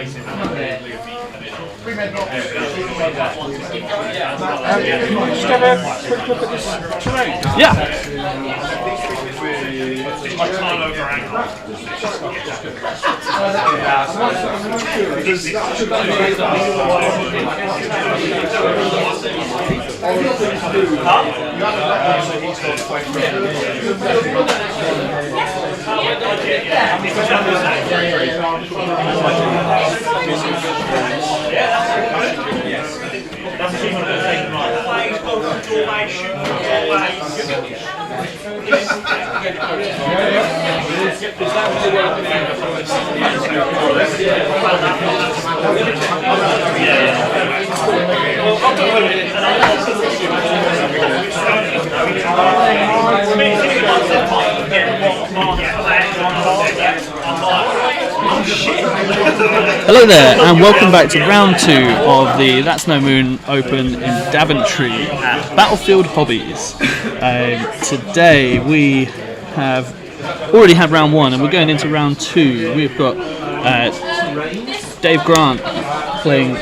Just have a quick look at this terrain. Yeah. Hello there, and welcome back to round 2 of the That's No Moon Open in Daventry at Battlefield Hobbies. Today we have already had round 1 and we're going into round 2. We've got Dave Grant playing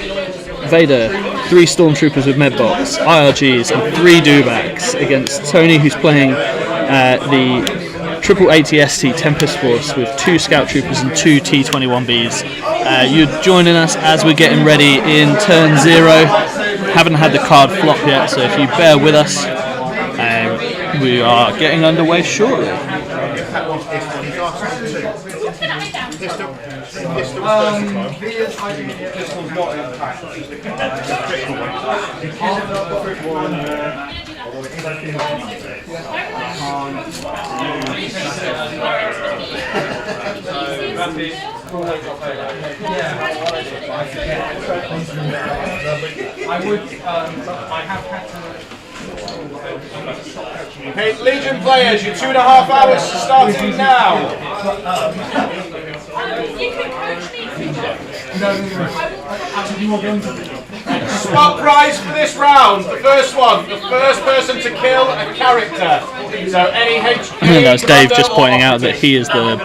Vader, 3 Stormtroopers with Medbox, IRGs and 3 Dewbacks against Tony, who's playing the triple ATST Tempest Force with 2 Scout Troopers and 2 T-21Bs. You're joining us as we're getting ready in turn 0. Haven't had the card flop yet, so if you bear with us, we are getting underway shortly. Okay, Legion players, your 2.5 hours starting now. You can coach me if you want. Spot prize for this round. The first one, the first person to kill a character. So any that was Dave just pointing out that he is the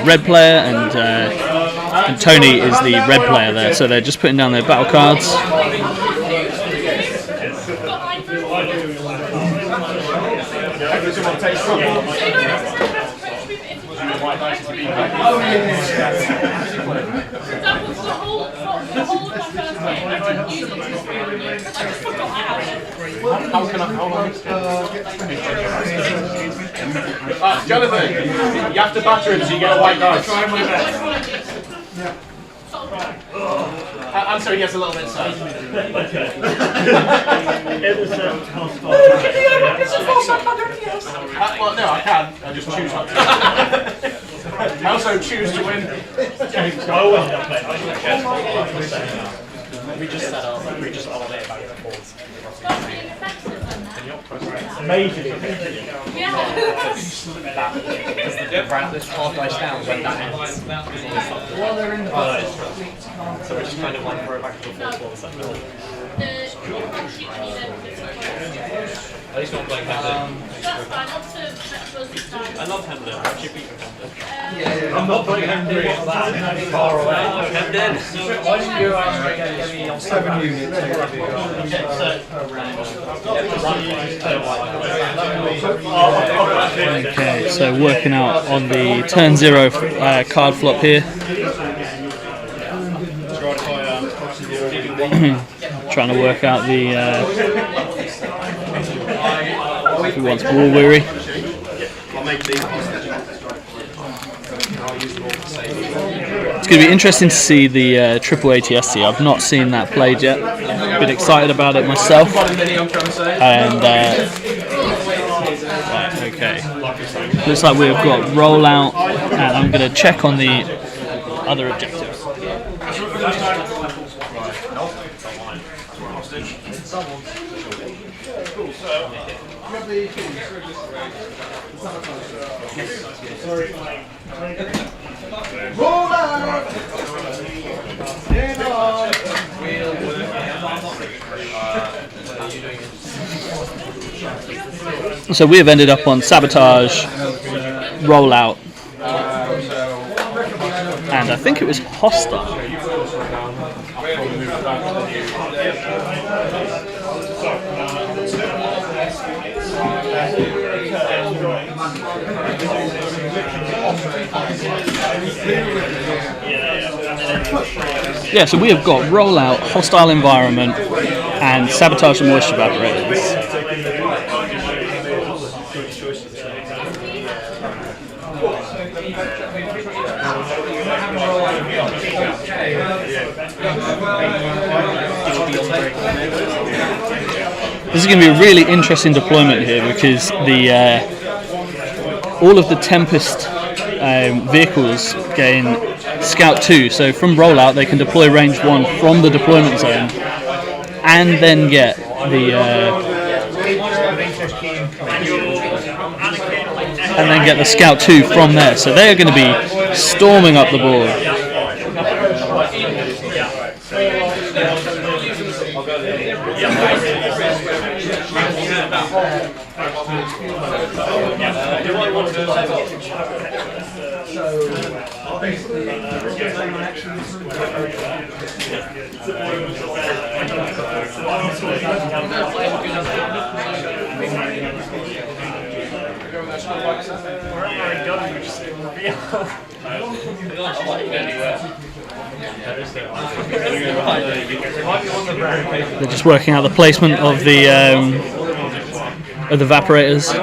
red player and Tony is the red player there. So they're just putting down their battle cards. Jonathan, you have to batter him so you get a white dice. I'm sorry, he gets a little bit sad. Well, no, I can. I just choose not to. I also choose to win. We just set up, we just elevate back and forth. Amazing. Right, this half dice down when that ends. So we're just kind of like throw it back and forth for the second. At least not playing Hamden. I love Hamden. I actually beat Hamden. I'm not playing Hamden. That's far away. Hamden. Why didn't you get me on 7 units? Okay, so working out on the turn 0 card flop here. Trying to work out the if he wants War Weary. It's going to be interesting to see the triple ATST. I've not seen that played yet. A bit excited about it myself. And right, okay. Looks like we've got rollout, and I'm going to check on the other objectives. So we have ended up on sabotage, rollout, and and I think it was hostile. Yeah, so we have got rollout, hostile environment, and sabotage the moisture evaporators. This is going to be a really interesting deployment here because all of the Tempest vehicles gain Scout 2, so from rollout they can deploy range 1 from the deployment zone and then get the Scout 2 from there. So they are going to be storming up the board. They're just working out the placement of the evaporators.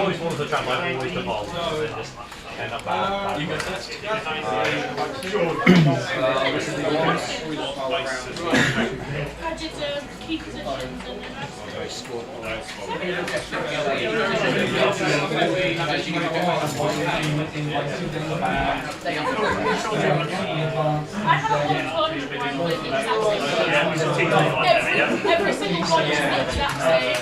Every single one is the exact same.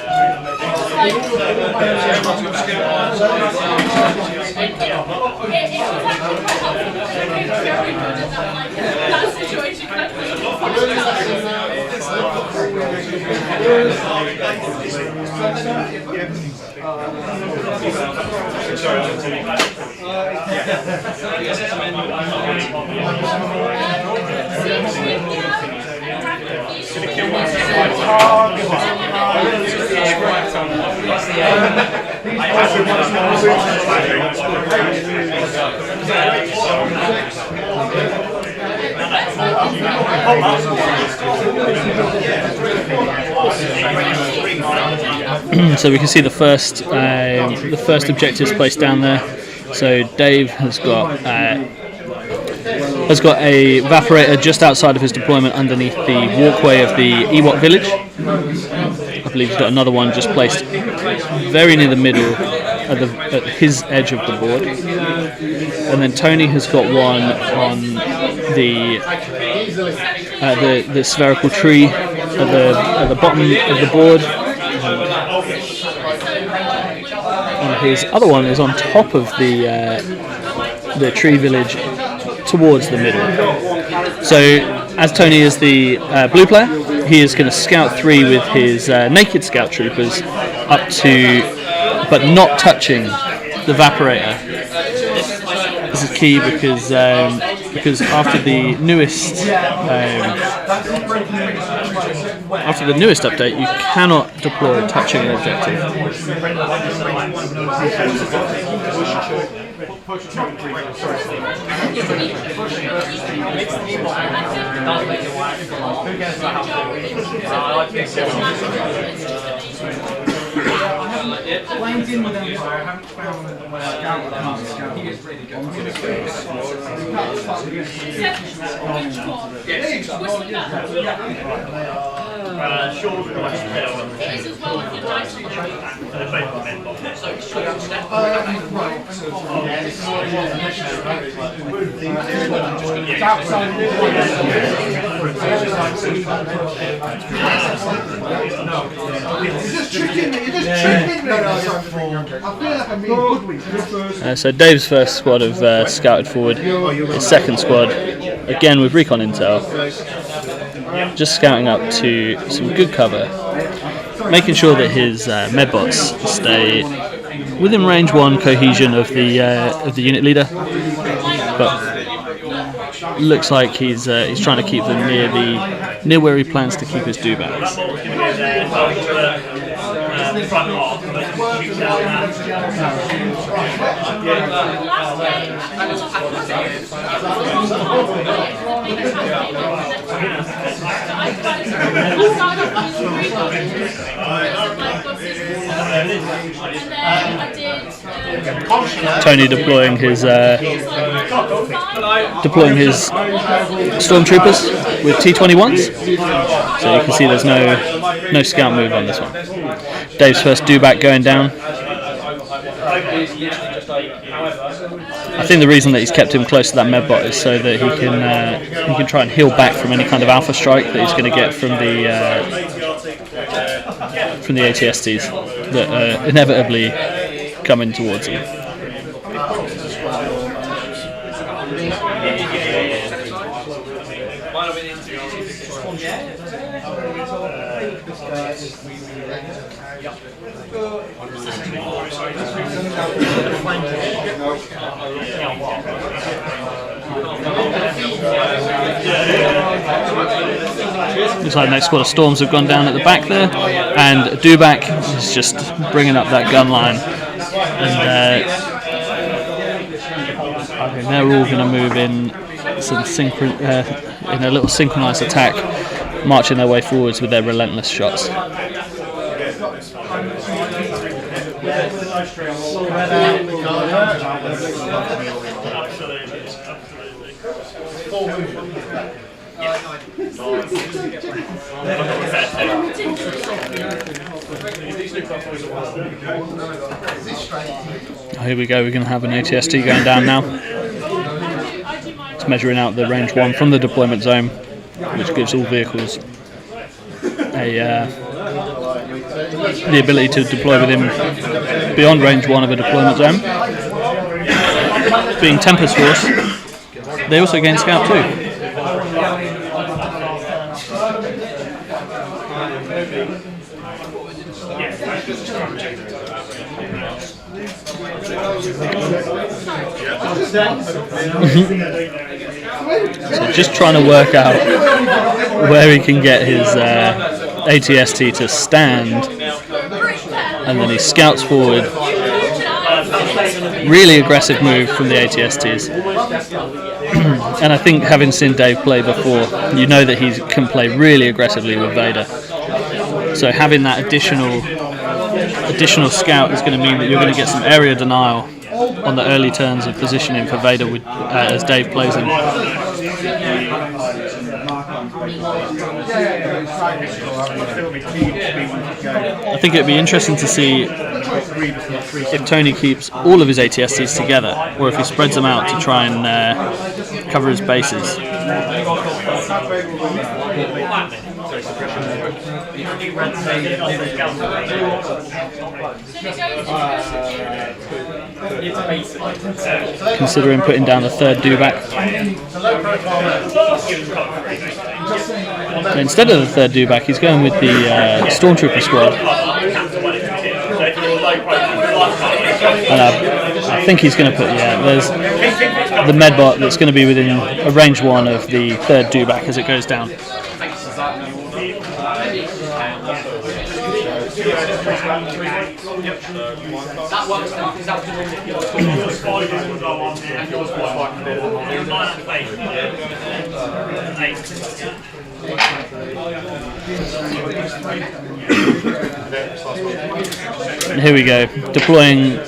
So we can see the first objectives placed down there. So Dave has got a evaporator just outside of his deployment underneath the walkway of the Ewok village. I believe he's got another one just placed very near the middle at his edge of the board. And then Tony has got one on the spherical tree at the bottom of the board. And his other one is on top of the tree village towards the middle. So as Tony is the blue player, he is going to scout 3 with his naked scout troopers up to, but not touching the evaporator. This is key because after the newest update, you cannot deploy touching an objective. So Dave's first squad have scouted forward. His second squad, again with recon intel, just scouting up to some good cover, making sure that his medbots stay within range 1 cohesion of the unit leader. But looks like he's trying to keep them near where he plans to keep his dewbacks. Tony deploying his stormtroopers with T21s, so you can see there's no scout move on this one. Dave's first dewback going down. I think the reason that he's kept him close to that medbot is so that he can try and heal back from any kind of alpha strike that he's going to get from the ATSTs that are inevitably coming towards him. Looks like the next squad of Storms have gone down at the back there, and Dewback is just bringing up that gun line, and I think they're all going to move in some in a little synchronized attack, marching their way forwards with their relentless shots. Here we go, we're going to have an ATST going down now. It's measuring out the range 1 from the deployment zone, which gives all vehicles the ability to deploy within beyond range 1 of a deployment zone. Being Tempest Force, they also gain Scout too. So just trying to work out where he can get his ATST to stand, and then he scouts forward. Really aggressive move from the ATSTs. And I think, having seen Dave play before, you know that he can play really aggressively with Vader. So having that additional scout is going to mean that you're going to get some area denial on the early turns of positioning for Vader as Dave plays him. I think it'd be interesting to see if Tony keeps all of his ATSTs together, or if he spreads them out to try and cover his bases. Considering putting down the third dewback. Instead of the third dewback, he's going with the Stormtrooper squad. And I think he's going to put, there's the medbot that's going to be within a range 1 of the third dewback as it goes down. And here we go, deploying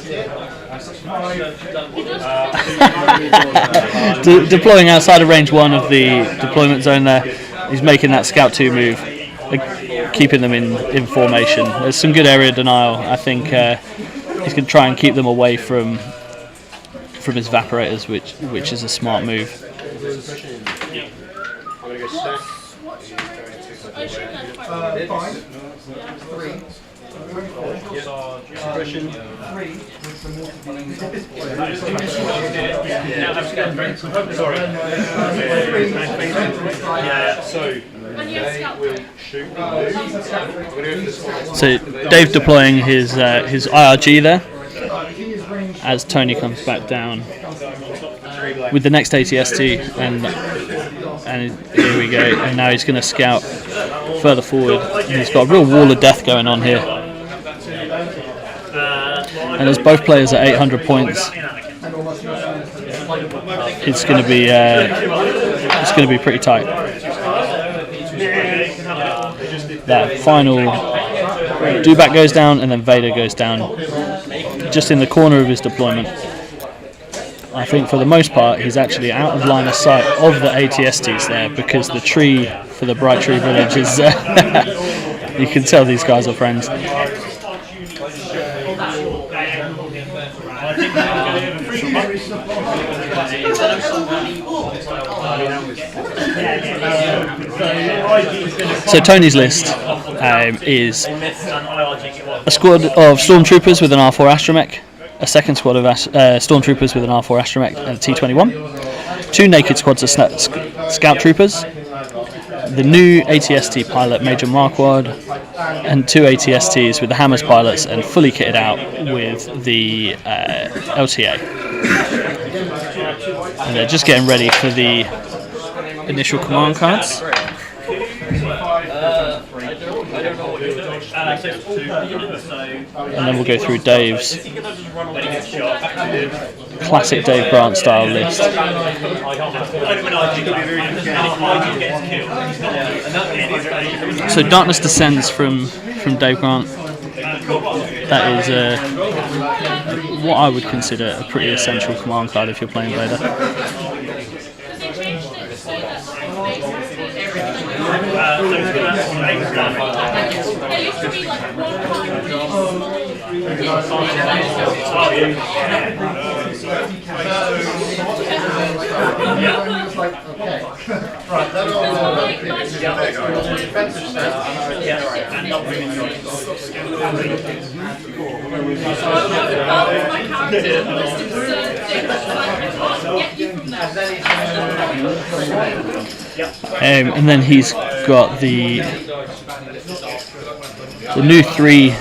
deploying outside of range 1 of the deployment zone there. He's making that Scout 2 move, keeping them in formation. There's some good area denial. I think he's going to try and keep them away from his evaporators, which is a smart move. So Dave deploying his IRG there as Tony comes back down. with the next ATST, and here we go. And now he's going to scout further forward, and he's got a real wall of death going on here. And as both players are 800 points, it's going to be pretty tight. That final Dewback goes down, and then Vader goes down just in the corner of his deployment. I think for the most part he's actually out of line of sight of the ATSTs there, because the tree for the Bright Tree Village is you can tell these guys are friends. So Tony's list is a squad of stormtroopers with an R4 astromech, a second squad of stormtroopers with an R4 astromech and a T-21, 2 naked squads of scout troopers, the new ATST pilot Major Marquardt, and 2 ATSTs with the Hammers pilots and fully kitted out with the LTA. And they're just getting ready for the initial command cards. And then we'll go through Dave's classic Dave Grant style list. So Darkness Descends from Dave Grant. That is what I would consider a pretty essential command card if you're playing Vader. And then he's got the new three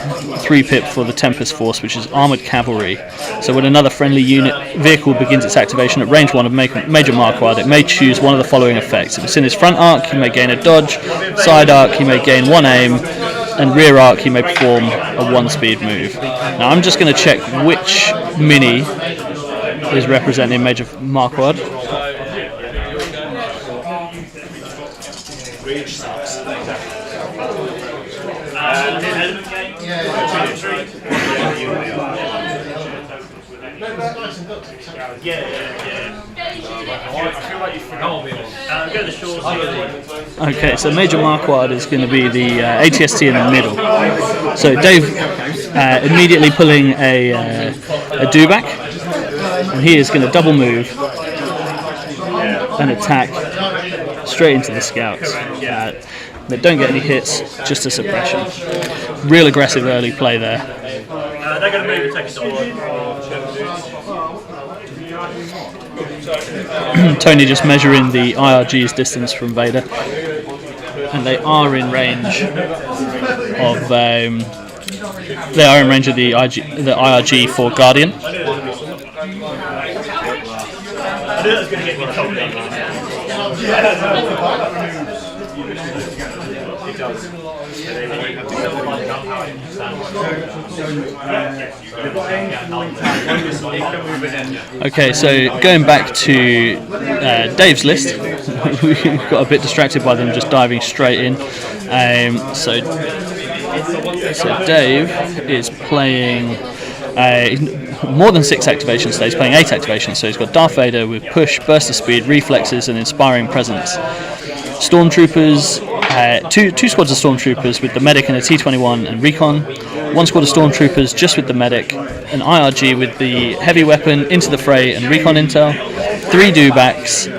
pip for the Tempest Force, which is Armoured Cavalry. So when another friendly unit vehicle begins its activation at range 1 of Major Marquardt, it may choose one of the following effects. If it's in his front arc, he may gain a dodge, side arc, he may gain 1 aim, and rear arc, he may perform a 1 speed move. Now I'm just going to check which mini is representing Major Marquardt. Okay, so Major Marquardt is going to be the ATST in the middle. So Dave immediately pulling a Dewback, and he is going to double move and attack straight into the scouts. They don't get any hits, just a suppression. Real aggressive early play there. They're going to move and take a Tony just measuring the IRG's distance from Vader, and they are in range of the IRG for Guardian. Okay, so going back to Dave's list, we got a bit distracted by them just diving straight in. So Dave is playing more than 6 activations today. He's playing 8 activations, so he's got Darth Vader with push, burst of speed, reflexes, and inspiring presence. Stormtroopers, two squads of stormtroopers with the medic and a T-21 and recon. 1 squad of stormtroopers just with the medic, an IRG with the heavy weapon, into the fray, and recon intel. 3 Dewbacks,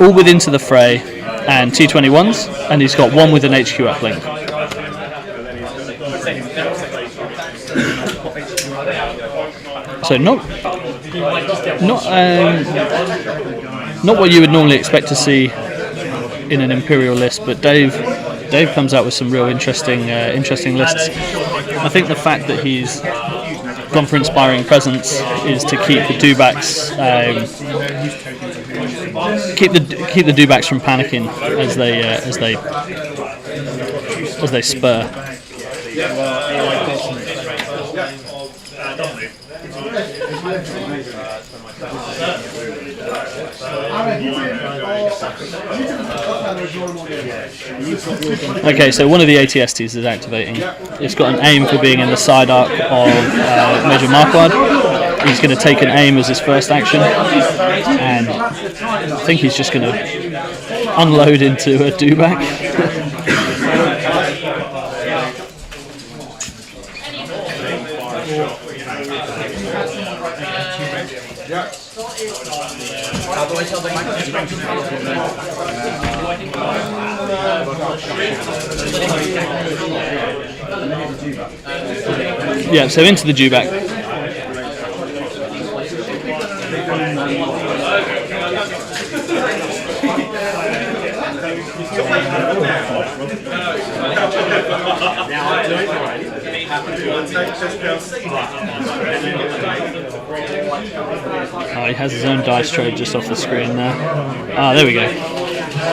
all with into the fray, and T-21s, and he's got 1 with an HQ uplink. So not what you would normally expect to see in an Imperial list, but Dave comes out with some real interesting lists. I think the fact that he's gone for inspiring presence is to keep the Dewbacks keep the dewbacks from panicking as they spur. Okay, so one of the ATSTs is activating. It's got an aim for being in the side arc of Major Marquard. He's going to take an aim as his first action, and I think he's just going to unload into a dewback. Yeah, so into the dewback. Oh, he has his own dice tray just off the screen there. Ah, there we go.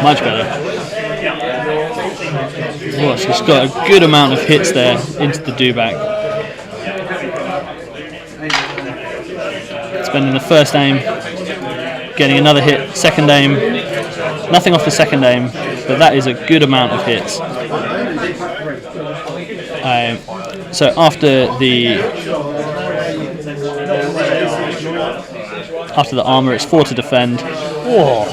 Much better. Oh, so he's got a good amount of hits there into the dewback. Spending the first aim, getting another hit, second aim. Nothing off the second aim, but that is a good amount of hits. So after the armor, it's 4 to defend. Whoa.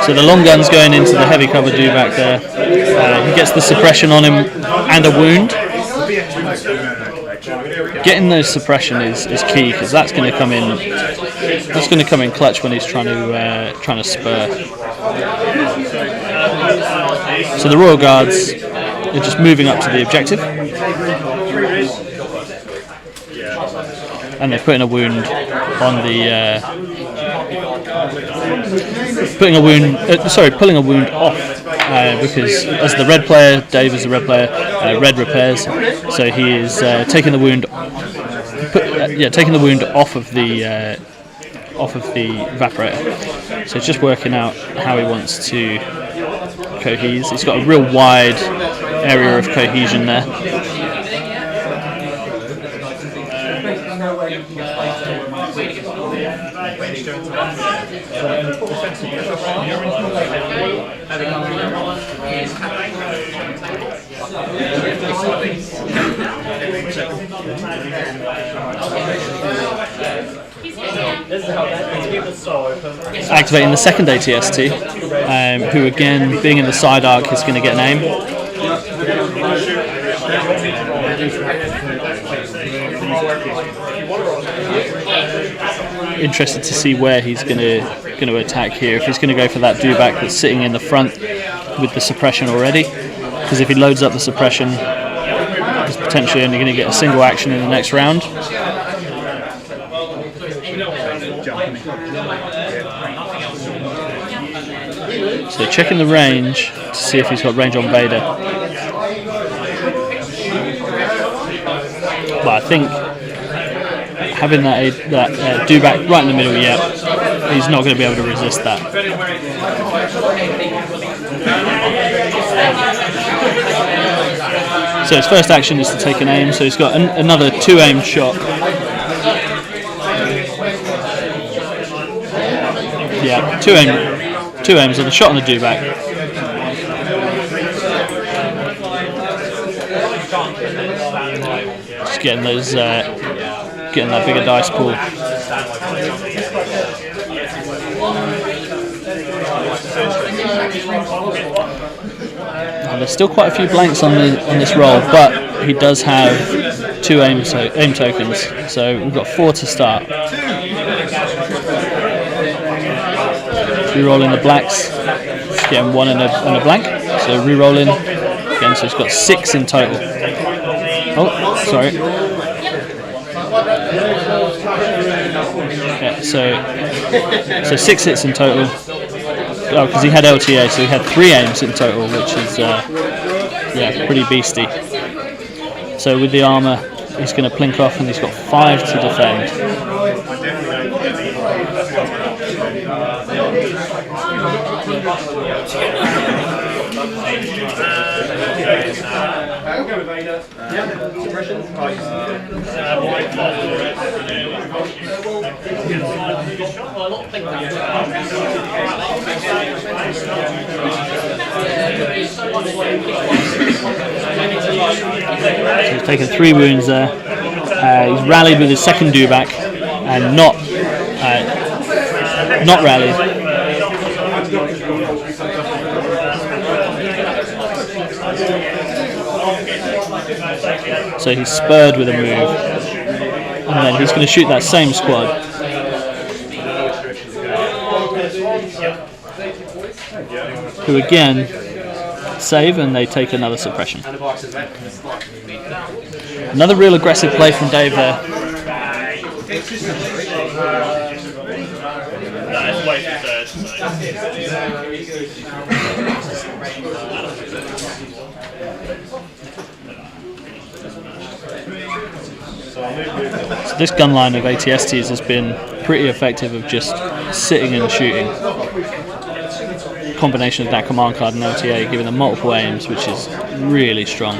So the long gun's going into the heavy cover dewback there. He gets the suppression on him and a wound. Getting those suppression is key, because that's going to come in. That's going to come in clutch when he's trying to spur. So the Royal Guards are just moving up to the objective, and they're putting a wound on the. Pulling a wound off, because as the red player, Dave is the red player, red repairs, so he is taking the wound, taking the wound off of the evaporator. So it's just working out how he wants to cohese. He's got a real wide area of cohesion there. Activating the second ATST, who again, being in the side arc, is going to get an aim. Interested to see where he's going to attack here. If he's going to go for that dewback that's sitting in the front with the suppression already, because if he loads up the suppression, he's potentially only going to get a single action in the next round. So checking the range to see if he's got range on Vader. But I think having that dewback right in the middle, he's not going to be able to resist that. So his first action is to take an aim, so he's got another 2 aim shot. Yeah, 2 aims and a shot on the dewback. Just getting those, getting that bigger dice pool. And there's still quite a few blanks on this roll, but he does have 2 aim tokens, so we've got 4 to start. Rerolling the blacks, getting 1 and a blank, so rerolling again, so he's got 6 in total. Oh, sorry. Yeah, so 6 hits in total. Oh, because he had LTA, so he had 3 aims in total, which is pretty beastie. So with the armour, he's going to plink off, and he's got 5 to defend. So he's taken 3 wounds there. He's rallied with his second dewback and not rallied. So he's spurred with a move, and then he's going to shoot that same squad. Who again save, and they take another suppression. Another real aggressive play from Dave there. So this gun line of ATSTs has been pretty effective of just sitting and shooting. Combination of that command card and LTA giving them multiple aims, which is really strong.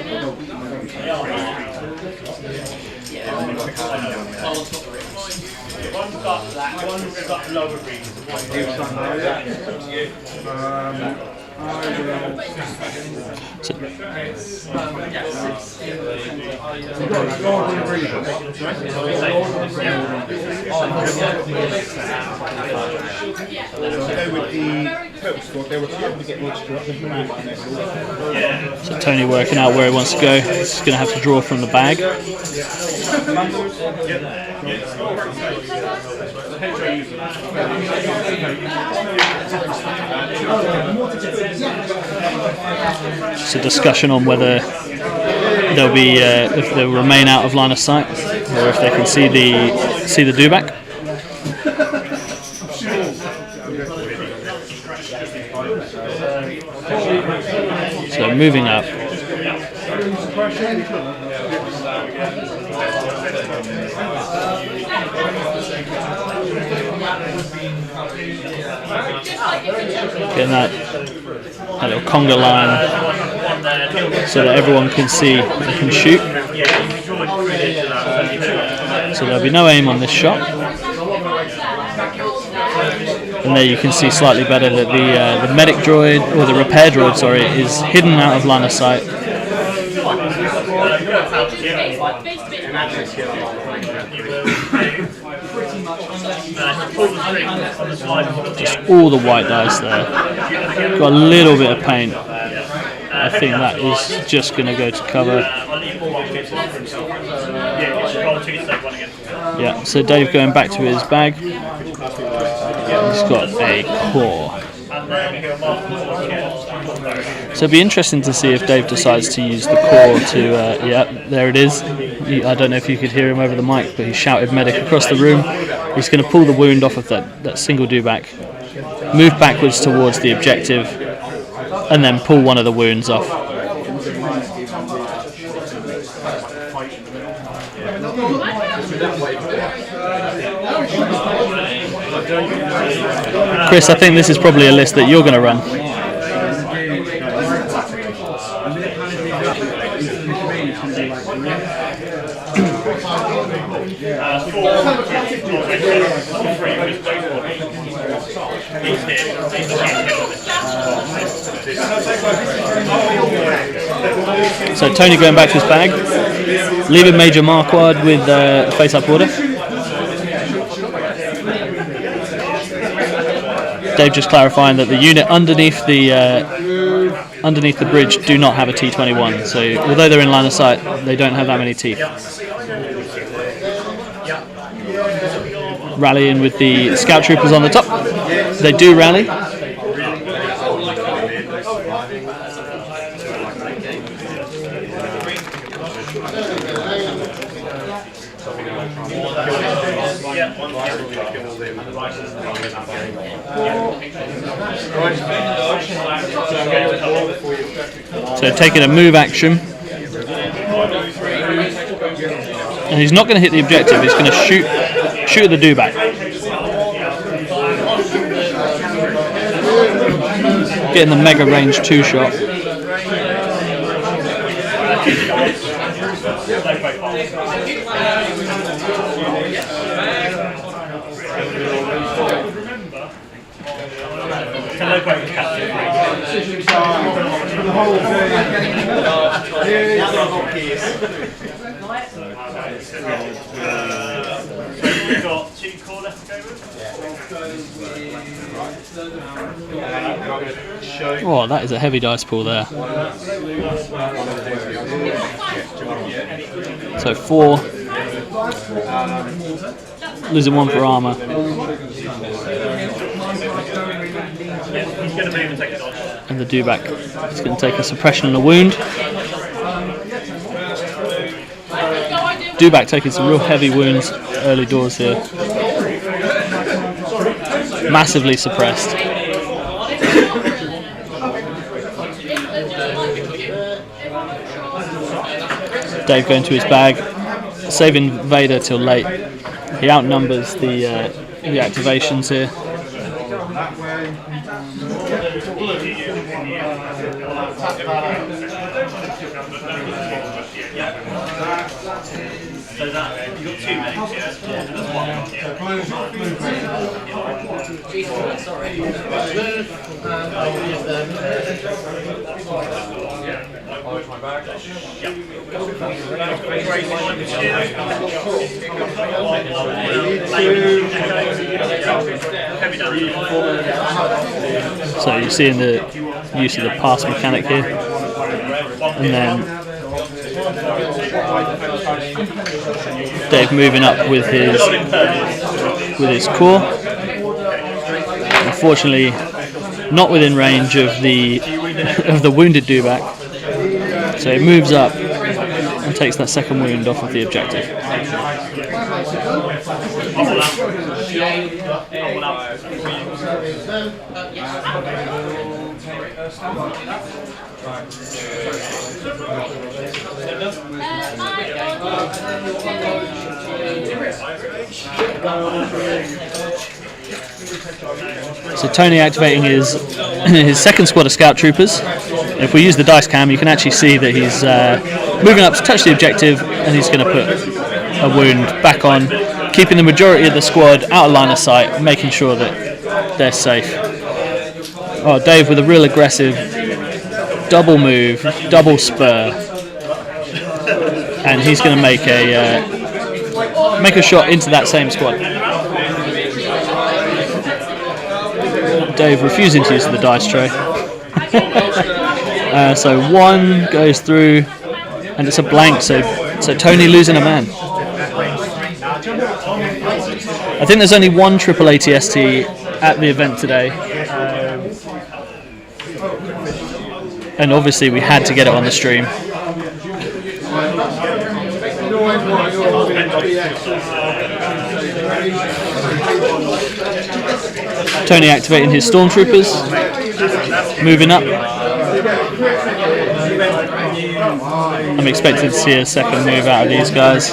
So Tony working out where he wants to go. He's going to have to draw from the bag. It's a discussion on whether they'll be if they'll remain out of line of sight, or if they can see the dewback. So moving up. Getting that little conga line so that everyone can see and can shoot. So there'll be no aim on this shot. And there you can see slightly better that the medic droid, or the repair droid, sorry, is hidden out of line of sight. Just all the white dice there. Got a little bit of paint. I think that is just going to go to cover. Yeah, so Dave going back to his bag. He's got a core. So it'd be interesting to see if Dave decides to use the core to, yeah, there it is. I don't know if you could hear him over the mic, but he shouted medic across the room. He's going to pull the wound off of that single dewback, move backwards towards the objective, and then pull one of the wounds off. Chris, I think this is probably a list that you're going to run. So Tony going back to his bag, leaving Major Marquardt with face-up order. Dave just clarifying that the unit underneath the bridge do not have a T-21, so although they're in line of sight, they don't have that many teeth. Rallying with the scout troopers on the top. They do rally. So taking a move action. and he's not going to hit the objective. He's going to shoot at the dewback. Getting the mega range 2 shot. We've got 2 core left to go with. Oh, that is a heavy dice pool there. So 4, losing 1 for armor. And the dewback is going to take a suppression and a wound. Dewback taking some real heavy wounds early doors here. Massively suppressed. Dave going to his bag, saving Vader till late. He outnumbers the activations here. So that, you've got 2 medics here, and there's 1 on here. So you're seeing the use of the pass mechanic here, and then Dave moving up with his core. Unfortunately, not within range of the wounded dewback. So he moves up and takes that second wound off of the objective. So Tony activating his second squad of scout troopers. If we use the dice cam, you can actually see that he's moving up to touch the objective, and he's going to put a wound back on, keeping the majority of the squad out of line of sight, making sure that they're safe. Oh, Dave with a real aggressive double move, double spur, and he's going to make a shot into that same squad. Dave refusing to use the dice tray. So 1 goes through, and it's a blank. So Tony losing a man. I think there's only 1 triple ATST at the event today, and obviously we had to get it on the stream. Tony activating his stormtroopers, moving up. I'm expecting to see a second move out of these guys.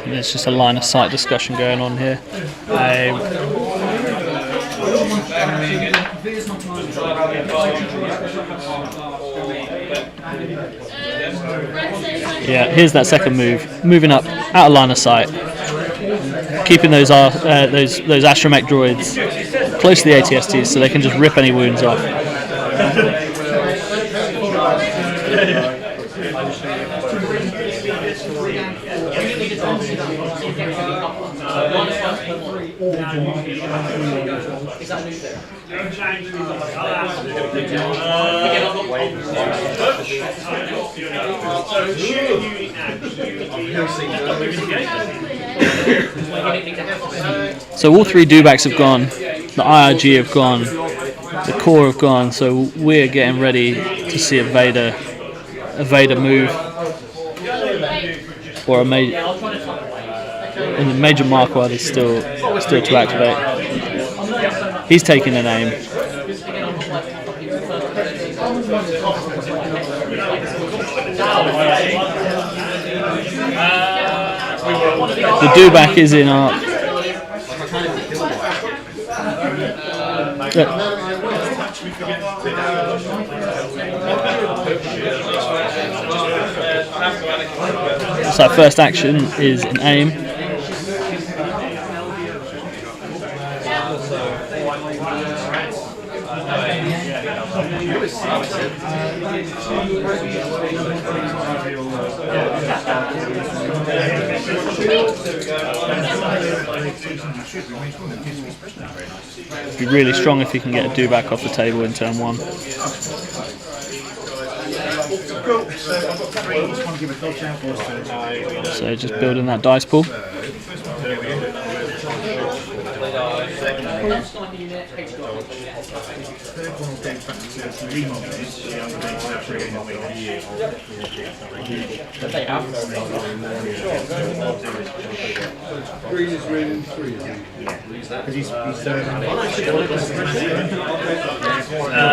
There's just a line of sight discussion going on here. Yeah, here's that second move, moving up out of line of sight, keeping those astromech droids close to the ATSTs so they can just rip any wounds off. So all three dewbacks have gone, the IRG have gone, the core have gone, so we're getting ready to see a Vader move, or a major, and the major Marquardt is still to activate. He's taking an aim. The dewback is in arc. So first action is an aim. It'd be really strong if you can get a dewback off the table in turn 1. So just building that dice pool.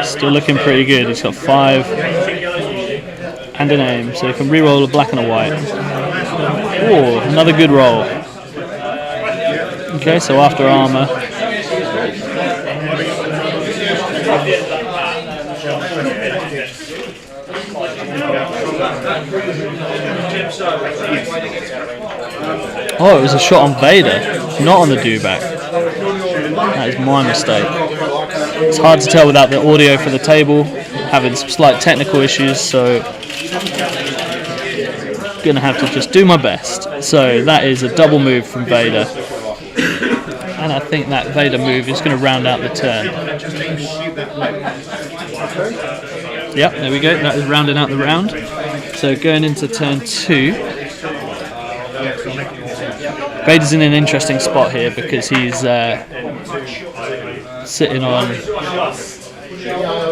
Still looking pretty good. He's got 5 and an aim, so he can re-roll a black and a white. Oh, another good roll. Okay, so after armor. Oh, it was a shot on Vader, not on the dewback. That is my mistake. It's hard to tell without the audio for the table, having some slight technical issues, so gonna have to just do my best. So that is a double move from Vader, and I think that Vader move is going to round out the turn. Yep, there we go. That is rounding out the round. So going into turn 2, Vader's in an interesting spot here because he's sitting on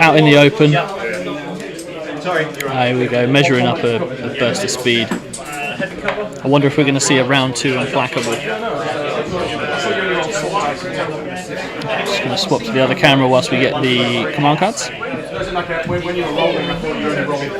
out in the open. Here we go, measuring up a burst of speed. I wonder if we're going to see a round 2 unflackable. Just going to swap to the other camera whilst we get the command cards. When you're rolling, I thought you were rolling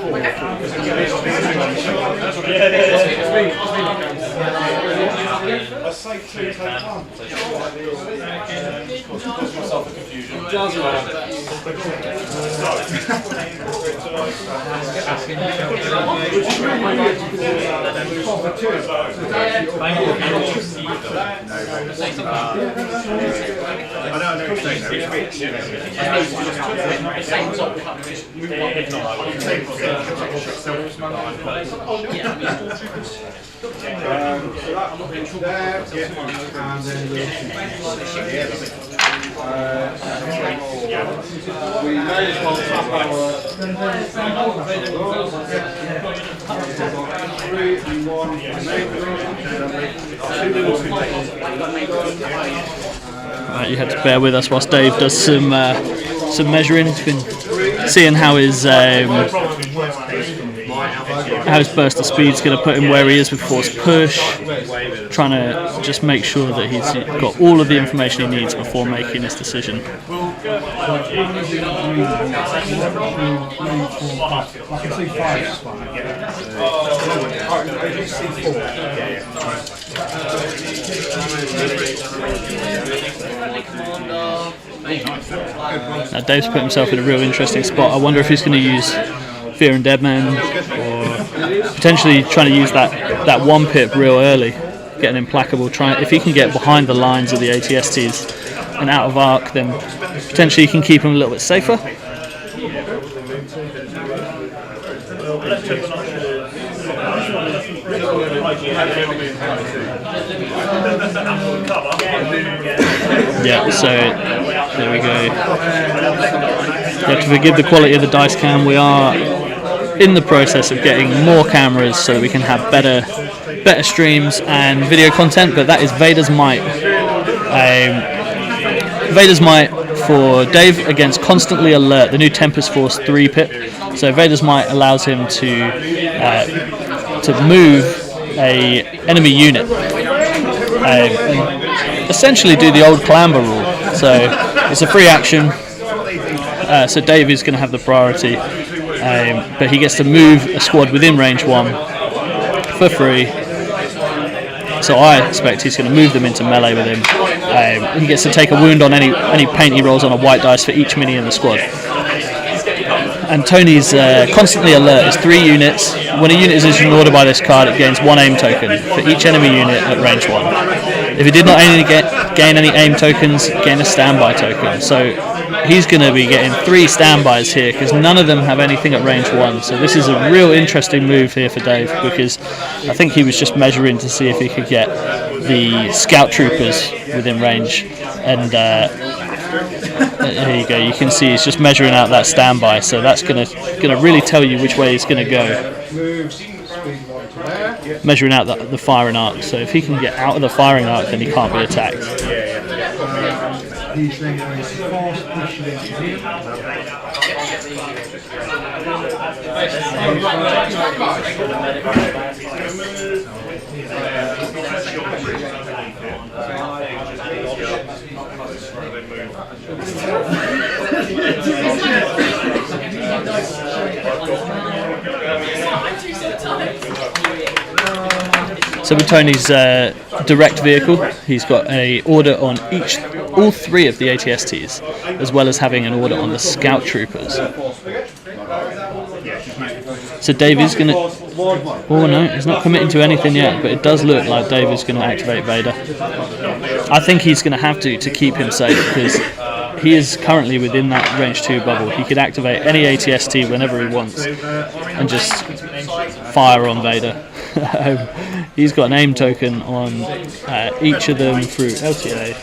we may as well tap our 3 and 1. Right, you had to bear with us whilst Dave does some measuring. He's been seeing how his burst of speed is going to put him where he is with force push, trying to just make sure that he's got all of the information he needs before making his decision. Now Dave's put himself in a real interesting spot. I wonder if he's going to use Fear and Deadman, or potentially trying to use that 1 pip real early, get an implacable. If he can get behind the lines of the ATSTs and out of arc, then potentially he can keep him a little bit safer. Yeah, so there we go. You have to forgive the quality of the dice cam. We are in the process of getting more cameras so that we can have better streams and video content, but that is Vader's Might. Vader's Might for Dave against Constantly Alert, the new Tempest Force 3 pip. So Vader's Might allows him to move a enemy unit, and essentially do the old clamber rule. So it's a free action. So Dave is going to have the priority, but he gets to move a squad within range 1 for free. So I expect he's going to move them into melee with him. He gets to take a wound on any paint he rolls on a white dice for each mini in the squad. And Tony's Constantly Alert is 3 units. When a unit is issued an order by this card, it gains 1 aim token for each enemy unit at range 1. If it did not gain any aim tokens, gain a standby token. So he's going to be getting 3 standbys here because none of them have anything at range 1. So this is a real interesting move here for Dave, because I think he was just measuring to see if he could get the scout troopers within range. And there you go. You can see he's just measuring out that standby. So that's going to really tell you which way he's going to go. Measuring out the firing arc. So if he can get out of the firing arc, then he can't be attacked. He's then going to force push it into here. So with Tony's direct vehicle, he's got an order on all 3 of the ATSTs, as well as having an order on the scout troopers. So Dave is going to... Oh no, he's not committing to anything yet, but it does look like Dave is going to activate Vader. I think he's going to have to keep him safe, because he is currently within that range 2 bubble. He could activate any ATST whenever he wants and just fire on Vader. He's got an aim token on each of them through LTA.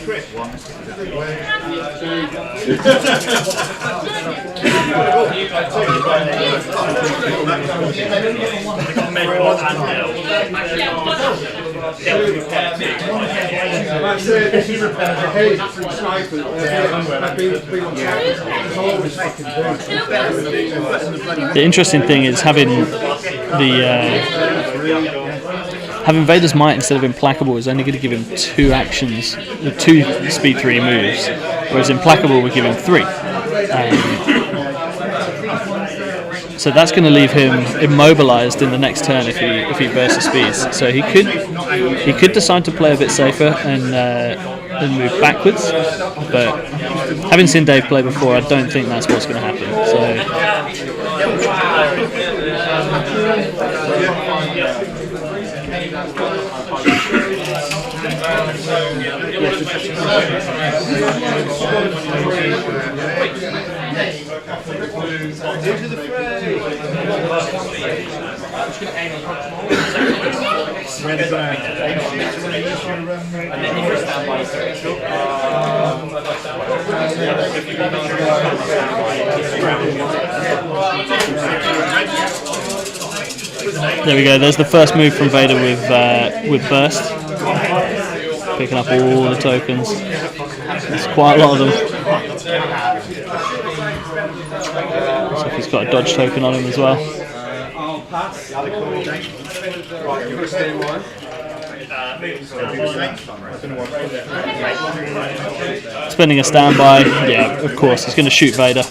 The interesting thing is having Vader's Might instead of Implacable is only going to give him 2 actions, 2 speed 3 moves, whereas Implacable would give him 3. So that's going to leave him immobilized in the next turn if he bursts his speeds. So he could decide to play a bit safer and move backwards, but having seen Dave play before, I don't think that's what's going to happen. There we go. There's the first move from Vader with burst, picking up all the tokens. There's quite a lot of them. Looks like he's got a dodge token on him as well. Spending a standby, yeah, of course, he's going to shoot Vader.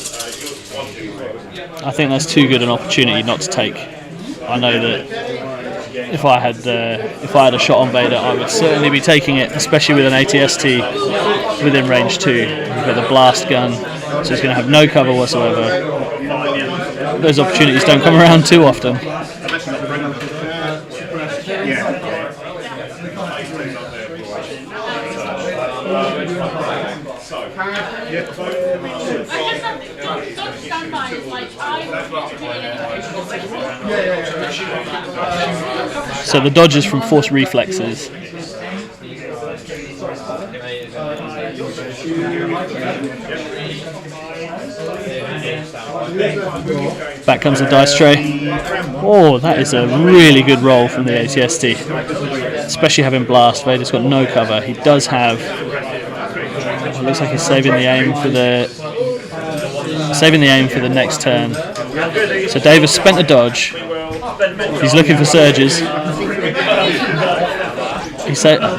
I think that's too good an opportunity not to take. I know that if I had a shot on Vader, I would certainly be taking it, especially with an ATST within range 2. He's got the blast gun, so he's going to have no cover whatsoever. Those opportunities don't come around too often. Don't stand by. Like, I So the dodge is from force reflexes. Back comes the dice tray. Oh, that is a really good roll from the ATST. Especially having blast. Vader's got no cover. He does have. Oh, looks like he's saving the aim for the next turn. So Dave has spent a dodge. He's looking for surges.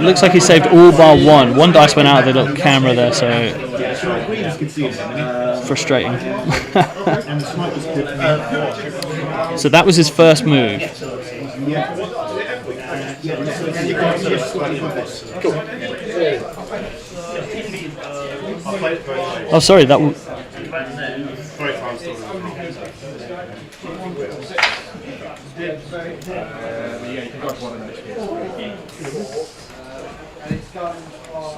Looks like he saved all bar one. One dice went out of the little camera there, so frustrating. So that was his first move. Oh, sorry, that.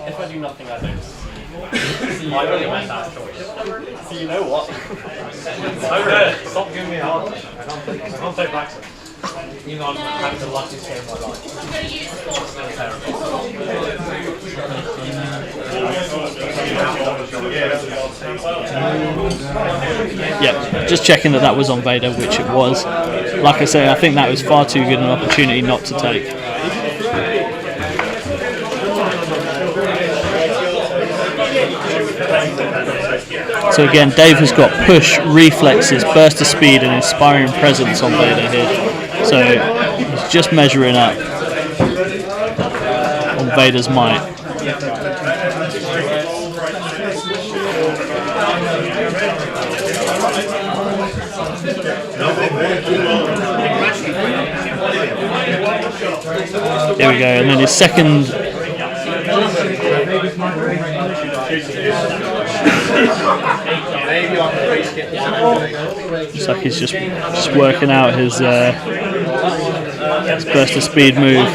If I do nothing, I don't see. I really went that choice. So you know what? Stop giving me a hard time. I can't take back. Even though I'm having the luckiest game of my life. I'm going to use force. Yep, just checking that was on Vader, which it was. Like I say, I think that was far too good an opportunity not to take. So again, Dave has got push, reflexes, burst of speed, and inspiring presence on Vader here. So he's just measuring up on Vader's might. There we go, and then his second. Looks like he's just working out his burst of speed move.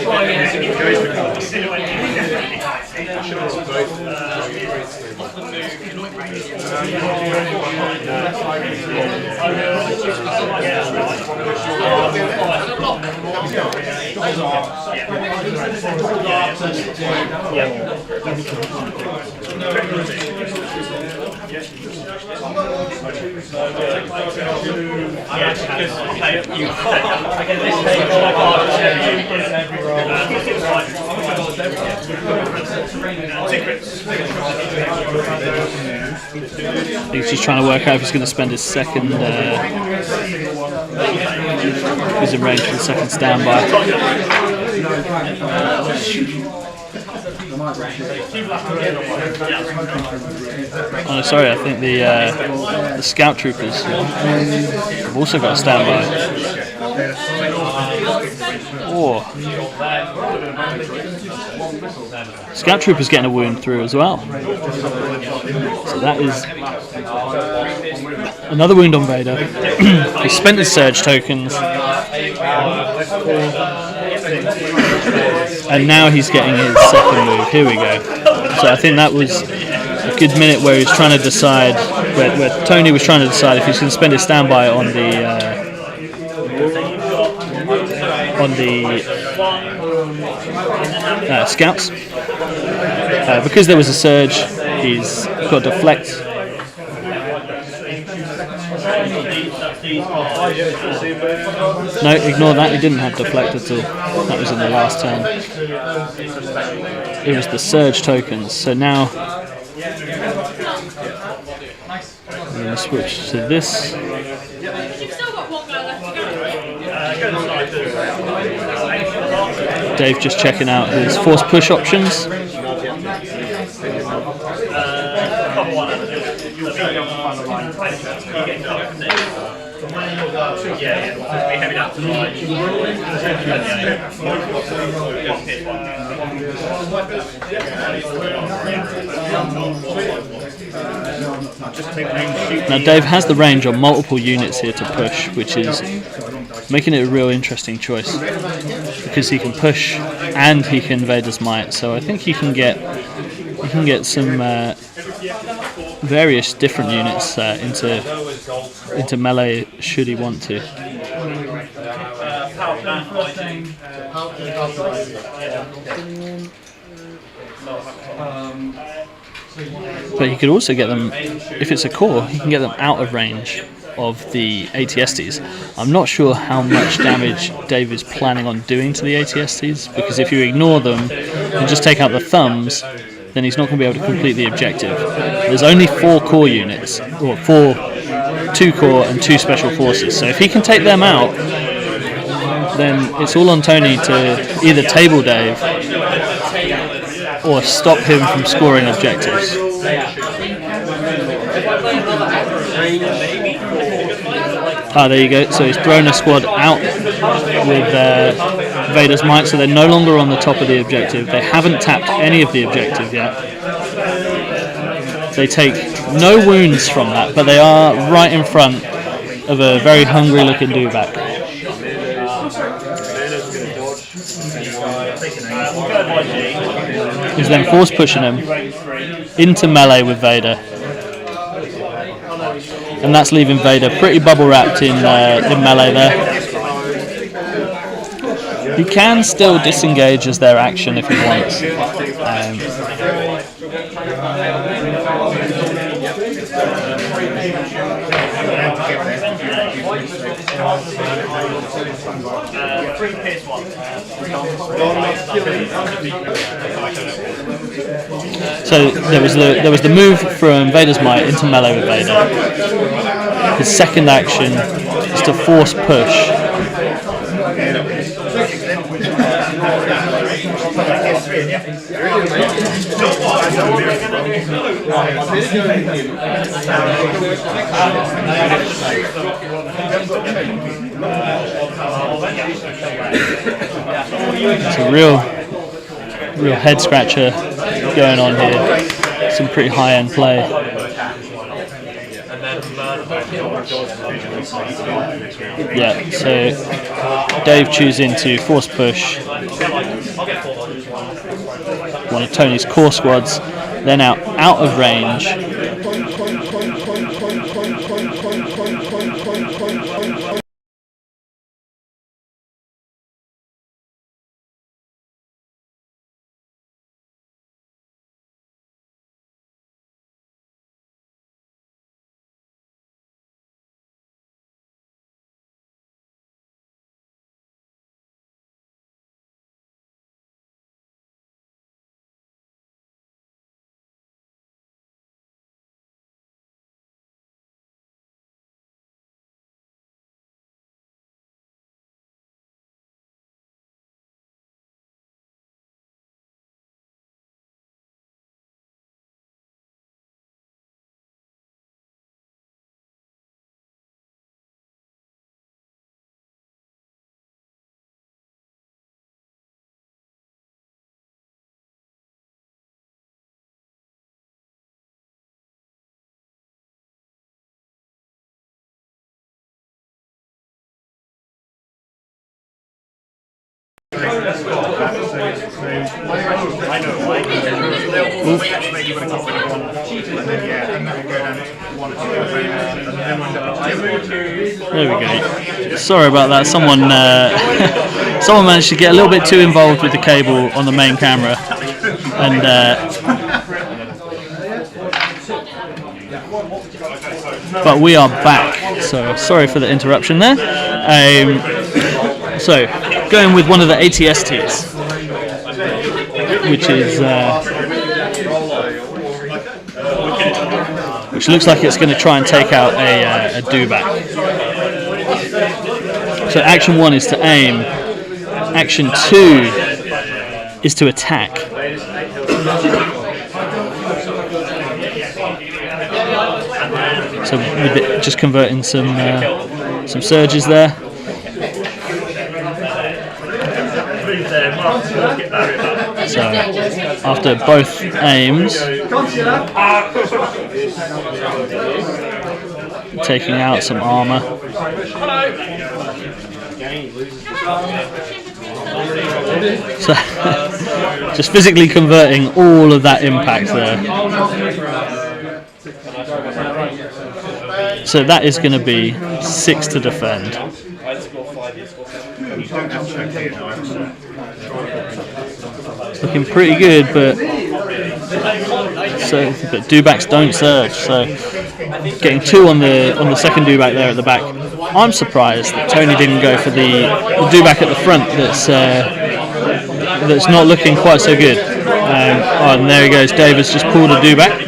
He's just trying to work out if he's going to spend his second. He's in range for the second standby. Oh, no, sorry, I think the scout troopers have also got a standby. Oh. Scout troopers getting a wound through as well. So that is another wound on Vader. He spent his surge tokens. And now he's getting his second move. Here we go. So I think that was a good minute where he was trying to decide, where Tony was trying to decide if he's going to spend his standby on the scouts. Because there was a surge, he's got to deflect. No, ignore that, he didn't have deflect at all. That was in the last turn. It was the surge tokens, so now we're going to switch to this. You've still got one guy left to go. Dave just checking out his force push options. Now Dave has the range on multiple units here to push, which is making it a real interesting choice because he can push and he can Vader's might. So I think he can get some various different units into into melee should he want to. But he could also get them, if it's a core, he can get them out of range of the ATSTs. I'm not sure how much damage Dave is planning on doing to the ATSTs, because if you ignore them and just take out the thumbs, then he's not going to be able to complete the objective. There's only 4 core units, or 2 core and 2 special forces, so if he can take them out, then it's all on Tony to either table Dave or stop him from scoring objectives. There you go. So he's thrown a squad out with Vader's might, so they're no longer on the top of the objective. They haven't tapped any of the objective yet. They take no wounds from that, but they are right in front of a very hungry looking dewback. He's then force pushing him into melee with Vader, and that's leaving Vader pretty bubble wrapped in melee there. He can still disengage as their action if he wants. So there was the move from Vader's might into melee with Vader. His second action is to force push. It's a real head scratcher going on here. Some pretty high end play. Yeah, so Dave choosing to force push one of Tony's core squads, then out of range. There we go. Sorry about that. Someone managed to get a little bit too involved with the cable on the main camera, and but we are back. So sorry for the interruption there. So going with one of the ATSTs, which looks like it's going to try and take out a dewback. So action 1 is to aim. Action 2 is to attack. So with just converting some surges there. So after both aims, taking out some armor. So just physically converting all of that impact there. So that is going to be 6 to defend. It's looking pretty good, but dewbacks don't surge. So getting 2 on the second dewback there at the back. I'm surprised that Tony didn't go for the dewback at the front. That's not looking quite so good. And there he goes. Dave has just pulled a dewback.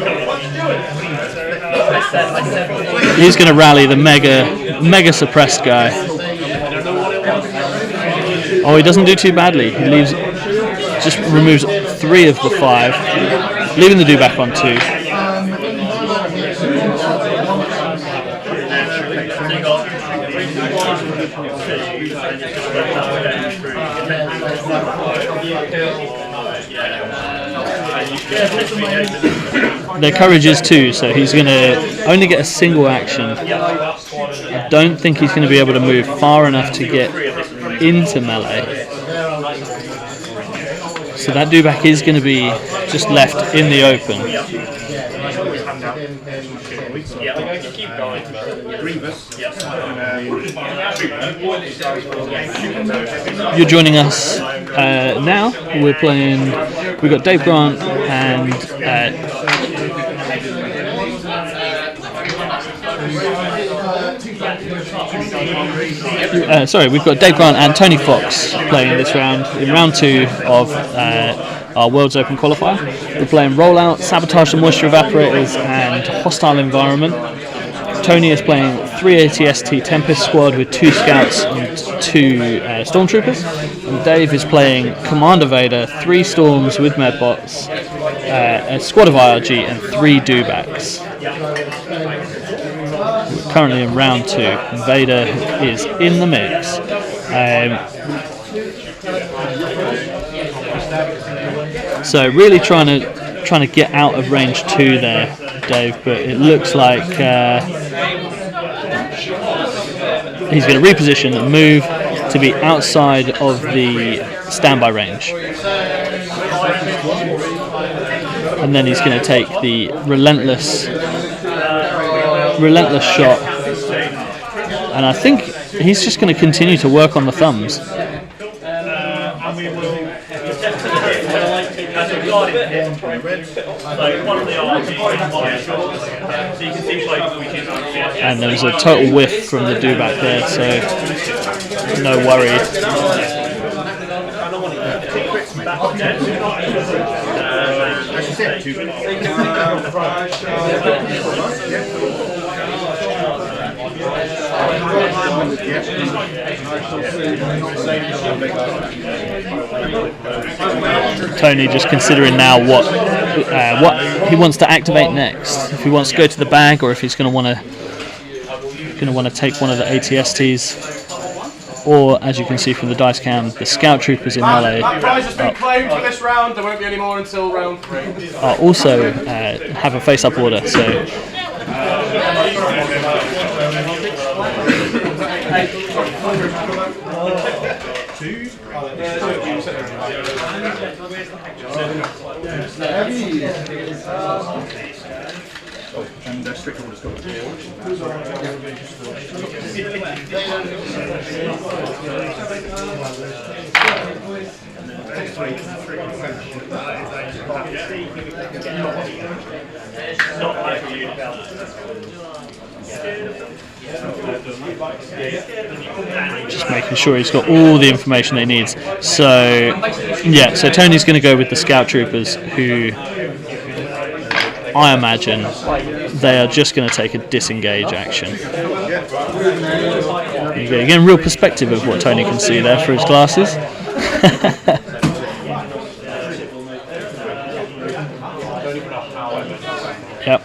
He's going to rally the mega suppressed guy. Oh, he doesn't do too badly. He just removes 3 of the 5, leaving the dewback on 2. Their courage is 2, so he's going to only get a single action. I don't think he's going to be able to move far enough to get into melee. So that dewback is going to be just left in the open. You're joining us now. We've got Dave Grant and we've got Dave Grant and Tony Fox playing this round in round 2 of our World's Open Qualifier. We're playing Rollout, Sabotage the Moisture Evaporators and Hostile Environment. Tony is playing 3 ATST Tempest Squad with 2 Scouts and 2 Stormtroopers. And Dave is playing Commander Vader, 3 Storms with Medbots, a squad of IRG and 3 dewbacks. We're currently in round 2. Vader is in the mix. So really trying to get out of range 2 there, Dave, but it looks like he's going to reposition and move to be outside of the standby range. And then he's going to take the relentless shot. And I think he's just going to continue to work on the thumbs. And there's a total whiff from the dewback there, so no worry. Tony just considering now what he wants to activate next. If he wants to go to the bag, or if he's going to want to take one of the ATSTs, or as you can see from the dice cam, the Scout Troopers in melee. That prize has been claimed for this round. There won't be any more until round 3. Also have a face-up order. So. And strict orders got just making sure he's got all the information he needs. So yeah, so Tony's going to go with the Scout Troopers, who I imagine they are just going to take a disengage action. You get again real perspective of what Tony can see there through his glasses. Yep.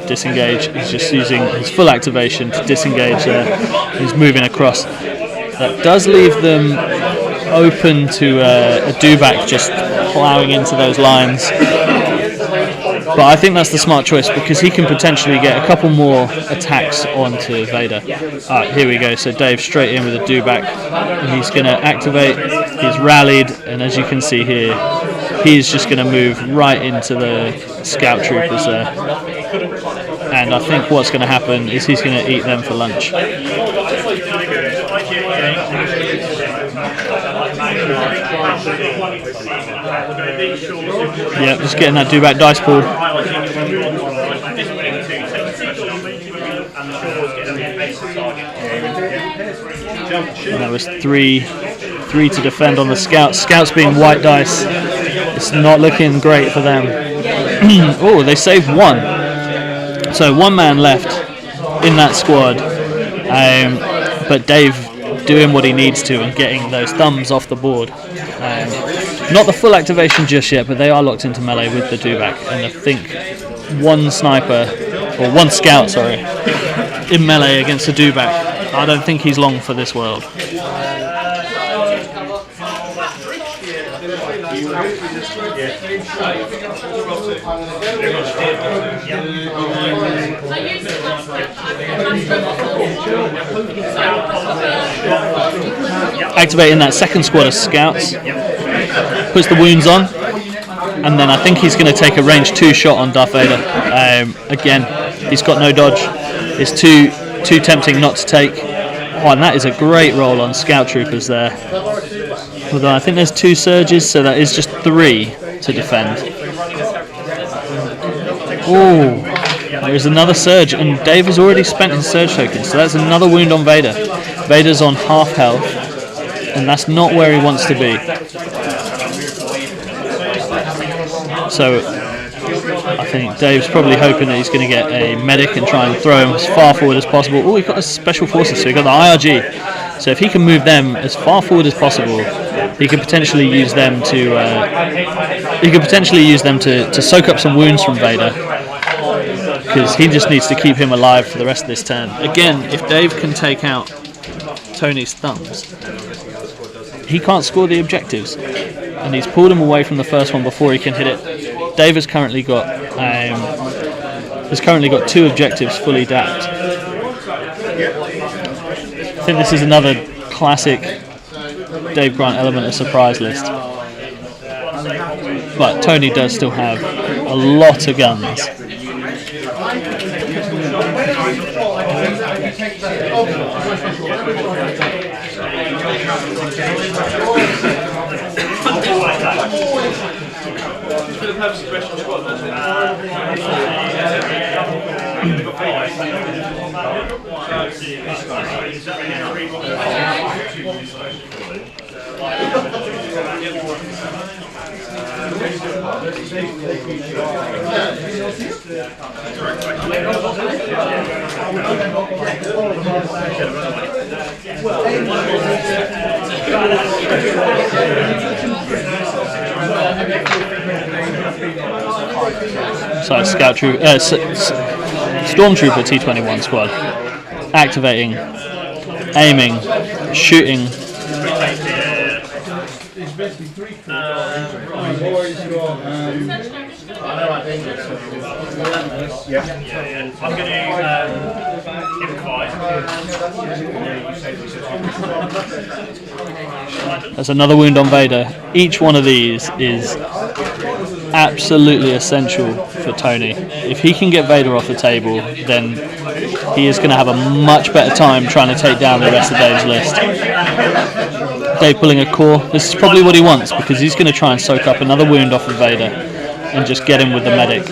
Disengage. He's just using his full activation to disengage there. He's moving across. That does leave them open to a dewback just ploughing into those lines. But I think that's the smart choice, because he can potentially get a couple more attacks onto Vader. Alright, here we go. So Dave straight in with a dewback. He's going to activate. He's rallied, and as you can see here, he's just going to move right into the Scout Troopers there. and I think what's going to happen is he's going to eat them for lunch. Yeah, just getting that do-back dice pool. And that was three to defend on the Scouts. Scouts being white dice. It's not looking great for them. Oh, they saved one. So one man left in that squad. But Dave doing what he needs to and getting those thumbs off the board. Not the full activation just yet, but they are locked into melee with the do-back. And I think one sniper, or one scout, sorry, in melee against a do-back. I don't think he's long for this world. Activating that second squad of scouts, puts the wounds on, and then I think he's going to take a range 2 shot on Darth Vader. Again, he's got no dodge. It's too tempting not to take. Oh, and that is a great roll on Scout Troopers there. Although I think there's 2 surges, so that is just 3 to defend. Oh, there's another surge, and Dave has already spent his surge tokens, so that's another wound on Vader. Vader's on half health, and that's not where he wants to be. So I think Dave's probably hoping that he's going to get a medic and try and throw him as far forward as possible. Oh, he got a special forces, so he got the IRG. So if he can move them as far forward as possible, he could potentially use them to to soak up some wounds from Vader, because he just needs to keep him alive for the rest of this turn. Again, if Dave can take out Tony's thumbs, he can't score the objectives, and he's pulled him away from the first one before he can hit it. Dave has currently got 2 objectives fully dapped. I think this is another classic Dave Grant element of surprise list. But Tony does still have a lot of guns. So Stormtrooper T21 squad activating, aiming, shooting. I'm going to improvise. There's another wound on Vader. Each one of these is absolutely essential for Tony. If he can get Vader off the table, then he is going to have a much better time trying to take down the rest of Dave's list. Dave pulling a core. This is probably what he wants, because he's going to try and soak up another wound off of Vader and just get him with the medic.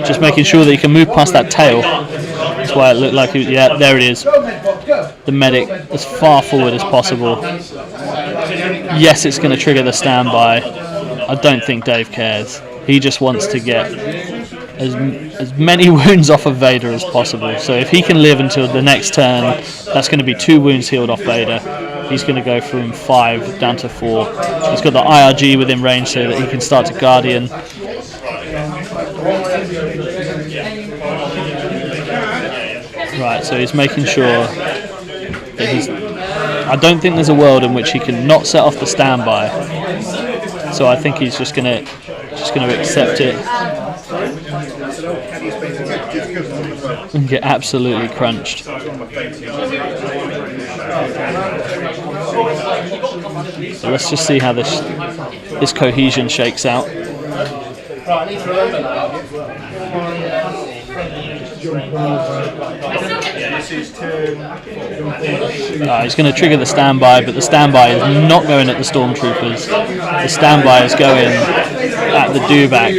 Just making sure that he can move past that tail. That's why it looked like he was, yeah, there it is. The medic as far forward as possible. Yes, it's going to trigger the standby. I don't think Dave cares. He just wants to get as many wounds off of Vader as possible. So if he can live until the next turn, that's going to be 2 wounds healed off Vader. He's going to go from 5 down to 4. He's got the IRG within range so that he can start to Guardian. Right, so he's making sure that he's... I don't think there's a world in which he can not set off the standby. So I think he's just gonna accept it and get absolutely crunched. So let's just see how this cohesion shakes out. He's going to trigger the standby, but the standby is not going at the stormtroopers. The standby is going at the dewback.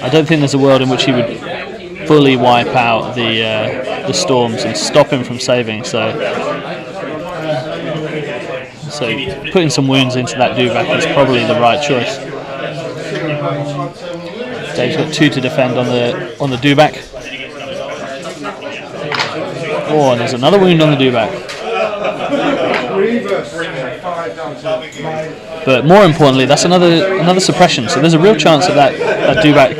I don't think there's a world in which he would fully wipe out the storms and stop him from saving. So putting some wounds into that dewback is probably the right choice. Dave's got 2 to defend on the dewback. Oh, and there's another wound on the dewback. But more importantly, that's another suppression. So there's a real chance that dewback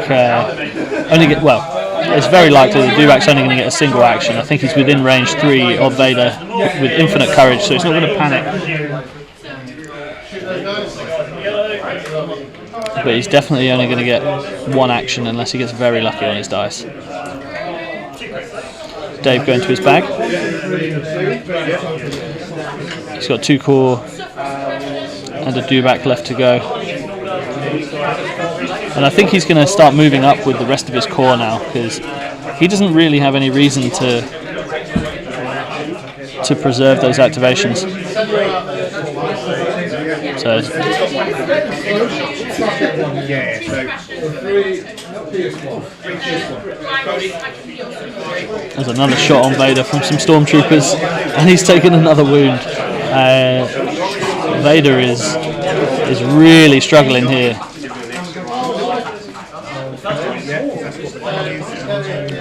it's very likely the dewback's only going to get a single action. I think he's within range 3 of Vader with infinite courage, so he's not going to panic. But he's definitely only going to get 1 action unless he gets very lucky on his dice. Dave going to his bag. He's got 2 core and a dewback left to go. And I think he's going to start moving up with the rest of his core now, because he doesn't really have any reason to preserve those activations. So there's another shot on Vader from some stormtroopers, and he's taken another wound. Vader is really struggling here.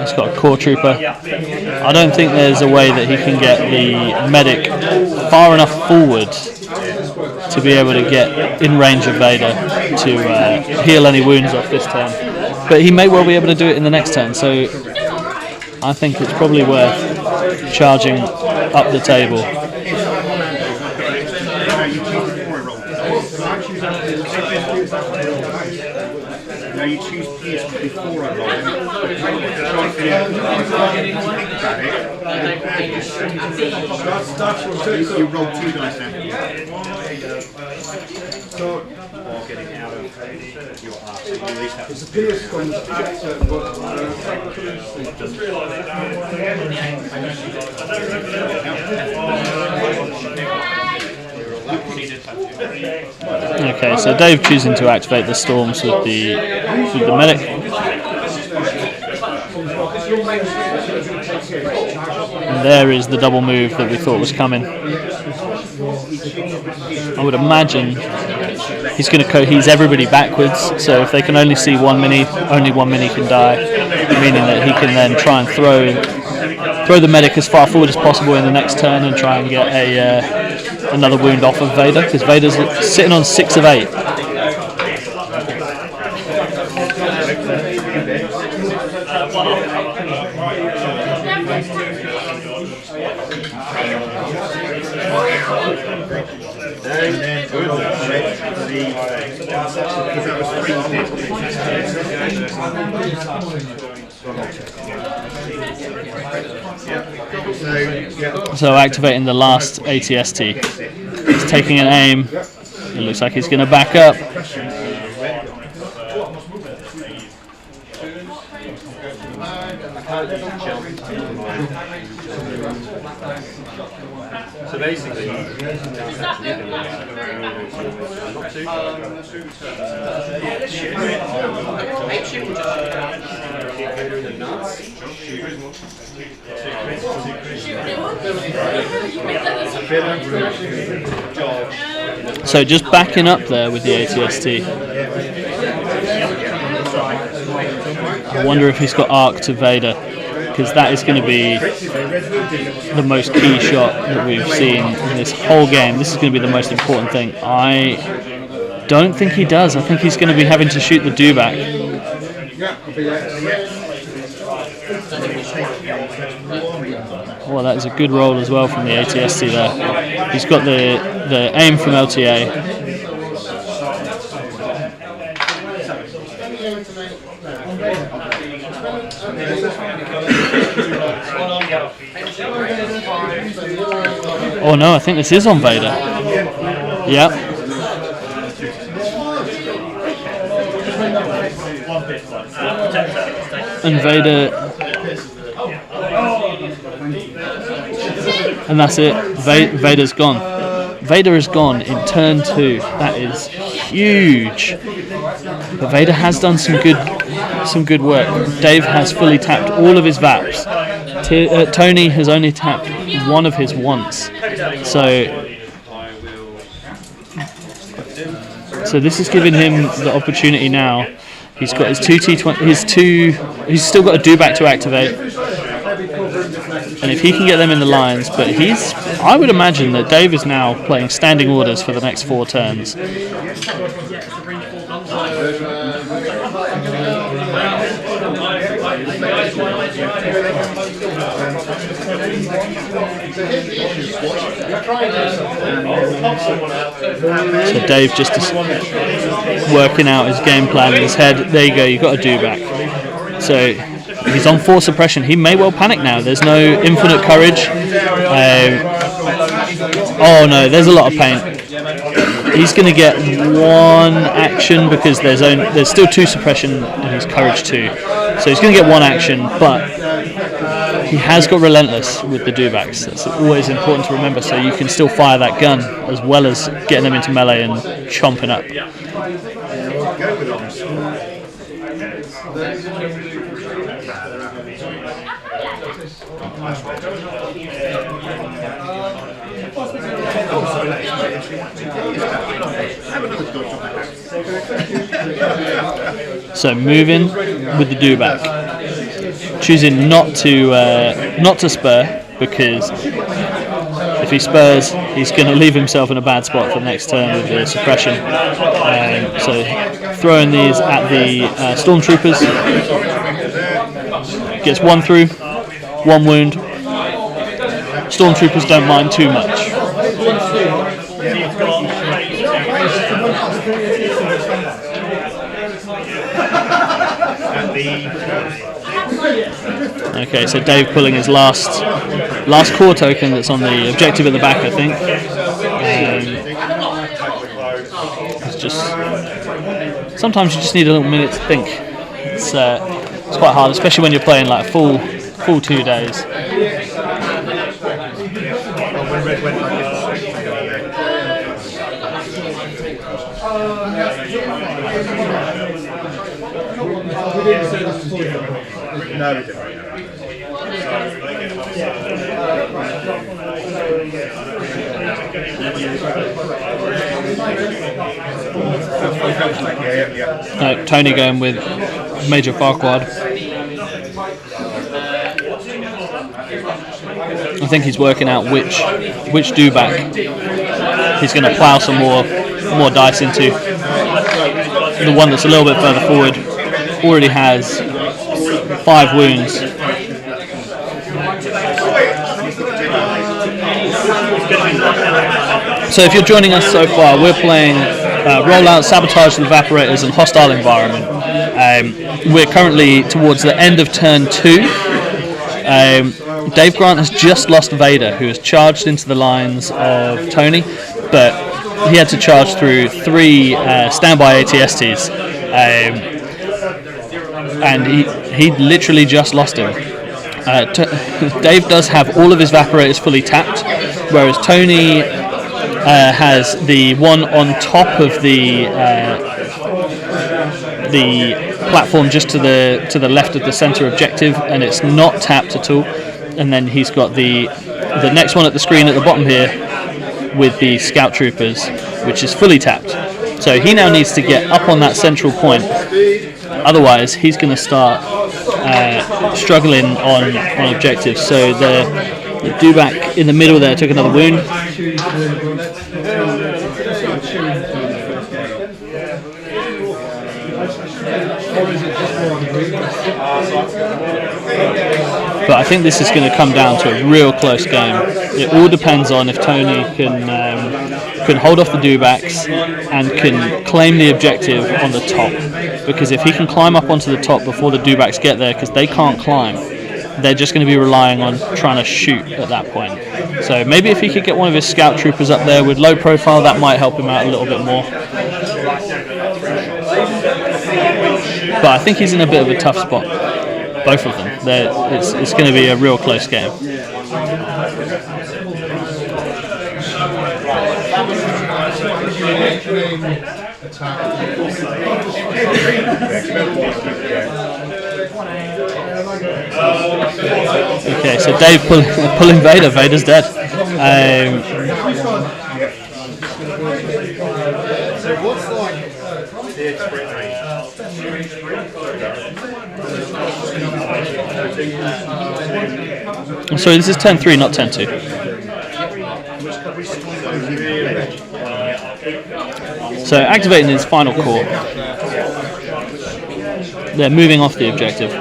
He's got a core trooper. I don't think there's a way that he can get the medic far enough forward to be able to get in range of Vader to heal any wounds off this turn. But he may well be able to do it in the next turn, so I think it's probably worth charging up the table. Now you choose Pierce before I roll. You roll 2 dice now. Or getting out of your arse. You at least have to Pierce comes after, Okay, so Dave choosing to activate the storms with the medic. And there is the double move that we thought was coming. I would imagine he's going to cohese everybody backwards, so if they can only see one mini, only one mini can die, meaning that he can then try and throw the medic as far forward as possible in the next turn and try and get another wound off of Vader, because Vader's sitting on 6 of 8. And then So activating the last ATST. He's taking an aim. It looks like he's going to back up. So basically, So just backing up there with the ATST. I wonder if he's got arc to Vader, because that is going to be the most key shot that we've seen in this whole game. This is going to be the most important thing. I don't think he does. I think he's going to be having to shoot the dewback. Well, that is a good roll as well from the ATST there. He's got the aim from LTA. Oh no, I think this is on Vader. Yep. And Vader. And that's it. Vader's gone. Vader is gone in turn 2. That is huge. But Vader has done some good work. Dave has fully tapped all of his VAPs. Tony has only tapped one of his once. So this is giving him the opportunity now. He's got his 2 T20, he's still got a do-back to activate. And if he can get them in the lines, but I would imagine that Dave is now playing standing orders for the next 4 turns. So Dave just is working out his game plan in his head. There you go, you've got a do-back. So he's on 4 suppression. He may well panic now. There's no infinite courage. Oh no, there's a lot of pain. He's going to get 1 action because there's still 2 suppression and he's courage 2. So he's going to get 1 action, but he has got relentless with the do-backs. That's always important to remember. So you can still fire that gun as well as getting them into melee and chomping up. So moving with the do-back, choosing not to spur, because if he spurs, he's going to leave himself in a bad spot for the next turn with the suppression. So throwing these at the stormtroopers, gets 1 through, 1 wound. Stormtroopers don't mind too much. Okay, so Dave pulling his last core token that's on the objective at the back, I think. It's just sometimes you just need a little minute to think. It's quite hard, especially when you're playing like full 2 days. No, we didn't. Tony going with Major Farquaad. I think he's working out which do-back he's going to plough some more dice into. The one that's a little bit further forward already has 5 wounds. So if you're joining us so far, we're playing Rollout, Sabotage the Evaporators and Hostile Environment. We're currently towards the end of turn 2. Dave Grant has just lost Vader, who has charged into the lines of Tony, but he had to charge through 3 standby ATSTs, and he literally just lost him. Dave does have all of his Evaporators fully tapped, whereas Tony has the one on top of the platform just to the left of the center objective, and it's not tapped at all. And then he's got the next one at the screen at the bottom here with the scout troopers, which is fully tapped. So he now needs to get up on that central point. Otherwise, he's going to start struggling on objectives. So the do-back in the middle there took another wound. But I think this is going to come down to a real close game. It all depends on if Tony can can hold off the dewbacks and can claim the objective on the top. Because if he can climb up onto the top before the dewbacks get there, because they can't climb, they're just going to be relying on trying to shoot at that point. So maybe if he could get one of his scout troopers up there with low profile, that might help him out a little bit more. But I think he's in a bit of a tough spot. Both of them. It's going to be a real close game. Okay, so Dave pulling Vader. Vader's dead. I'm sorry, this is 10-3, not 10-2. So activating his final core. They're moving off the objective.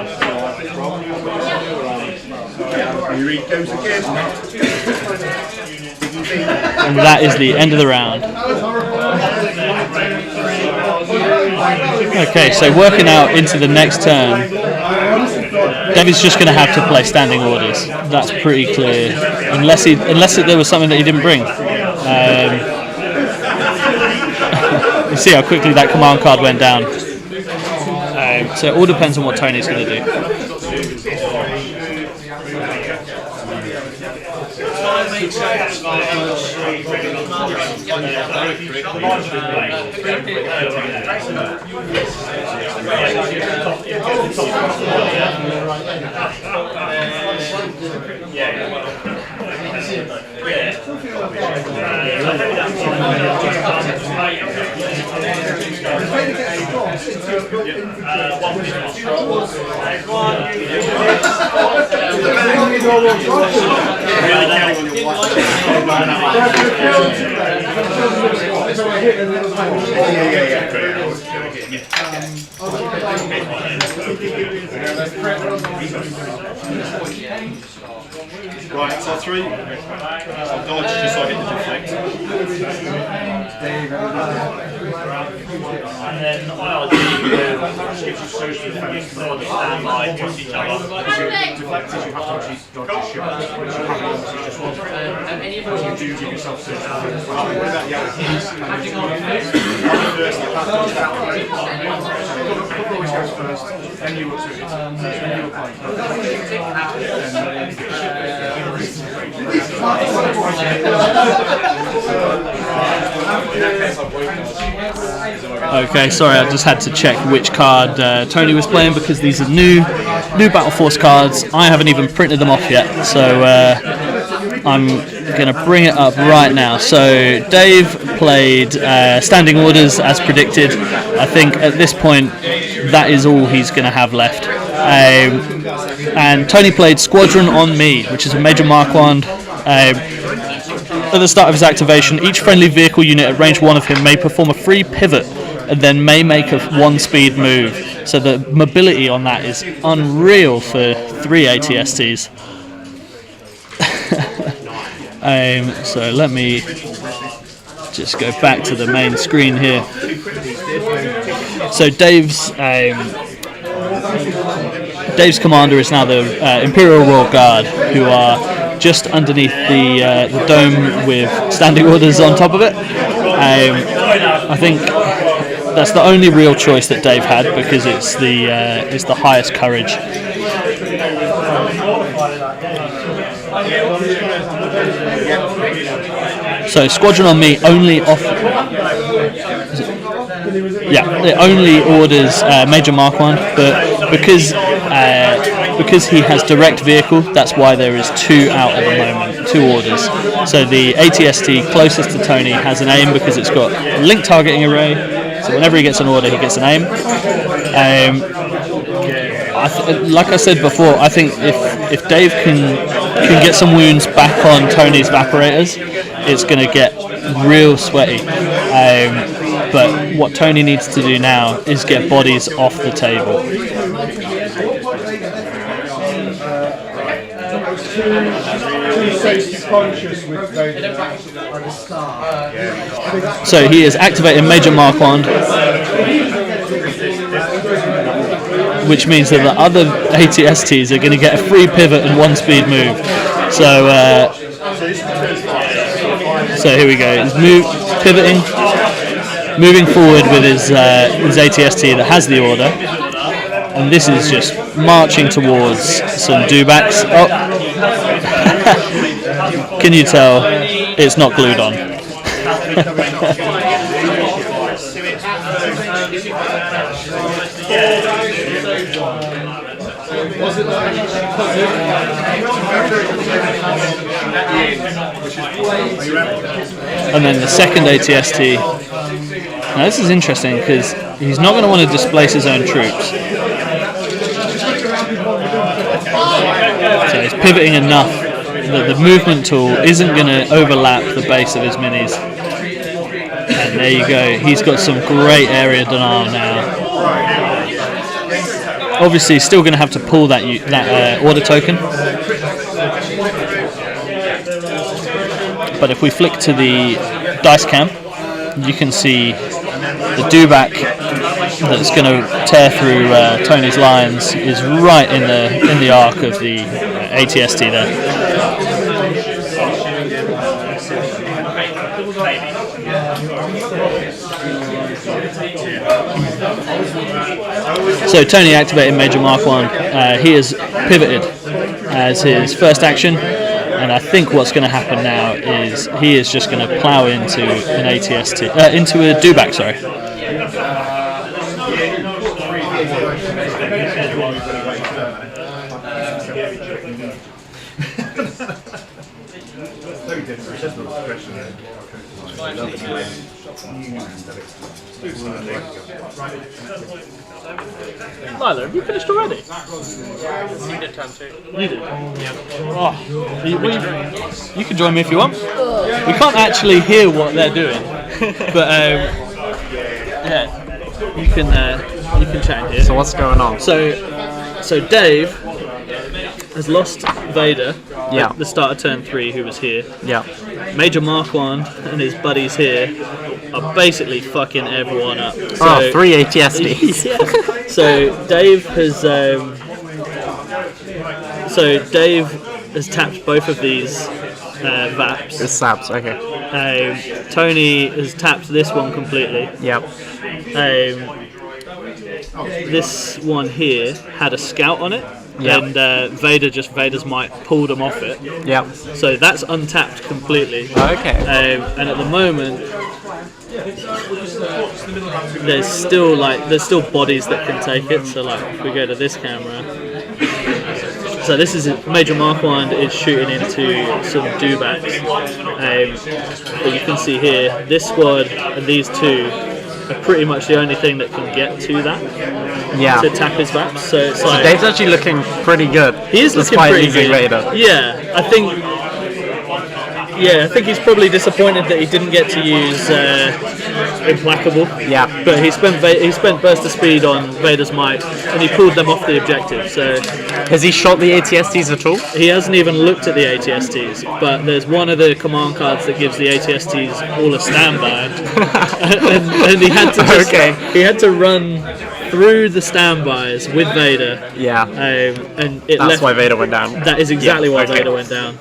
And that is the end of the round. Okay, so working out into the next turn, David's just going to have to play standing orders. That's pretty clear, unless there was something that he didn't bring. You see how quickly that command card went down. So it all depends on what Tony's going to do. Right, so 3. I'll dodge just so I hit the deflect. And then IRG gives you social defense for the standby, trust each other. Deflectors, you have to actually dodge your ship, which you haven't obviously just one. You do give yourself social defense. What about the other keys? First, you have to cover always goes first, then you look to it, then you apply. Okay, sorry, I just had to check which card Tony was playing because these are new Battle Force cards. I haven't even printed them off yet, so I'm going to bring it up right now. So Dave played Standing Orders as predicted. I think at this point that is all he's going to have left. And Tony played Squadron on Me, which is a Major Mark 1. At the start of his activation, each friendly vehicle unit at range 1 of him may perform a free pivot and then may make a 1-speed move. So the mobility on that is unreal for 3 ATSTs. So let me just go back to the main screen here. So Dave's commander is now the Imperial Royal Guard, who are just underneath the dome with standing orders on top of it. I think that's the only real choice that Dave had because it's the highest courage. So Squadron on Me only it only orders Major Mark 1, but because he has direct vehicle, that's why there is 2 out at the moment, 2 orders. So the ATST closest to Tony has an aim because it's got a link targeting array, so whenever he gets an order he gets an aim. Like I said before, I think if Dave can get some wounds back on Tony's evaporators, it's going to get real sweaty. But what Tony needs to do now is get bodies off the table. too safety conscious with Vader. So he is activating Major Mark Wand, which means that the other ATSTs are going to get a free pivot and 1 speed move. So here we go. He's pivoting, moving forward with his ATST that has the order, and this is just marching towards some dewbacks. Oh, can you tell it's not glued on? And then the second ATST. Now this is interesting because he's not going to want to displace his own troops. So he's pivoting enough that the movement tool isn't going to overlap the base of his minis. And there you go. He's got some great area denial now. Obviously, still going to have to pull that order token. But if we flick to the dice cam, you can see the dewback that's going to tear through Tony's lines is right in the arc of the ATST there. So Tony activated Major Mark 1. He has pivoted as his first action, and I think what's going to happen now is he is just going to plow into an ATST, into a dewback, sorry. Lila, have you finished already? You did time too. You did? Yeah. Oh, you can join me if you want. We can't actually hear what they're doing, but yeah, you can chat here. So what's going on? So Dave has lost Vader at the start of turn 3, who was here. Yeah. Major Marquand and his buddies here are basically fucking everyone up. So, 3 ATSDs. Yeah. So Dave has tapped both of these VAPs. The SAPs, okay. Tony has tapped this one completely. Yep. This one here had a scout on it. Yep. And Vader's might pulled him off it. Yep. So that's untapped completely. Okay. And at the moment, there's still bodies that can take it. So like if we go to this camera, so this is Major Marquand is shooting into some dewbacks. But you can see here, this squad and these two are pretty much the only thing that can get to that. Yeah. To tap his VAPs. So it's like Dave's actually looking pretty good. He is looking pretty good. Vader. Yeah, I think he's probably disappointed that he didn't get to use Implacable. Yeah. But he spent Burst of Speed on Vader's might, and he pulled them off the objective. So has he shot the ATSTs at all? He hasn't even looked at the ATSTs, but there's one of the command cards that gives the ATSTs all a standby, and he had to he had to run through the standbys with Vader. Yeah. And that's why Vader went down. That is exactly why Vader went down.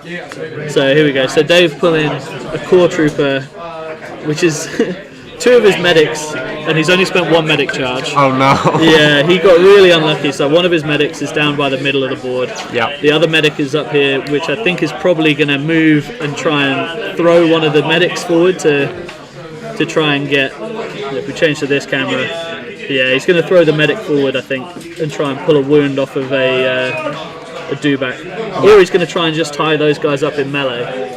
So here we go. So Dave pulling a core trooper, which is 2 of his medics, and he's only spent 1 medic charge. Oh no. Yeah, he got really unlucky. So one of his medics is down by the middle of the board. Yeah. The other medic is up here, which I think is probably going to move and try and throw one of the medics forward to try and get. If we change to this camera. Yeah, he's going to throw the medic forward, I think, and try and pull a wound off of a dewback. Or he's going to try and just tie those guys up in melee.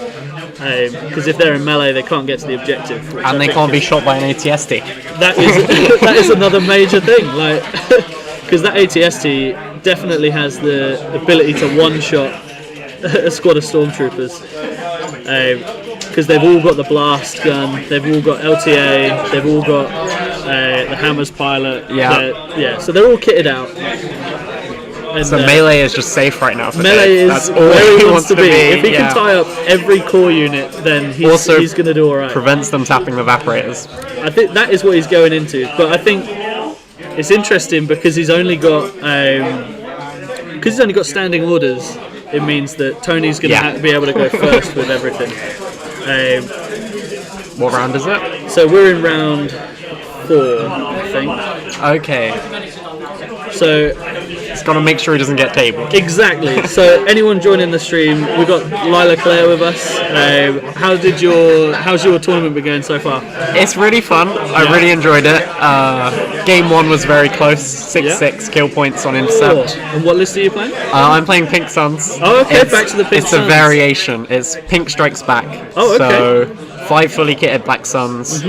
Because if they're in melee, they can't get to the objective. And they can't be shot by an ATST. That is another major thing. Like, because that ATST definitely has the ability to one-shot a squad of stormtroopers. Because they've all got the blast gun, they've all got LTA, they've all got the Hammers pilot. Yeah. So they're all kitted out. And, So melee is just safe right now for melee Dave. is That's all where he wants to be. If he yeah. can tie up every core unit, then he's going to do all right. Prevents them tapping the evaporators. I think that is what he's going into. But I think it's interesting because he's only got standing orders. It means that Tony's going to be able to go first with everything. What round is it? So we're in round 4, I think. Okay. So It's got to make sure he doesn't get tabled. exactly. So anyone joining the stream, we've got Lila Claire with us. How's your tournament been going so far? It's really fun. I really enjoyed it. Game 1 was very close. 6-6 kill points on intercept. And what list are you playing? I'm playing Pink Suns. Oh, okay. Back to the Pink It's Suns. a variation. It's Pink Strikes Back. Oh, okay. So 5 fully kitted Black Suns, 2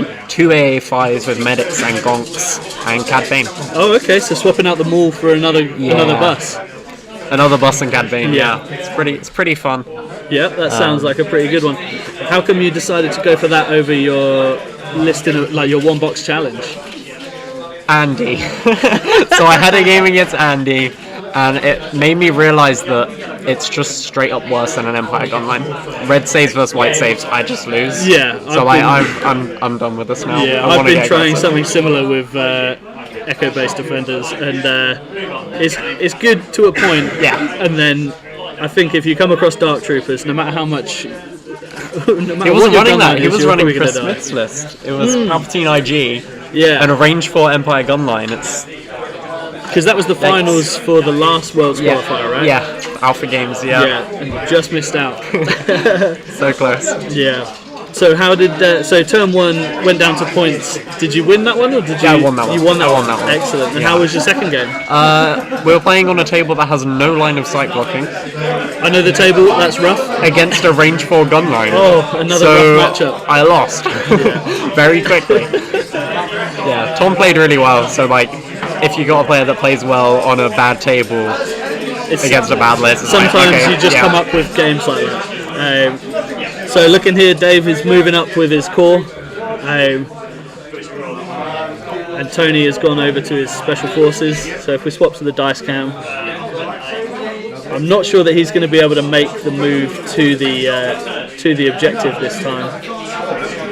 AA5s with medics and gonks, and Cad Bane. Oh, okay. So swapping out the Maul for another bus. Another bus and Cad Bane. Yeah. It's pretty fun. Yeah, that sounds like a pretty good one. How come you decided to go for that over your listing, like your 1-box challenge? Andy. So I had a game against Andy, and it made me realise that it's just straight up worse than an Empire Gunline. Red saves versus white saves, I just lose. Yeah. So I'm done with this now. Yeah, I've been trying something similar with echo-based defenders, and it's good to a point. Yeah. And then I think if you come across Dark Troopers, no matter how much, He wasn't running that. He was running Chris Smith's list. It was Palpatine IG. Yeah. And a range 4 Empire Gunline. It's because that was the finals for the last Worlds Qualifier, right? Yeah. Alpha Games. Yeah. Yeah, and just missed out. So close. Yeah. So how did so turn 1 went down to points? Did you win that one, or did you? Yeah, I won that one. You won that I one. won that one. Excellent. And how was your second game? We were playing on a table that has no line of sight blocking I know the table. That's rough. against a range 4 gunline. Oh, another So rough matchup. I lost very quickly. Yeah, Tom played really well. So like, if you got a player that plays well on a bad table against a bad list, it's Sometimes like, okay, you just come up with games like that. So looking here, Dave is moving up with his core, and Tony has gone over to his special forces. So if we swap to the dice cam, I'm not sure that he's going to be able to make the move to the objective this time,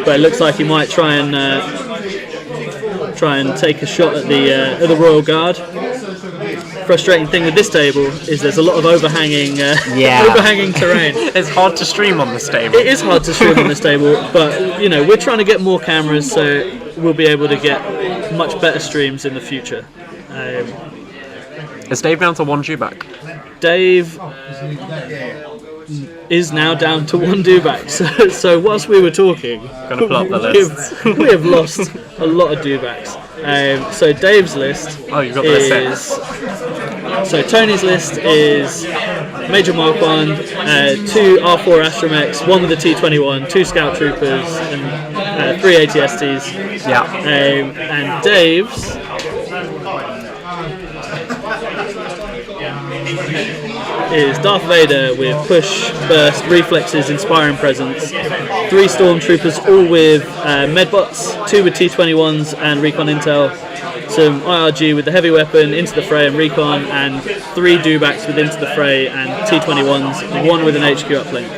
but it looks like he might try and take a shot at the Royal Guard. Frustrating thing with this table is there's a lot of overhanging terrain. It's hard to stream on this table. It is hard to stream on this table, but you know, we're trying to get more cameras, so we'll be able to get much better streams in the future. Is Dave down to 1 dewback? Dave is now down to 1 dewback. So whilst we were talking, Gonna pull up the list. we have lost a lot of dewbacks. So Dave's list Oh, you've got the list there. So Tony's list is Major Mark 1, 2 R4 Astromechs, 1 with a T21, 2 Scout Troopers, and 3 ATSTs. Yeah. And Dave's is Darth Vader with push, burst, reflexes, inspiring presence, 3 stormtroopers, all with medbots, 2 with T21s and recon intel, some IRG with the heavy weapon, into the fray and recon, and 3 dewbacks with into the fray and T21s, 1 with an HQ uplink.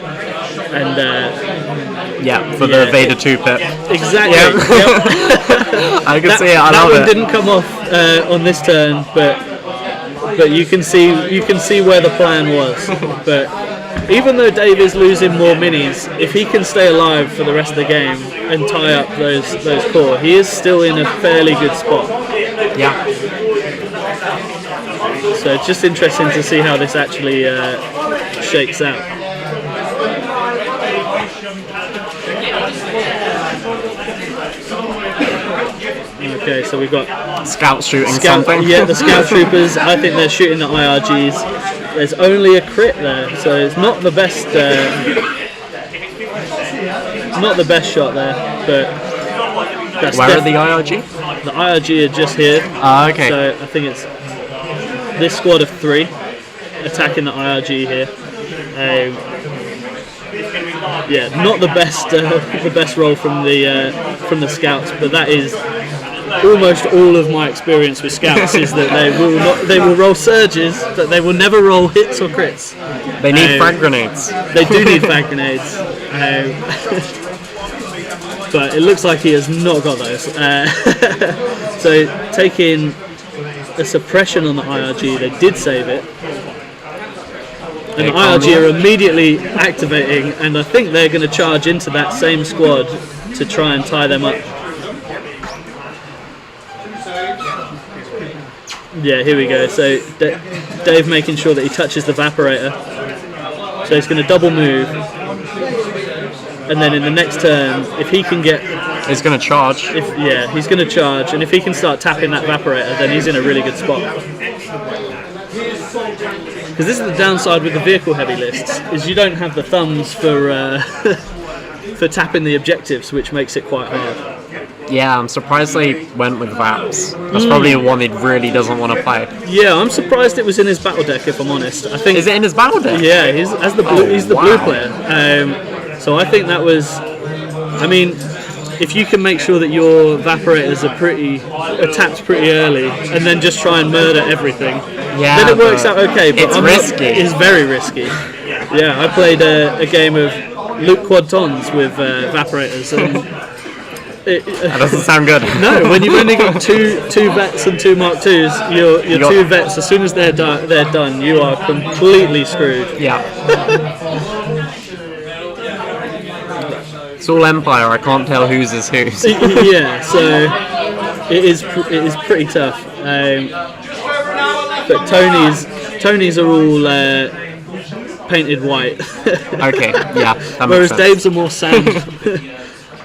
And the Vader 2 pip. exactly. Yep. I can see it. I that love one it. didn't come off on this turn, but you can see where the plan was. But even though Dave is losing more minis, if he can stay alive for the rest of the game and tie up those core, he is still in a fairly good spot. Yeah. So it's just interesting to see how this actually shakes out. Okay, so we've got Scout shooting something. Yeah, the Scout Troopers. I think they're shooting the IRGs. There's only a crit there, so it's not the best. Not the best shot there, but that's Where are the IRG? The IRG are just here. Okay. So I think it's this squad of 3 attacking the IRG here. Yeah, not the best roll from the scouts, but that is almost all of my experience with scouts is that they will roll surges, but they will never roll hits or crits. They need frag grenades. They do need frag grenades. But it looks like he has not got those. So taking a suppression on the IRG, they did save it. And the IRG are immediately activating, and I think they're going to charge into that same squad to try and tie them up. Yeah, here we go. So Dave making sure that he touches the evaporator. So he's going to double move. And then in the next turn, if he can get... He's going to charge. He's going to charge. And if he can start tapping that evaporator, then he's in a really good spot. Because this is the downside with the vehicle heavy lists, is you don't have the thumbs for for tapping the objectives, which makes it quite hard. Yeah, I'm surprised they went with VAPs. That's probably the one he really doesn't want to play. Yeah, I'm surprised it was in his battle deck, if I'm honest. I think. Is it in his battle deck? Yeah, he's the blue player. So I think that was. I mean, if you can make sure that your evaporators are tapped pretty early, and then just try and murder everything, then it works out okay. But it's risky. It's very risky. Yeah, I played a game of Luke Quad Tons with evaporators, and that doesn't sound good. No, when you've only got two vets and two Mark IIs, your two vets, as soon as they're done, you are completely screwed. Yeah. It's all Empire. I can't tell whose is whose. Yeah, so it is pretty tough. But Tony's are all painted white. Okay, yeah. That Whereas makes sense. Dave's are more sand.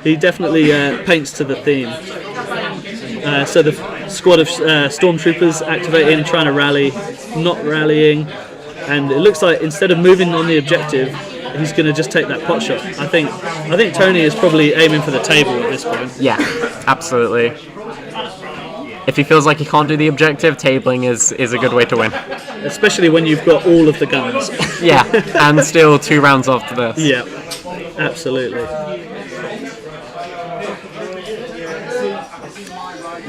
He definitely paints to the theme. So the squad of stormtroopers activating, trying to rally, not rallying, and it looks like instead of moving on the objective, he's going to just take that pot shot. I think Tony is probably aiming for the table at this point. Yeah, absolutely. If he feels like he can't do the objective, tabling is a good way to win. Especially when you've got all of the guns. Yeah, and still 2 rounds after this. Yeah, absolutely.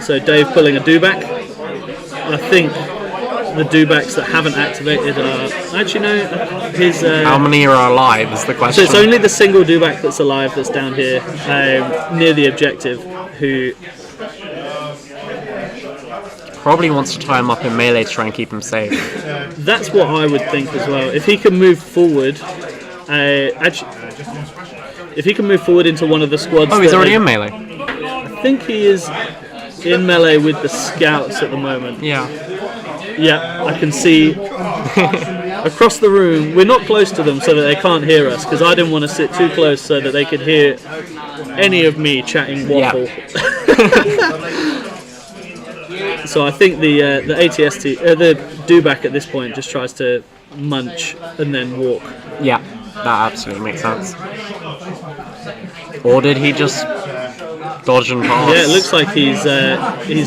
So Dave pulling a dewback. I think the dewbacks that haven't activated are... Actually, no. His, how many are alive is the question. So it's only the single dewback that's alive that's down here, near the objective, who... Probably wants to tie him up in melee to try and keep him safe. That's what I would think as well. If he can move forward... if he can move forward into one of the squads... Oh, he's already in melee. I think he is in melee with the scouts at the moment. Yeah. Yeah, I can see across the room. We're not close to them so that they can't hear us, because I didn't want to sit too close so that they could hear any of me chatting waffle. So I think the ATST, the dewback at this point just tries to munch and then walk. Yeah, that absolutely makes sense. Or did he just dodge and pass? Yeah, it looks like he's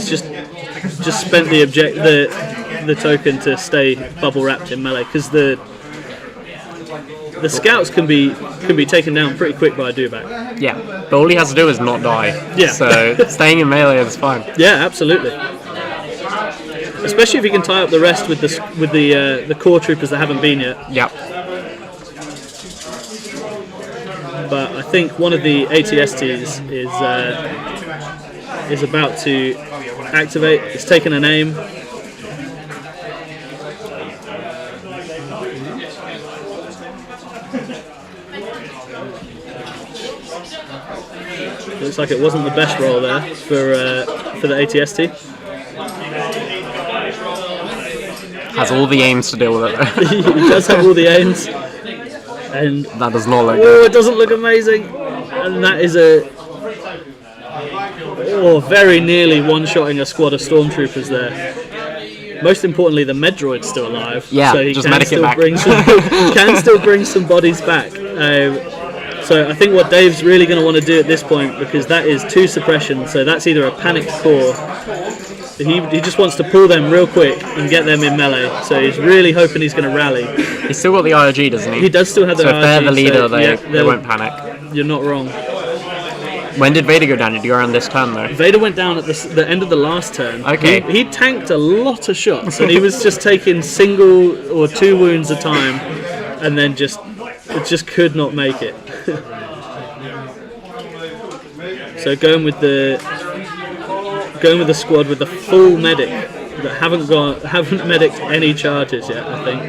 just spent the token to stay bubble wrapped in melee, because the scouts can be taken down pretty quick by a dewback. Yeah, but all he has to do is not die. Yeah. So staying in melee is fine. Yeah, absolutely. Especially if you can tie up the rest with the core troopers that haven't been yet. Yeah. But I think one of the ATSTs is about to activate. It's taken an aim. Looks like it wasn't the best roll there for the ATST. Has all the aims to deal with it. He does have all the aims, and that does not look good. good. It doesn't look amazing, and that is very nearly one-shotting a squad of stormtroopers there. Most importantly, the med droid's still alive, yeah, so he just can still bring some bodies back. So I think what Dave's really going to want to do at this point, because that is 2 suppressions, so that's either a panicked core. He just wants to pull them real quick and get them in melee, so he's really hoping he's going to rally. He's still got the IRG, doesn't he? He does still have the IRG. So if they're the leader, they won't panic. You're not wrong. When did Vader go down? Did he go around this turn though? Vader went down at the end of the last turn. Okay. He tanked a lot of shots, and he was just taking single or 2 wounds a time, and then just could not make it. So going with the squad with the full medic that haven't medicked any charges yet, I think.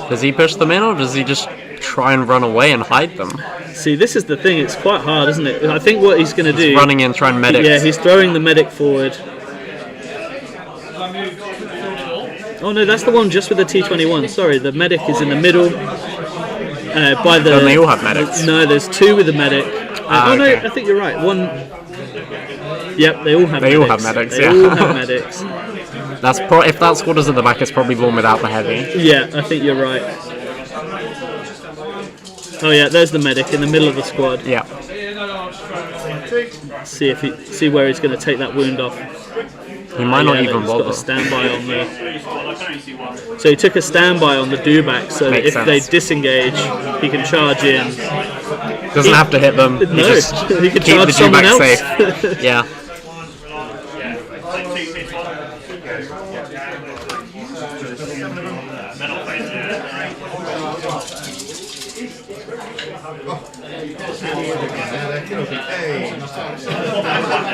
Does he push them in, or does he just try and run away and hide them? See, this is the thing. It's quite hard, isn't it? I think what he's going to do... running in, trying medic. Yeah, he's throwing the medic forward. Oh no, that's the one just with the T21. Sorry, the medic is in the middle. By the. Don't they all have medics? No, there's 2 with the medic. Oh no, okay. I think you're right. One. Yep, they all have. They medics. all have medics. They Yeah. all have medics. If that squad is at the back, it's probably the one without the heavy. Yeah, I think you're right. Oh yeah, there's the medic in the middle of the squad. Yeah. See where he's going to take that wound off. He might not Yeah, even he's got bother. a standby on the. So he took a standby on the dewback, so that Makes if sense. they disengage, he can charge in. Doesn't have to hit them. No, He just he can keep charge the someone dewback else. safe. Yeah.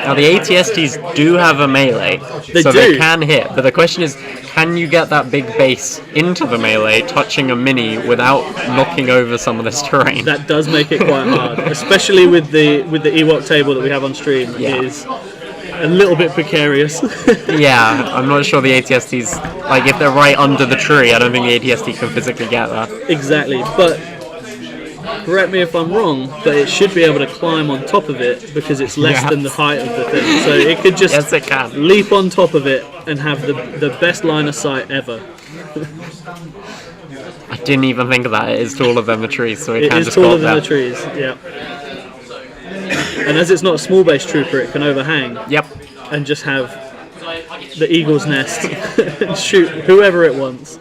Now the ATSTs do have a melee, so they do. can hit, but the question is, can you get that big base into the melee, touching a mini without knocking over some of this terrain? That does make it quite hard, especially with the Ewok table that we have on stream. Yeah. It is a little bit precarious. Yeah, I'm not sure the ATSTs, like if they're right under the tree, I don't think the ATST can physically get that. Exactly, but correct me if I'm wrong, but it should be able to climb on top of it because it's less Yeah. than the height of the thing. So it could just Yes, it can. leap on top of it and have the best line of sight ever. I didn't even think of that. It is taller than the tree, so it It can is just go taller up than there. the trees, yeah. And as it's not a small base trooper, it can overhang Yep. and just have the eagle's nest and shoot whoever it wants.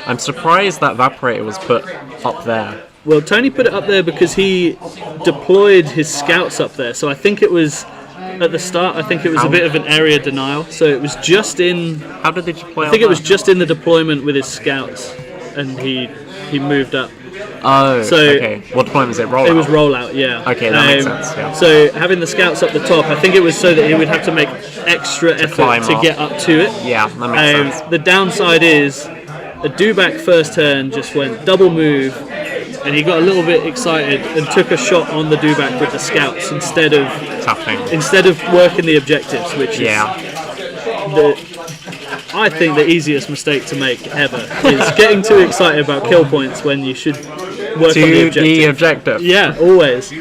I'm surprised that Vaporator was put up there. Well, Tony put it up there because he deployed his scouts up there. So I think it was, at the start, I think it was a bit of an area denial. So it was just in, How did they deploy I think up it was there? just in the deployment with his scouts. And he moved up. Oh, so okay. What deployment is it? Rollout? It was rollout, yeah. Okay, that makes sense, yeah. So having the scouts up the top, I think it was so that he would have to make extra effort climb to up. get up to it. Yeah, that makes sense. The downside is a dewback first turn just went double move, and he got a little bit excited and took a shot on the dewback with the scouts instead of Tapping. working the objectives, which Yeah. is I think the easiest mistake to make ever is getting too excited about kill points when you should work on the To objective. the objective. Yeah, always.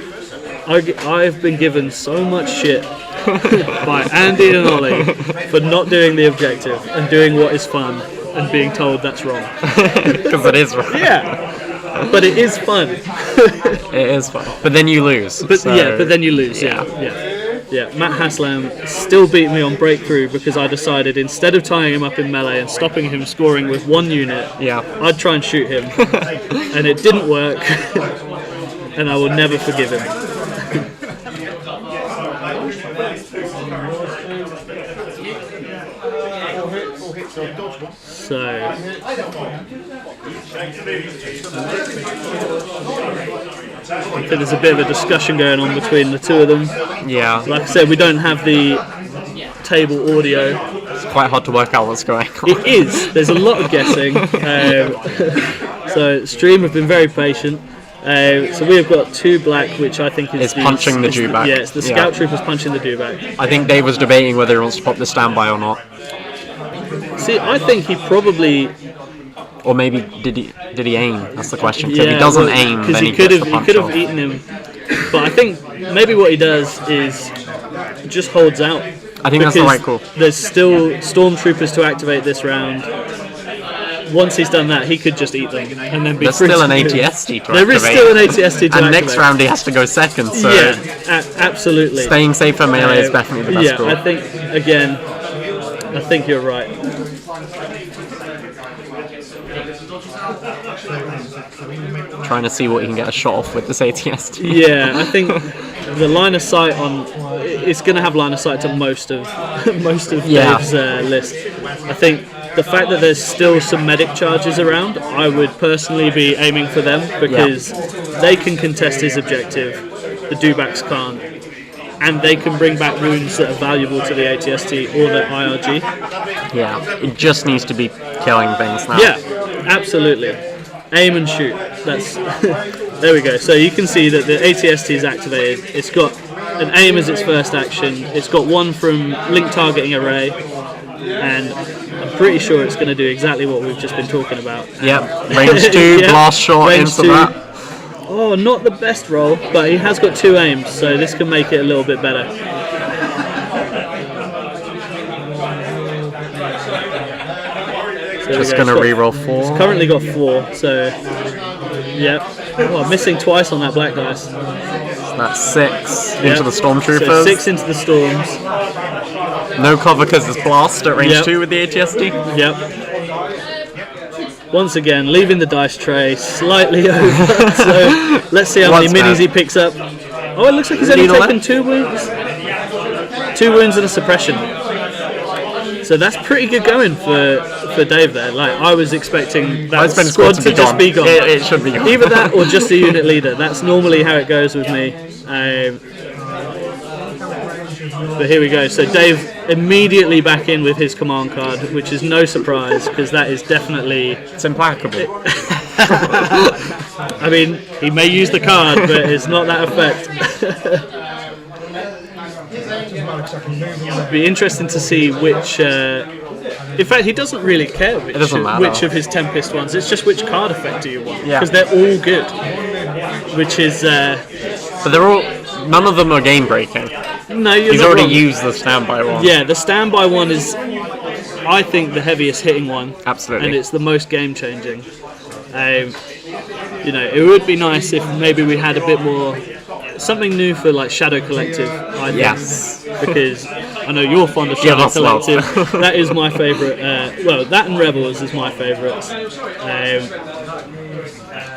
I've been given so much shit by Andy and Ollie for not doing the objective and doing what is fun and being told that's wrong. Because it is right. Yeah, but it is fun. It is fun. But then you lose. But so- yeah, but then you lose. Yeah. Matt Haslam still beat me on breakthrough because I decided instead of tying him up in melee and stopping him scoring with 1 unit, Yeah. I'd try and shoot him, and it didn't work, and I will never forgive him. So, I think there's a bit of a discussion going on between the two of them. Yeah. Like I said, we don't have the table audio. It's quite hard to work out what's going on. It is. There's a lot of guessing. So stream have been very patient. So we have got 2 black, which I think is It's punching the dewback. Yeah, it's the scout troopers punching the dewback. I think Dave was debating whether he wants to pop the standby or not. See, I think he probably Or maybe did he aim? That's the question. If he doesn't aim, because then he he could gets have the punch he could off. have eaten him. But I think maybe what he does is just holds out. I think that's the because right call. There's still stormtroopers to activate this round. Once he's done that, he could just eat them and then be There's free still to an move. ATST to There is activate. still an ATST to And activate. next round he has to go second, so Yeah, absolutely. staying safe for melee is definitely the best Yeah, call. I think you're right. Trying to see what he can get a shot off with this ATST. Yeah, I think the line of sight on it's going to have line of sight to most of Yeah. Dave's list. I think the fact that there's still some medic charges around, I would personally be aiming for them because they can contest his objective, the Dubaks can't, and they can bring back wounds that are valuable to the ATST or the IRG. Yeah, it just needs to be killing things now. Yeah, absolutely. Aim and shoot. That's there we go. So you can see that the ATST is activated. It's got an aim as its first action. It's got one from link targeting array, and I'm pretty sure it's going to do exactly what we've just been talking about. Yep, range 2, Yep, blast shot range into 2. that. Oh, not the best roll, but he has got 2 aims, so this can make it a little bit better. There we Just go. gonna It's got- reroll It's 4. currently got 4, so yep. Oh, missing twice on that black dice. That's 6 into Yep. the So stormtroopers. 6 into the storms. No cover because it's blast at range Yep. 2 with the ATST. Yep. Once again, leaving the dice tray slightly over. So let's see how many Once minis bad. he picks up. Oh, it looks like he's only Needle taken left. 2 wounds. 2 wounds and a suppression. So that's pretty good going for Dave there. Like I was expecting that Spent squad to just be gone. It should be gone. Either that or just a unit leader. That's normally how it goes with me. But here we go. So Dave immediately back in with his command card, which is no surprise because that is definitely. It's implacable. I mean, he may use the card, but it's not that effect. It'd be interesting to see which. In fact, he doesn't really care which, doesn't matter. which of his Tempest ones. It's just which card effect do you want? Yeah. Because they're all good. Which is. But they're all. None of them are game breaking. No, you're He's not already wrong. used the standby one. Yeah, the standby one is, I think, the heaviest hitting one. Absolutely. And it's the most game changing. You know, it would be nice if maybe we had a bit more, something new for like Shadow Collective. I think, Yes. because I know you're fond of Yeah, Shadow that's love. Collective. That is my favourite. Well, that and Rebels is my favourites.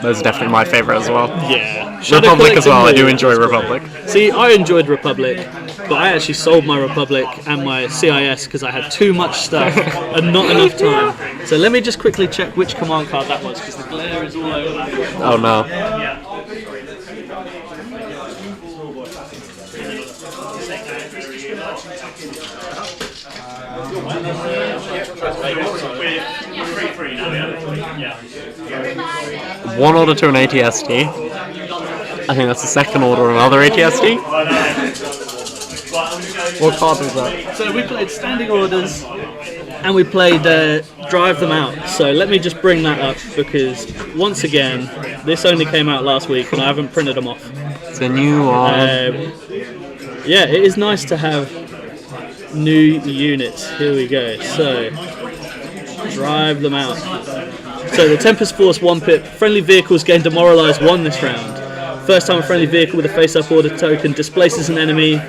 Those are definitely my favourite as well. Yeah, Shadow Republic as well. I do Collective enjoy is great. Republic. See, I enjoyed Republic, but I actually sold my Republic and my CIS because I had too much stuff and not enough time. So let me just quickly check which command card that was because the glare is all over that one. Oh no. One order to an ATST. I think that's the second order on another ATST. What card was that? So we played standing orders and we played drive them out. So let me just bring that up because once again, this only came out last week and I haven't printed them off. It's a new one. Yeah, it is nice to have new units. Here we go. So drive them out. So the Tempest Force 1 pip. Friendly vehicles gain demoralized 1 this round. First time a friendly vehicle with a face-up order token displaces an enemy.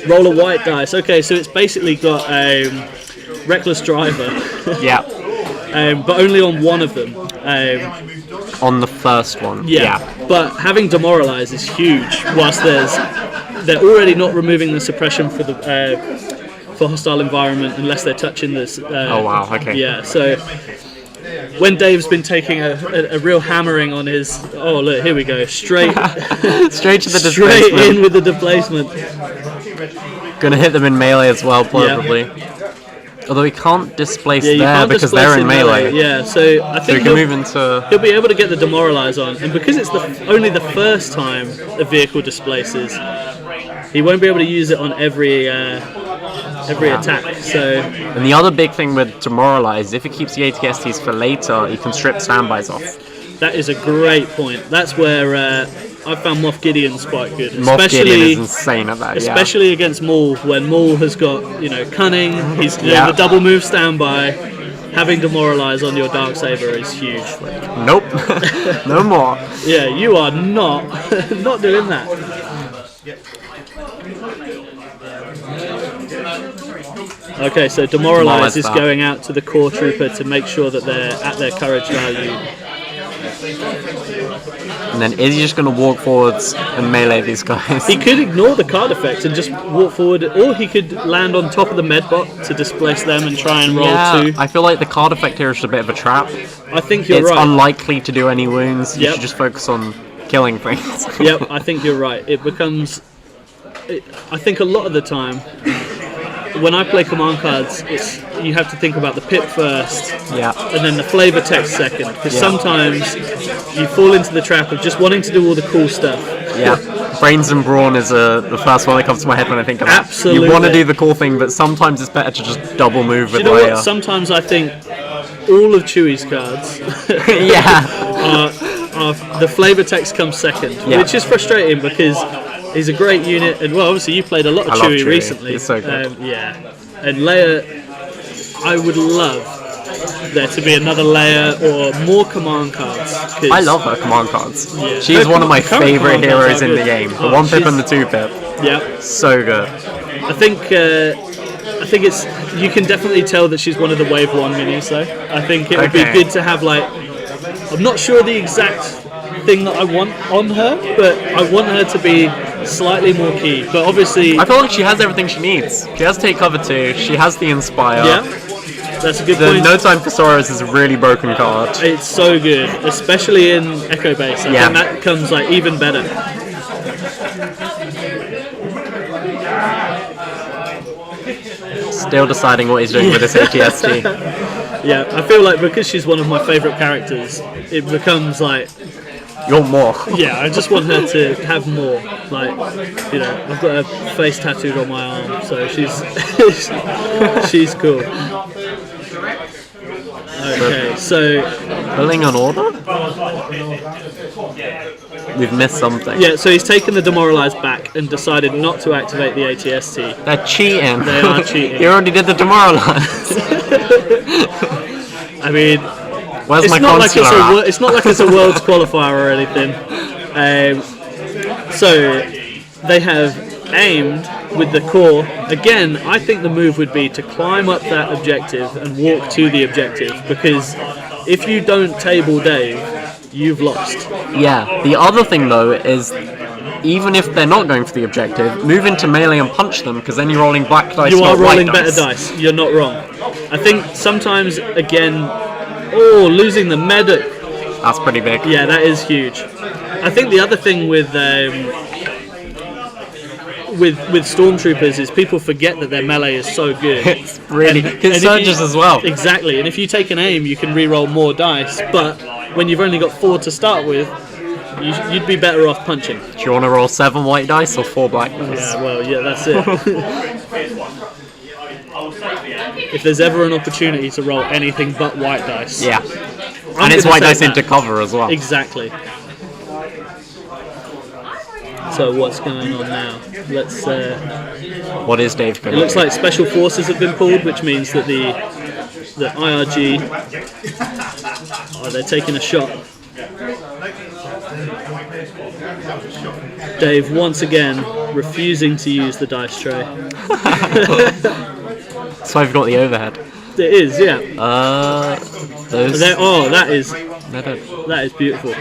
Roll a white dice. Okay, so it's basically got reckless driver, Yeah. but only on one of them. On the first one. Yeah, but having demoralize is huge. Whilst they're already not removing the suppression for the for hostile environment unless they're touching this. Oh wow. Okay. Yeah, so when Dave's been taking a real hammering on his, oh look, here we go, straight Straight to the straight displacement. in with the displacement. Gonna hit them in melee as well, probably. Although he can't displace Yeah, you there can't because displace they're in melee. Yeah, so I So think he can move into. he'll be able to get the demoralize on, and because it's only the first time a vehicle displaces, he won't be able to use it on every attack. So And the other big thing with Demoralize, if it keeps the ATSTs for later, you can strip standbys off. that is a great point. That's where I found Moff Gideon's quite good, Moff Gideon is insane at that, yeah. especially against Maul, when Maul has got cunning. He's doing Yeah. the double move standby. Having demoralize on your Darksaber is huge. Nope. No more. Yeah, you are not not doing that. Okay, so demoralize Demoralize is that. going out to the core trooper to make sure that they're at their courage value. And then is he just going to walk forwards and melee these guys? He could ignore the card effect and just walk forward, or he could land on top of the medbot to displace them and try and roll two. I feel like the card effect here is a bit of a trap. I think you're It's right. unlikely to do any wounds. You Yep. should just focus on killing things. Yep, I think you're right. It becomes... I think a lot of the time, when I play command cards, you have to think about the pip first, Yeah. and then the flavor text second, because Yeah. sometimes you fall into the trap of just wanting to do all the cool stuff. Yeah. Brains and Brawn is the first one that comes to my head when I think of that. Absolutely. You want to do the cool thing, but sometimes it's better to just double move Do with you know Leia. what? Sometimes I think all of Chewie's cards Yeah. are the flavor text comes second, Yeah. which is frustrating because he's a great unit, and well, obviously you played a lot of I love Chewie Chewie. recently. He's so good. Yeah, and Leia, I would love there to be another Leia or more command cards. 'Cause I love her command cards. Yeah. She's Her one of my current favorite command cards heroes are in the good. game. The Oh, 1 pip she's- and the 2 pip. Yeah, So good. I think it's you can definitely tell that she's one of the Wave 1 minis though. I think it would Okay. be good to have like, I'm not sure the exact thing that I want on her, but I want her to be slightly more key. But obviously, I feel like she has everything she needs. She has Take Cover 2, she has the Inspire. yeah, that's a good The point. No Time for Sorrows is a really broken card. It's so good, especially in Echo Base. I Yeah. think that becomes like even better. Still deciding what he's doing with this ATST. Yeah, I feel like because she's one of my favourite characters, it becomes like, You're more. yeah, I just want her to have more. Like, you know, I've got her face tattooed on my arm, so she's she's cool. Okay, so Pulling an order? We've missed something. yeah, so he's taken the demoralized back and decided not to activate the ATST. They're cheating. They are cheating. You already did the demoralize. I mean, Where's it's my not like consular at? it's not like it's a world's qualifier or anything. So they have aimed with the core. Again, I think the move would be to climb up that objective and walk to the objective, because if you don't table Dave, you've lost. Yeah. The other thing though is, even if they're not going for the objective, move into melee and punch them, because then you're rolling black dice. You are not white rolling better dice. You're not wrong. I think sometimes, again, losing the medic. That's pretty big. Yeah, that is huge. I think the other thing with stormtroopers is people forget that their melee is so good. It's really And it if surges you- as well. Exactly, and if you take an aim, you can re-roll more dice. But when you've only got 4 to start with, you'd be better off punching. Do you want to roll 7 white dice or 4 black dice? Yeah, well, yeah, that's it. If there's ever an opportunity to roll anything but white dice, Yeah. I'm And it's gonna white say dice that. into cover as well. Exactly. So what's going on now? Let's. What is Dave It going to looks do? like special forces have been pulled, which means that the IRG. Oh, they're taking a shot. Dave once again refusing to use the dice tray. So I've got the overhead. It is, yeah. Those. That is They don't- that is beautiful.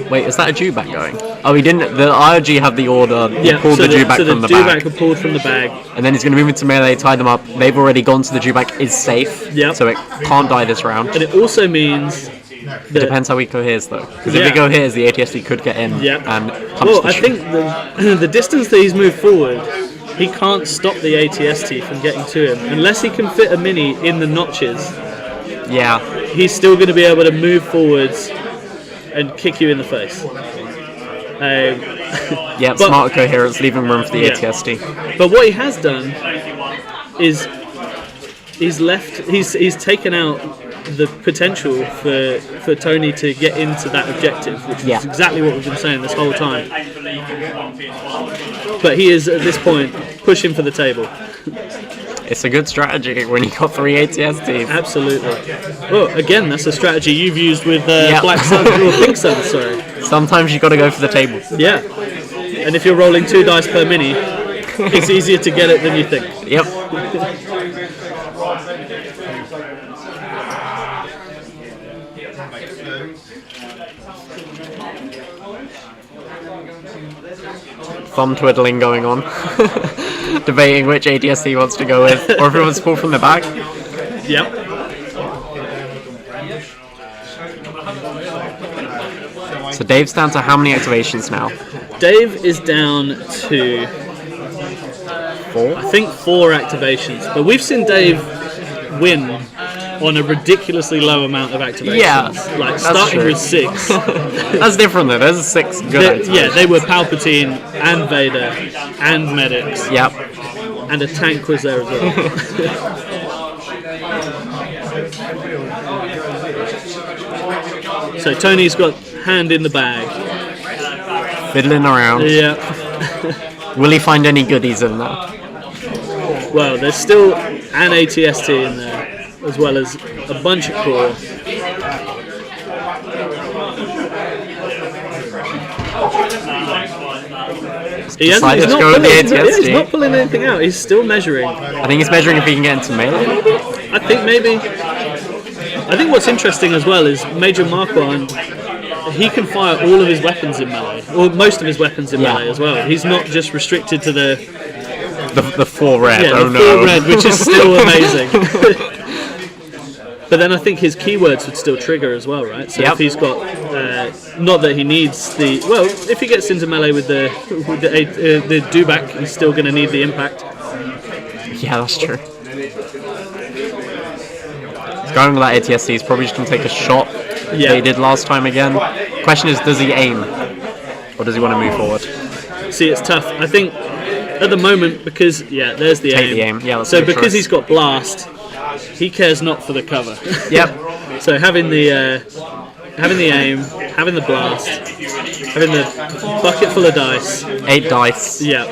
Wait, is that a Dewback going? Oh, he didn't. The IRG had the order. He Yeah, pulled so the Dewback from the Dewback bag. are pulled from the bag. And then he's going to move into melee, tie them up. They've already gone to the Dewback. Is safe. Yep. So it can't die this round. And it also means It depends how he coheres though. Because if Yeah. he coheres, the ATSD could get in Yeah. and punch Well, the I sh- think the distance that he's moved forward, he can't stop the ATST from getting to him. Unless he can fit a mini in the notches, Yeah. he's still going to be able to move forwards and kick you in the face. Yeah, But- smart coherence, leaving room for the Yeah. ATSD. But what he has done is he's taken out the potential for Tony to get into that objective, which Yeah. is exactly what we've been saying this whole time. But he is at this point pushing for the table. It's a good strategy when you got 3 ATSDs. Absolutely. Well, again, that's a strategy you've used with Yeah. Black Sun or Pink Sun. Sorry. Sometimes you got to go for the table. Yeah. And if you're rolling 2 dice per mini, it's easier to get it than you think. Yep. Thumb twiddling going on. Debating which ATST he wants to go with, or if he wants to pull from the back. Yep. So Dave's down to how many activations now? Dave is down to 4? I think 4 activations, but we've seen Dave win on a ridiculously low amount of activations. Yeah, like that's starting true. with 6. That's different though. There's 6 good activations. Yeah, they were Palpatine and Vader and medics. Yep. And a tank was there as well. So Tony's got hand in the bag. Fiddling around. Yeah. Will he find any goodies in there? Well, there's still an ATST in there, as well as a bunch of core. He's Decided to go with the ATST. He's not pulling anything out. He's still measuring. I think he's measuring if he can get into melee. I think maybe. I think what's interesting as well is Major Marquand. He can fire all of his weapons in melee, or most of his weapons in melee as well. He's not just restricted to the 4 red. yeah, Oh the no. 4 red, which is still amazing. But then I think his keywords would still trigger as well, right? So if he's got, not that he needs the, well, if he gets into melee with the dewback, he's still going to need the impact. Yeah, that's true. He's going with that ATST. He's probably just going to take a shot. Yeah. That he did last time again. Question is, does he aim, or does he want to move forward? See, it's tough. I think at the moment because there's the Take aim. the aim. Yeah, that's a so good because choice. he's got blast, he cares not for the cover. Yep. So having the aim, having the blast, having the bucket full of dice. 8 dice. Yeah.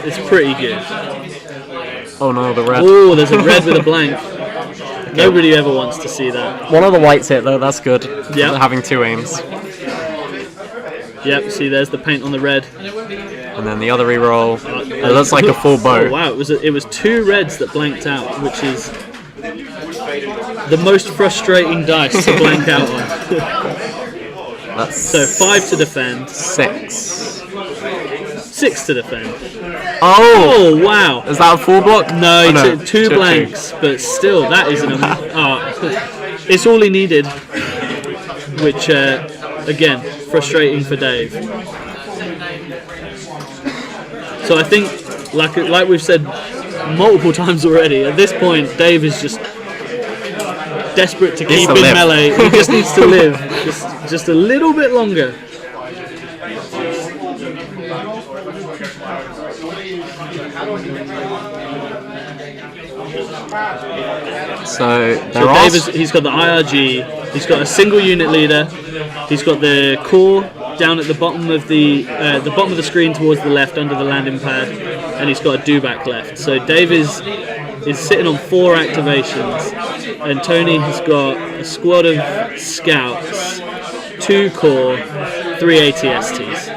It's pretty good. Oh no, the red. Oh, there's a red with a blank. Nobody ever wants to see that. One of the whites hit though. That's good. Yep. Having 2 aims. Yep. See, there's the paint on the red. And then the other reroll. It looks like a full bow. Oh, wow, it was 2 reds that blanked out, which is the most frustrating dice to blank out on. That's So 5 to defend, 6. 6 to defend. Oh! Oh wow! Is that a full block? No, Oh, he no. took 2 blanks, but still, that is it's all he needed. Which, again, frustrating for Dave. So I think, like we've said multiple times already, at this point, Dave is just desperate to keep in melee. He just needs to live, just a little bit longer. So He's got the IRG. He's got a single unit leader. He's got the core down at the bottom of the screen towards the left under the landing pad, and he's got a dewback left. So Dave is sitting on 4 activations, and Tony has got a squad of scouts, 2 core, 3 ATSTs.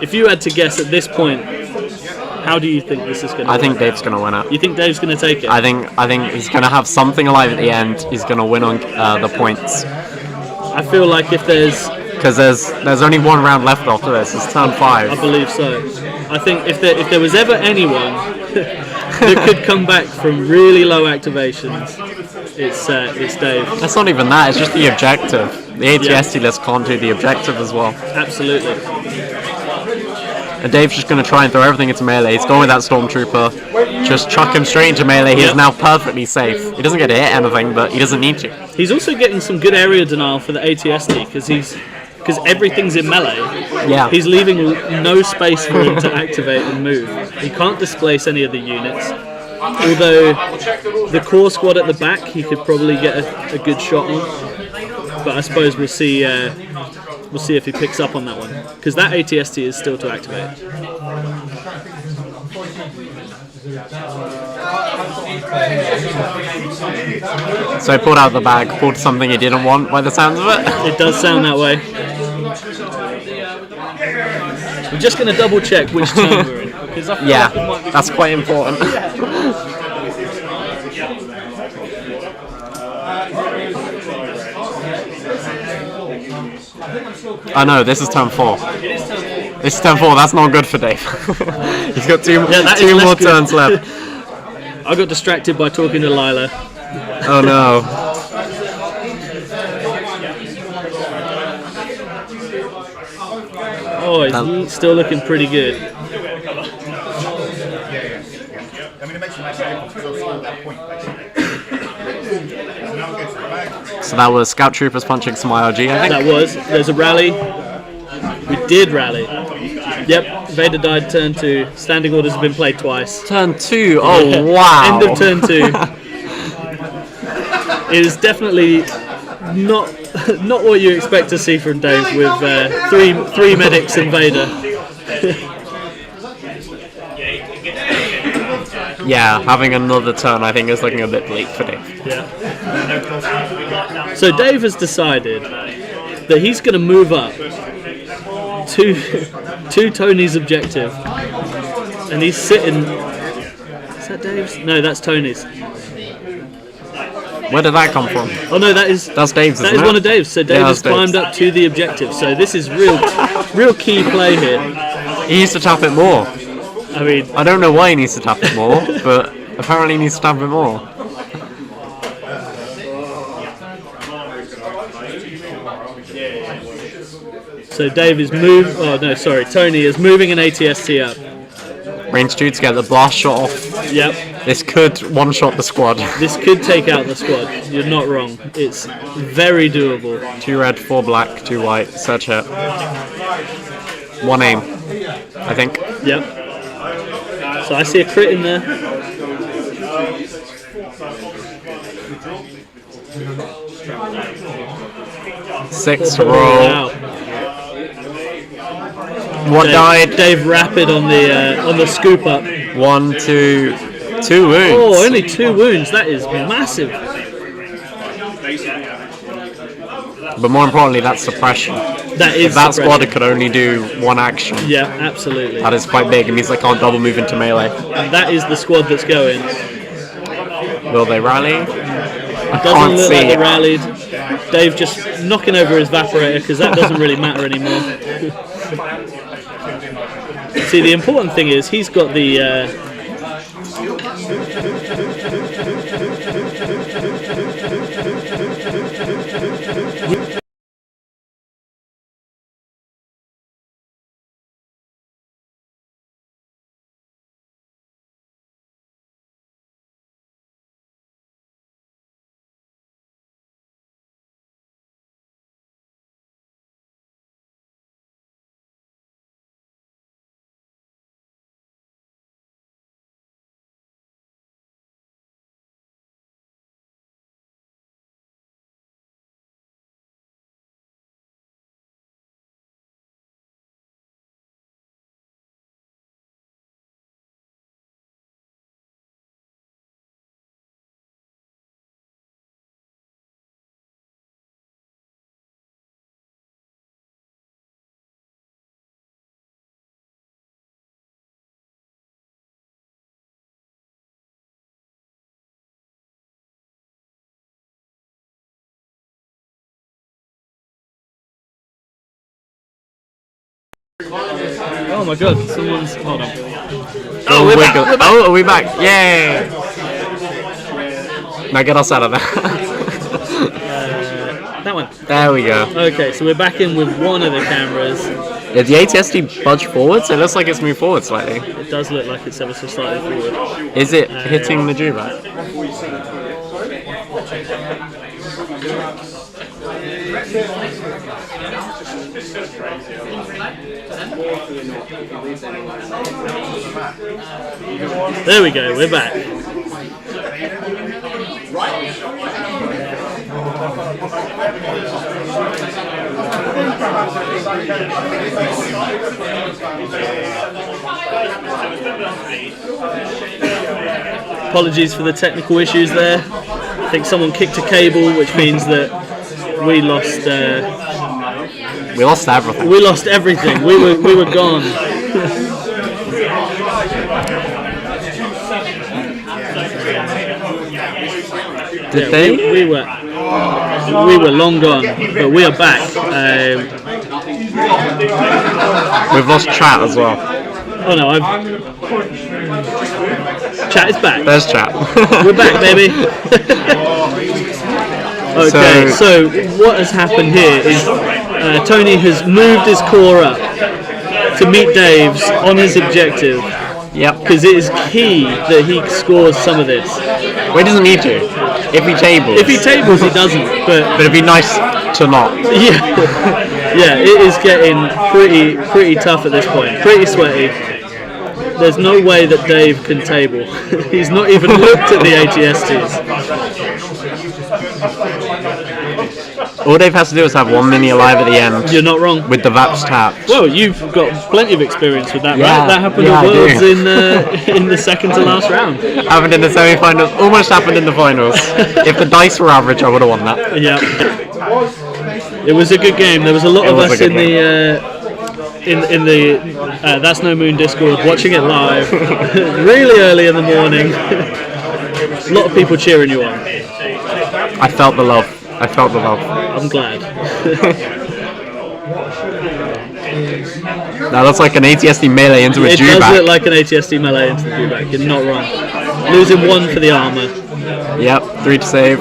If you had to guess at this point, how do you think this is going to I think Dave's going to win it. You think Dave's going to take it? I think he's going to have something alive at the end. He's going to win on the points. I feel like if there's... Because there's only 1 round left after this. It's turn 5. I believe so. I think if there was ever anyone that could come back from really low activations, it's Dave. That's not even that. It's just the objective. The ATST list can't do the objective as well. Absolutely. And Dave's just going to try and throw everything into melee. He's going with that Stormtrooper. Just chuck him straight into melee. He is now perfectly safe. He doesn't get to hit anything, but he doesn't need to. He's also getting some good area denial for the ATST because everything's in melee. Yeah. He's leaving no space for him to activate and move. He can't displace any of the units. Although the core squad at the back, he could probably get a good shot on. But I suppose we'll see. We'll see if he picks up on that one, because that ATST is still to activate. So he pulled out the bag, pulled something he didn't want by the sounds of it. It does sound that way. We're just going to double check which turn we're in, because I feel like it might be that's quite important. Oh no, this is turn 4. This is turn 4. That's not good for Dave. He's got two more turns left. I got distracted by talking to Lila. Oh no. Oh, he's still looking pretty good. I mean, it makes you nice because also at that point, basically. So that was Scout Troopers punching some IRG, I think. That was. There's a rally. We did rally. Yep, Vader died turn 2. Standing orders have been played twice. Turn 2. Oh wow. End of turn 2. It is definitely not what you expect to see from Dave with three medics and Vader. Yeah, having another turn I think is looking a bit bleak for Dave. Yeah. So Dave has decided that he's going to move up to Tony's objective, and he's sitting. Is that Dave's? No, that's Tony's. Where did that come from? Oh no, that's Dave's. That is one of Dave's. So Dave Yeah, has climbed up to the objective. So this is real key play here. He needs to tap it more. I mean, I don't know why he needs to tap it more, but apparently he needs to tap it more. so Dave is Tony is moving an ATST up. Range 2 to get the blast shot off. Yep. This could one-shot the squad. This could take out the squad. You're not wrong. It's very doable. 2 red, 4 black, 2 white. Search it. 1 aim, I think. Yep. So I see a crit in there. Six to roll. Wow. What died? Dave Rapid on the scoop up. 1, 2 wounds. Oh, only 2 wounds. That is massive. But more importantly, that's suppression. That is If that suppression. squad could only do 1 action. Yeah, absolutely. That is quite big. It means they can't double move into melee. And that is the squad that's going. Will they rally? I Doesn't can't look see. like they rallied. Dave just knocking over his evaporator because that doesn't really matter anymore. See, the important thing is he's got the. Oh my god, someone's. Hold on. Oh, we're back. Oh, are we back? Yay! Now get us out of there. That one. There we go. Okay, so we're back in with one of the cameras. Did the ATSD budge forwards? It looks like it's moved forward slightly. It does look like it's ever so slightly forward. Is it hitting the Jubac? There we go, we're back. Apologies for the technical issues there. I think someone kicked a cable, which means that we lost. We lost everything. We lost everything. We were gone. Did they? We were long gone, but we are back. We've lost chat as well. Oh no, chat is back. There's chat. We're back, baby. Okay, so what has happened here is Tony has moved his core up to meet Dave's on his objective. Yep. Because it is key that he scores some of this. Well, he doesn't need to. If he tables. If he tables, he doesn't. But it'd be nice to not. Yeah, it is getting pretty tough at this point. Pretty sweaty. There's no way that Dave can table. He's not even looked at the ATSTs. All Dave has to do is have one mini alive at the end. You're not wrong. With the VAPs tapped. Well, you've got plenty of experience with that, Yeah, right? That happened at Worlds in the second to last round. Happened in the semi-finals. Almost happened in the finals. If the dice were average, I would have won that. Yeah. It was a good game. There was a lot of us in the That's No Moon Discord watching it live, really early in the morning. A lot of people cheering you on. I felt the love. I'm glad. That looks like an ATSD melee into a It Dewback. does look like an ATSD melee into the Dewback. You're not wrong. Losing 1 for the armor. Yep, 3 to save.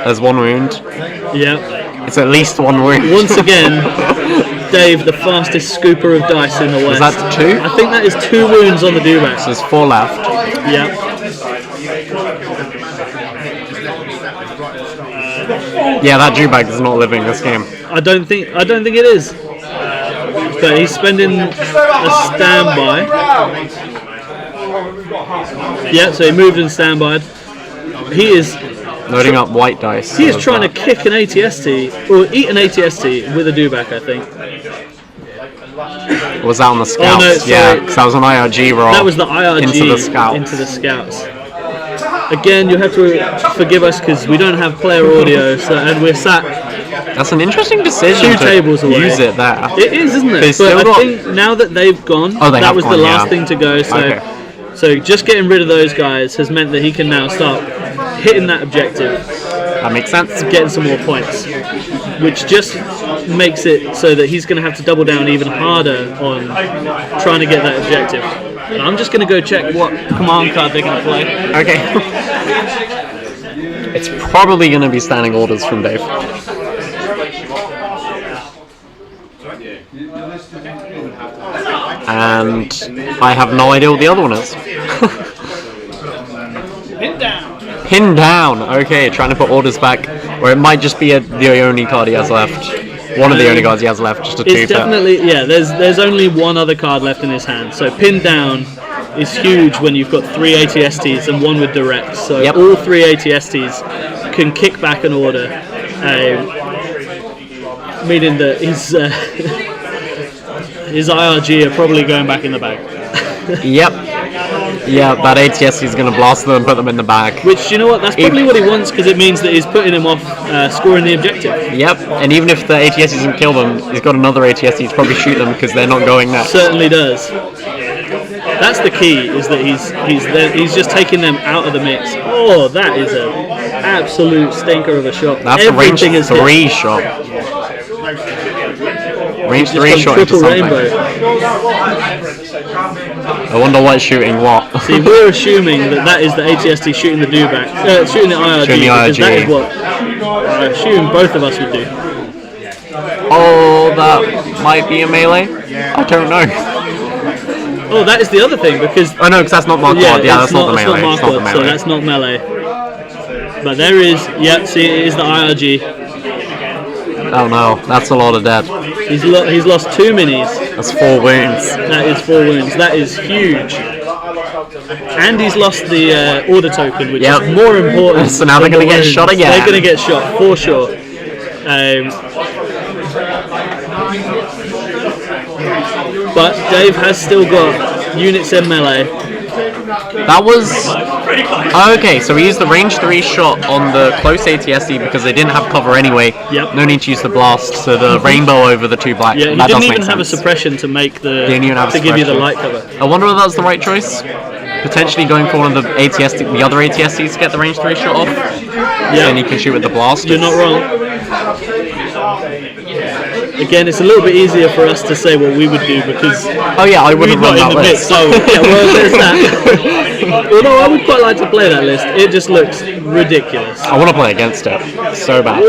There's 1 wound. Yep. It's at least 1 wound. Once again, Dave, the fastest scooper of dice in the West. Is that 2? I think that is 2 wounds on the Dewback. So there's 4 left. Yep. Yeah, that Dewback is not living this game. I don't think it is. But he's spending a standby. Yeah, so he moved and standby. He is loading up white dice. He is trying to kick an ATST or eat an ATST with a Dewback, I think. Was that on the scouts? Oh, no, yeah, because that was an IRG roll. That was the IRG into the scouts. Into the scouts. Again, you'll have to forgive us because we don't have player audio, and we're sat. That's an interesting decision. 2 tables away. Use it there. It is, isn't it? But I think now that they've gone, that was the last thing to go. So just getting rid of those guys has meant that he can now start hitting that objective. That makes sense. Getting some more points, which just makes it so that he's going to have to double down even harder on trying to get that objective. And I'm just going to go check what command card they're going to play. Okay. It's probably going to be standing orders from Dave. And I have no idea what the other one is. Pin down. Okay, trying to put orders back, or it might just be the only card he has left. One of the only cards he has left, just a 2-tap. It's definitely, yeah, there's only one other card left in his hand. So pin down is huge when you've got 3 ATSTs and 1 with direct. So all 3 ATSTs can kick back an order, meaning that his IRG are probably going back in the bag. Yep. Yeah, that ATST is going to blast them and put them in the bag. Which, you know what, that's probably what he wants, because it means that he's putting him off scoring the objective. Yep, and even if the ATST doesn't kill them, he's got another ATST, he's probably shoot them because they're not going next. Certainly does. That's the key, is that he's just taking them out of the mix. Oh, that is an absolute stinker of a shot. That's everything a range 3 shot. Range 3 shot into something. Rainbow. I wonder what's shooting what. See, we're assuming that is the ATST shooting the Dewback, shooting the IRG, because that is what I assume both of us would do. Oh, that might be a melee? I don't know. Oh, that is the other thing, because... Oh no, because that's not Mark Quad. Yeah, that's not the melee. That's not Mark Quad, so that's not melee. But there is... Yeah, see, it is the IRG. Oh no, that's a lot of dead. He's lost 2 minis. That's 4 wounds. That is 4 wounds. That is huge. And he's lost the order token, which is more important. So now they're going to get shot again. They're going to get shot, for sure. But Dave has still got units in melee. That was... Okay, so he used the range 3 shot on the close ATSD because they didn't have cover anyway. Yep. No need to use the blast, so the rainbow over the 2 black. Yeah, he didn't even have a suppression to make the... to give you the light cover. I wonder if that was the right choice. Potentially going for one of the other ATSDs to get the range 3 shot off. Yeah. Then he can shoot with the blast. You're not wrong. again, it's a little bit easier for us to say what we would do because Oh yeah, I wouldn't we're run not in that the list. mix. So yeah, well, there's that. Although I would quite like to play that list, it just looks ridiculous. I want to play against it so bad. I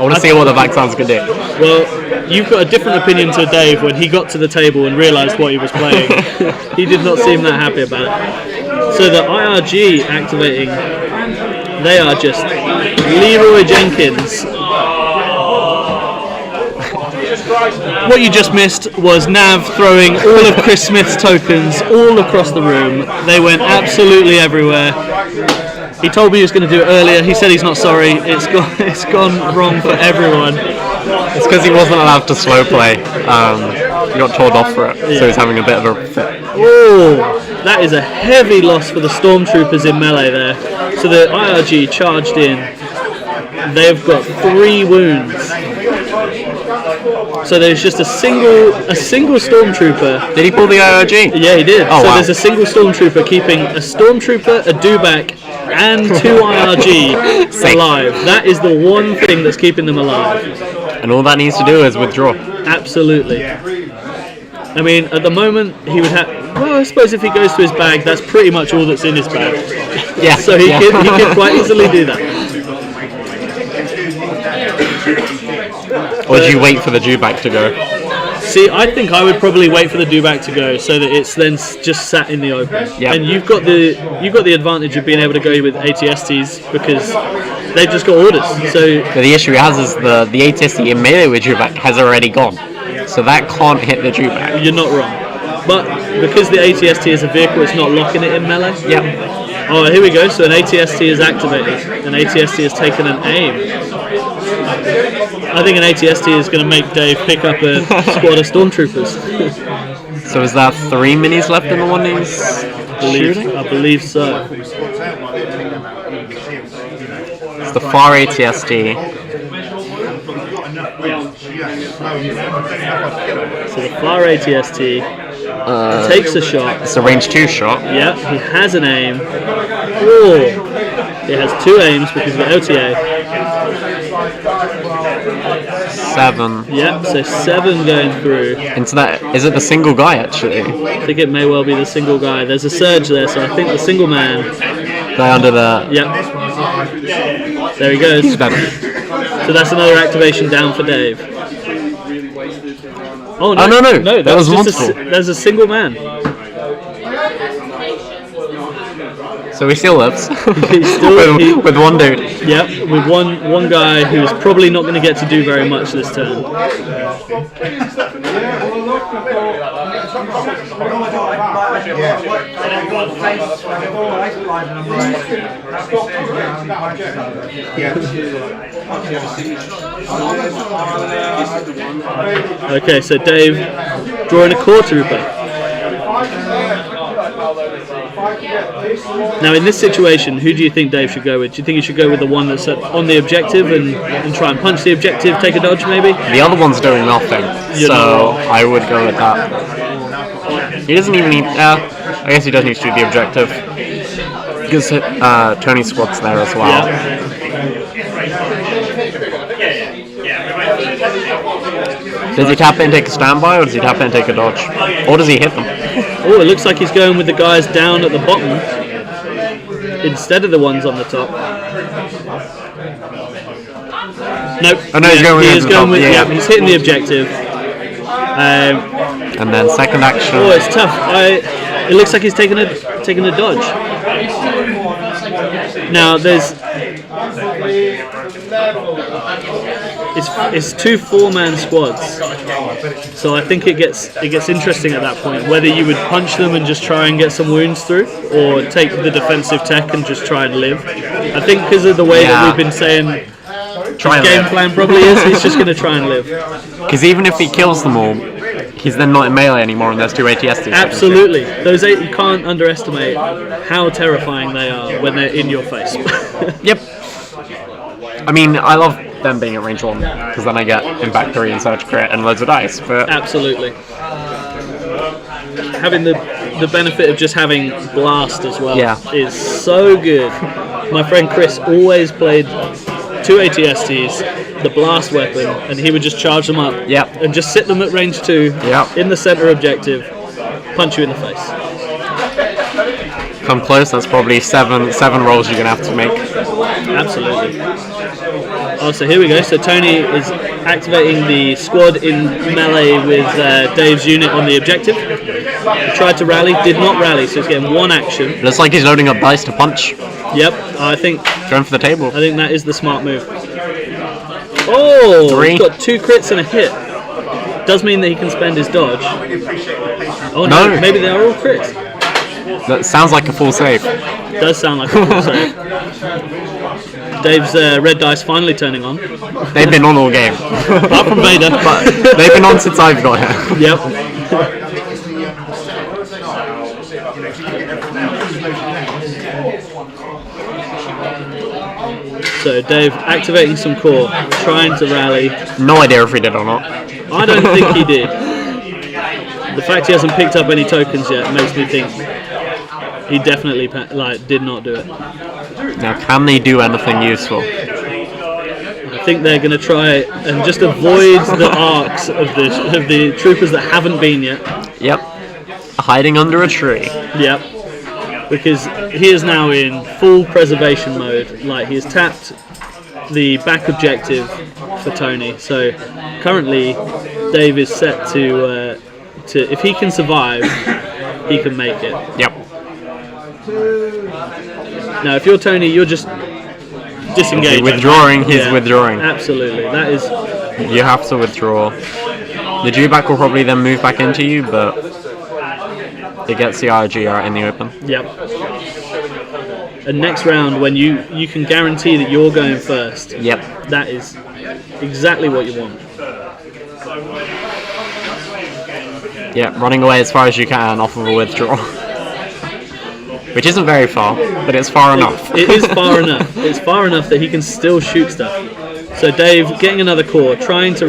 want to see what the Vaxans can do. Well, you've got a different opinion to Dave when he got to the table and realised what he was playing. He did not seem that happy about it. So the IRG activating, they are just Leroy Jenkins. What you just missed was Nav throwing all of Chris Smith's tokens all across the room. They went absolutely everywhere. He told me he was going to do it earlier. He said he's not sorry. It's gone wrong for everyone. It's because he wasn't allowed to slow play. He got told off for it, so he's having a bit of a fit. Oh, that is a heavy loss for the Stormtroopers in melee there. So the IRG charged in. They've got 3 wounds. So there's just a single Stormtrooper. Did he pull the IRG? Yeah, he did. Oh, so wow. there's a single Stormtrooper keeping a Stormtrooper, a Dewback, and 2 IRG Safe. alive. That is the one thing that's keeping them alive. And all that needs to do is withdraw. Absolutely. I mean, at the moment, he would have... Well, I suppose if he goes to his bag, that's pretty much all that's in his bag. Yeah. So he could quite easily do that. Or do you wait for the Dewback to go? See, I think I would probably wait for the Dewback to go so that it's then just sat in the open. Yep. And you've got the advantage of being able to go with ATSTs because they've just got orders. So But the issue he has is the ATST in melee with Dewback has already gone. So that can't hit the Dewback. you're not wrong. But because the ATST is a vehicle, it's not locking it in melee. Yep. Oh, here we go. So an ATST is activated. An ATST has taken an aim. I think an ATST is going to make Dave pick up a squad of Stormtroopers. So is that 3 minis left in the one he's shooting? I believe so. It's the far ATST. So the far ATST takes a shot. It's a range 2 shot. Yep, he has an aim. Oh, he has 2 aims because of the OTA. 7. Yep, so 7 going through. Into that. Is it the single guy actually? I think it may well be the single guy. There's a surge there, so I think the single man. Guy under the. Yep. There he goes. He's better. So that's another activation down for Dave. Oh no! Oh, no. No, That was just multiple. there's a single man. So he still lives. He's still, with one dude. Yep, with one guy who's probably not going to get to do very much this turn. Okay, so Dave drawing a core trooper. Now in this situation, who do you think Dave should go with? Do you think he should go with the one that's on the objective and try and punch the objective, take a dodge maybe? The other one's doing nothing, so I would go with that. He doesn't even need. I guess he does need to do the objective because Tony's squad's there as well. Yeah. Does he tap in and take a standby, or does he tap in and take a dodge, or does he hit them? Oh, it looks like he's going with the guys down at the bottom instead of the ones on the top. Nope. Oh no, he's going with He the is top. going with, Yeah. he's hitting the objective. And then second action. Oh, it's tough. It looks like he's taking a dodge. Now there's it's 2 4-man squads, so I think it gets interesting at that point. Whether you would punch them and just try and get some wounds through, or take the defensive tech and just try and live. I think because of the way that we've been saying Try and game live. plan probably is, he's just going to try and live. Because even if he kills them all, he's then not in melee anymore, and there's 2 ATSTs. Absolutely. Those 8, you can't underestimate how terrifying they are when they're in your face. Yep. I mean, I love them being at range 1, because then I get impact 3 and surge crit and loads of dice, but Absolutely. Having the benefit of just having blast as well is so good. My friend Chris always played 2 ATSTs the blast weapon, and he would just charge them up. Yep. And just sit them at range 2 Yep. in the center objective, punch you in the face. Come close, that's probably seven rolls you're going to have to make. Absolutely. Oh, so here we go. So Tony is activating the squad in melee with Dave's unit on the objective. He tried to rally, did not rally, so he's getting one action. Looks like he's loading up dice to punch. Yep, I think Going for the table. that is the smart move. Oh, 3. he's got 2 crits and a hit. Does mean that he can spend his dodge. Oh no, No. maybe they are all crits. That sounds like a full save. Does sound like a full save. Dave's red dice finally turning on. They've been on all game. Apart from Vader. But they've been on since I've got here. Yep. So Dave activating some core, trying to rally. No idea if he did or not. I don't think he did. The fact he hasn't picked up any tokens yet makes me think he definitely did not do it. Now, can they do anything useful? I think they're going to try and just avoid the arcs of the troopers that haven't been yet. Yep. Hiding under a tree. Yep. Because he is now in full preservation mode. Like, he has tapped the back objective for Tony. So currently, Dave is set to if he can survive, he can make it. Yep. Now, if you're Tony, you're just disengaging. Withdrawing, he's withdrawing. Absolutely, that is. You have to withdraw. The Dewback will probably then move back into you, but it gets the RG out in the open. Yep. And next round, when you can guarantee that you're going first. Yep. That is exactly what you want. Yeah, running away as far as you can off of a withdrawal. Which isn't very far, but it's far enough. It is far enough. It's far enough that he can still shoot stuff. So Dave getting another core, trying to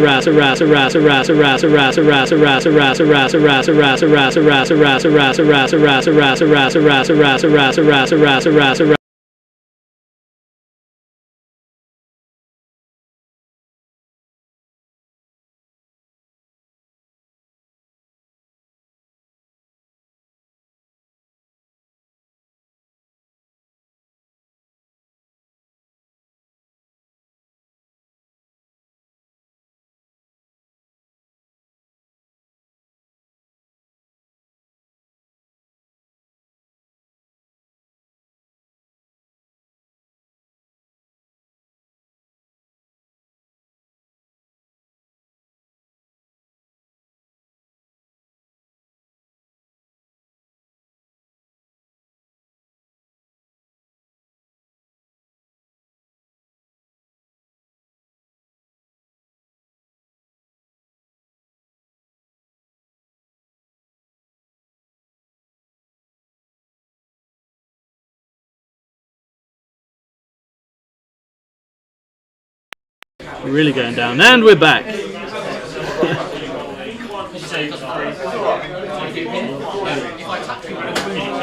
really going down. And we're back.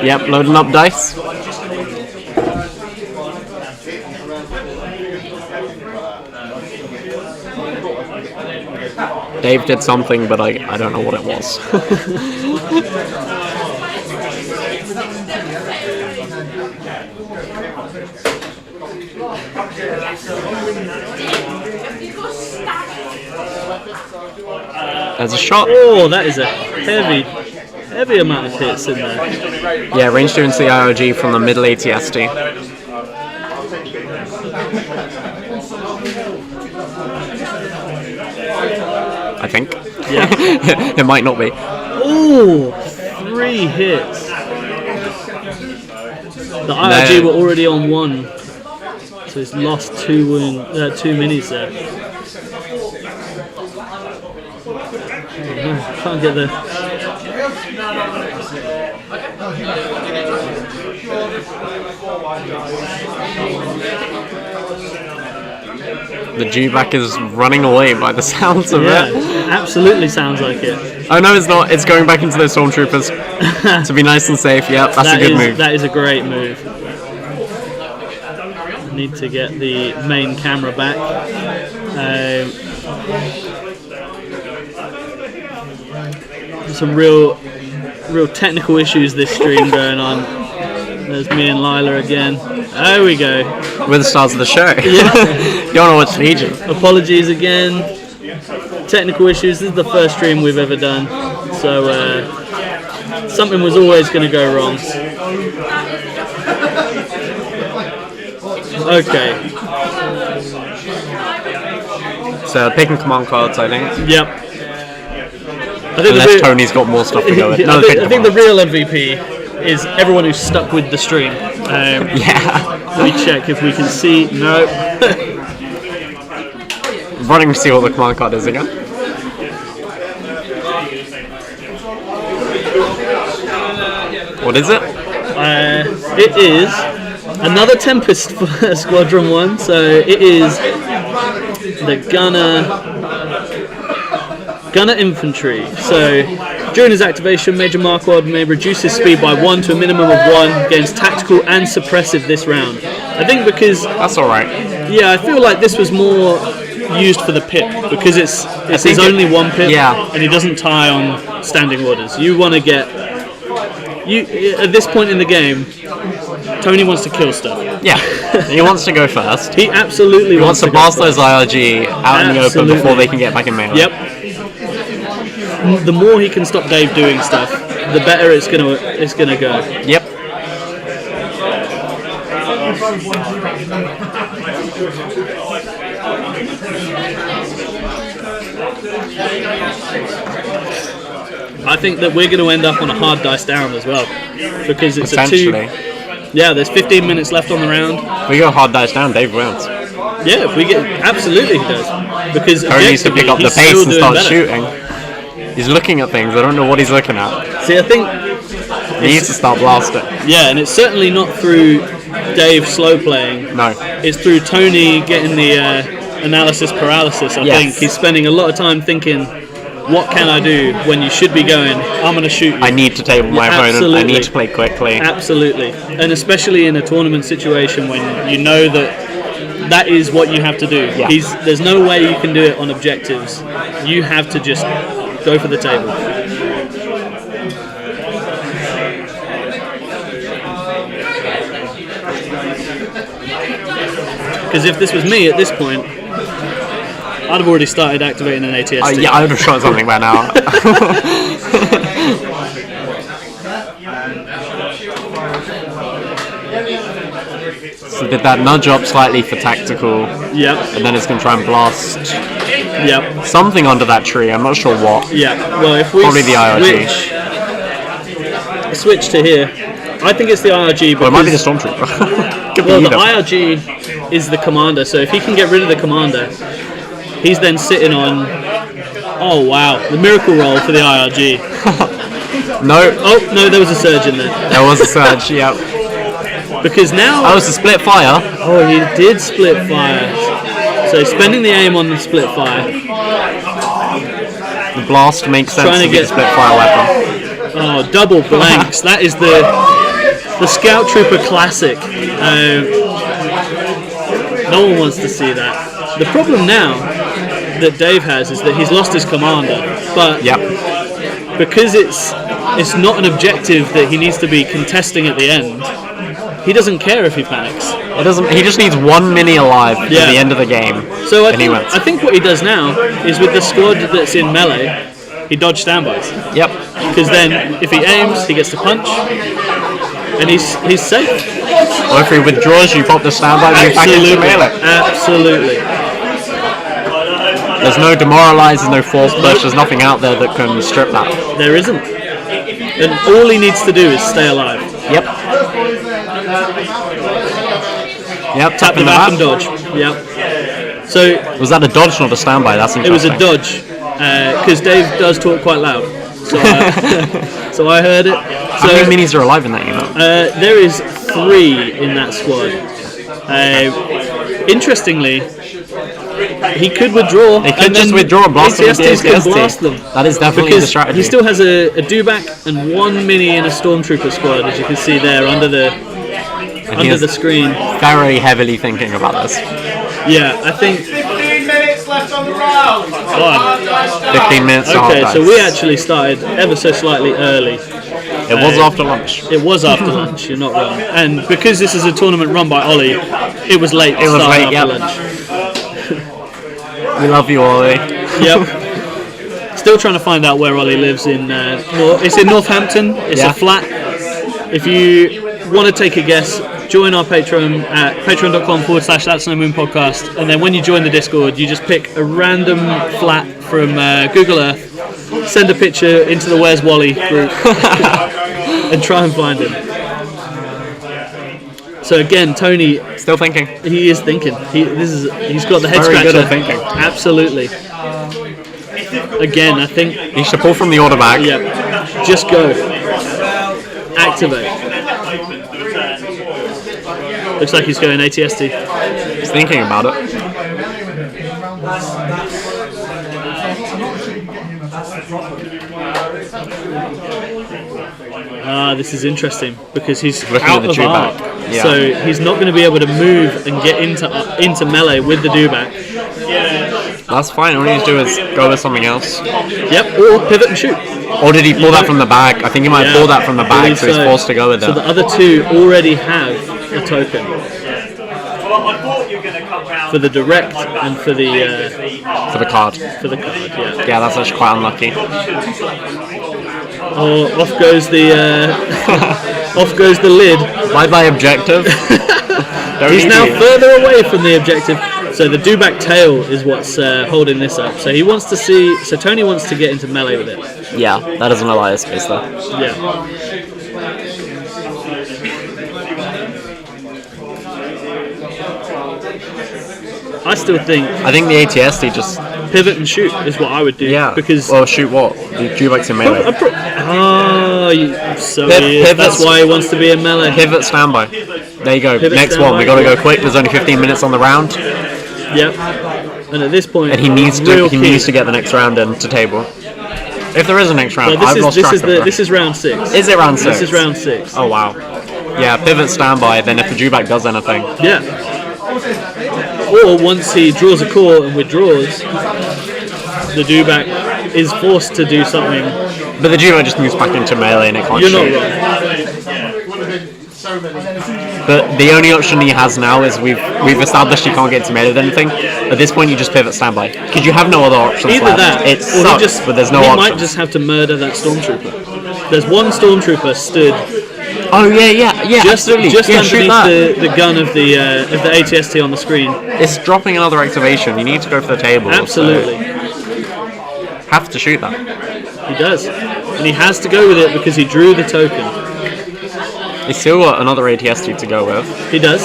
Yep, loading up dice. Dave did something, but I don't know what it was. There's a shot. Oh, that is a heavy amount of hits in there. Yeah, range 2 into the IOG from the middle ATST. I think. Yeah. It might not be. Oh, 3 hits. The IRG were already on 1, so he's lost 2 minis there. Oh, can't get the. The Dewback is running away by the sounds of Yeah, it. it absolutely sounds like it. Oh no, it's not. It's going back into those stormtroopers to be nice and safe. Yep, that's a good move. That is a great move. I need to get the main camera back. Some real technical issues this stream going on. There's me and Lila again. There we go. We're the stars of the show. Yeah. You don't know what's Legion. Apologies again. Technical issues. This is the first stream we've ever done, so something was always going to go wrong. Okay. So picking command cards, I think. Yep. I think Unless Tony's got more stuff to go with. No, I think the real MVP is everyone who's stuck with the stream. Yeah. Let me check if we can see. No. Running to see what the command card is again. What is it? It is another Tempest for Squadron 1, so it is the Gunner Infantry. So during his activation, Major Marquardt may reduce his speed by 1 to a minimum of 1, gains tactical and suppressive this round. I think because... That's alright. Yeah, I feel like this was more used for the pip, because it's his only one pip, and he doesn't tie on standing orders. You want to get... at this point in the game, Tony wants to kill stuff. Yeah, he wants to go first. He absolutely wants to blast those IRG out in the open before they can get back in melee. Yep. The more he can stop Dave doing stuff, the better it's gonna go. Yep. I think that we're going to end up on a hard dice down as well, because it's a 2. Yeah, there's 15 minutes left on the round. We go hard dice down, Dave wins. Yeah, if we get absolutely he does, because Tony needs to pick up the pace and start shooting. He's looking at things. I don't know what he's looking at. See, I think he needs to start blasting. Yeah, and it's certainly not through Dave slow playing. No, it's through Tony getting the analysis paralysis. I think he's spending a lot of time thinking, what can I do, when you should be going, I'm going to shoot you. I need to table my opponent. I need to play quickly. Absolutely. And especially in a tournament situation when you know that is what you have to do. Yeah. There's no way you can do it on objectives. You have to just go for the table. Because if this was me at this point, I'd have already started activating an ATST. Yeah, I would have shot something by now. So did that nudge up slightly for tactical? Yep. And then it's going to try and blast. Yep. Something under that tree. I'm not sure what. Yeah. Well, if we probably the IRG. Switch to here, I think it's the IRG. Because, well, it might be the Stormtrooper. Well, the IRG is the commander, so if he can get rid of the commander, he's then sitting on. Oh wow, the miracle roll for the IRG. No. Oh no, there was a surge in there. There was a surge. Yep. Because now... Oh, it's a split fire. Oh, he did split fire. So spending the aim on the split fire. The blast makes sense Trying to get a split fire weapon. Oh, double blanks. That is the Scout Trooper classic. No one wants to see that. The problem now that Dave has is that he's lost his commander. But because it's not an objective that he needs to be contesting at the end, he doesn't care if he panics. He just needs one mini alive at the end of the game. So I think what he does now is with the squad that's in melee, he dodge standbys. Yep. Because then if he aims, he gets to punch, and he's safe. Or if he withdraws, you pop the standby and you back into melee. Absolutely. There's no demoralize, there's no force push, there's nothing out there that can strip that. There isn't. And all he needs to do is stay alive. Yep. Yep, tap the back and dodge. Yep. So was that a dodge, not a standby? That's interesting. It was a dodge, because Dave does talk quite loud. So so I heard it. How many minis are alive in that unit? There is 3 in that squad. Interestingly, he could withdraw. He could just withdraw and blast them with the ATST. Blast them. That is definitely the strategy. He still has a dewback and 1 mini in a Stormtrooper squad, as you can see there under the screen. Very heavily thinking about this. Yeah, I think. 15 minutes left. on the round. 15 minutes to Okay, half so dice. we actually started ever so slightly early. It was after lunch. It was after lunch, you're not wrong. And because this is a tournament run by Ollie, it was late. It was late, after yep. lunch. We love you, Ollie. Yep. Still trying to find out where Ollie lives in. It's in Northampton. It's Yeah. a flat. If you want to take a guess, join our Patreon at patreon.com/That's No Moon Podcast. And then when you join the Discord, you just pick a random flat from Google Earth, send a picture into the Where's Wally group, and try and find him. So again, Tony, Still thinking. he is thinking. He's got the head Very scratcher. good at thinking. Absolutely. Again, I think. You should pull from the order bag. Yeah. Just go. Activate. Looks like he's going ATST. He's thinking about it. This is interesting because he's Looking out at the of dewback. arc, Yeah. so he's not going to be able to move and get into melee with the dewback. That's fine. All you need to do is go with something else. Yep, or pivot and shoot. Or did he pull that from the bag? I think he might have pulled that from the bag, believe so he's forced to go with So it. the other two already have a token for the direct and for the card. for the card. Yeah. Yeah, that's actually quite unlucky. Oh, off goes the off goes the lid. Bye-bye objective. Don't He's need now you. further away from the objective. So the dewback tail is what's holding this up. So he wants to see. So Tony wants to get into melee with it. Yeah, that doesn't allow his space though. Yeah. I still think I think the ATSD just pivot and shoot is what I would do. Because well, shoot what? The dewback's in melee. So Piv- he is. pivot- That's why he wants to be in melee. Pivot standby. There you go. Pivot Next standby. one. We got to go quick. There's only 15 minutes on the round, Yep. And at this point, and he needs real to key. get the next round into table. If there is a next round, Well, I've lost track of it. this is round 6. Is it round 6? This is round 6. Oh wow. Yeah, pivot standby. Then if the dewback does anything, Yeah. Or once he draws a core and withdraws, the dewback is forced to do something. but the dewback just moves back into melee and it can't You're not shoot. wrong. But the only option he has now is we've established he can't get to melee with anything. At this point, you just pivot standby because you have no other options Either left. that, It or sucks, but there's no he option. might just have to murder that stormtrooper. There's one stormtrooper stood Oh yeah, just absolutely. just Yeah, shoot underneath that. the gun of the ATST on the screen. It's dropping another activation. You need to go for the table. so Absolutely, have to shoot that. he does, and he has to go with it because he drew the token. He's still got another ATST to go with, He does,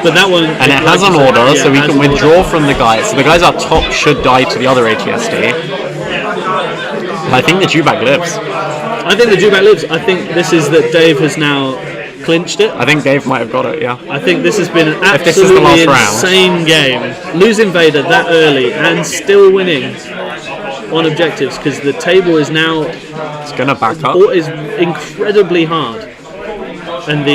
but that one and it has an order, so we can withdraw from the guys. So the guys up top should die to the other ATST. I think the dewback lives. I think the dewback lives. I think this is that Dave has now clinched it. I think Dave might have got it. Yeah. I think this has been an If this is the absolutely last round. insane game. Losing Vader that early and still winning on objectives because the table is now It's gonna back up. is incredibly hard, and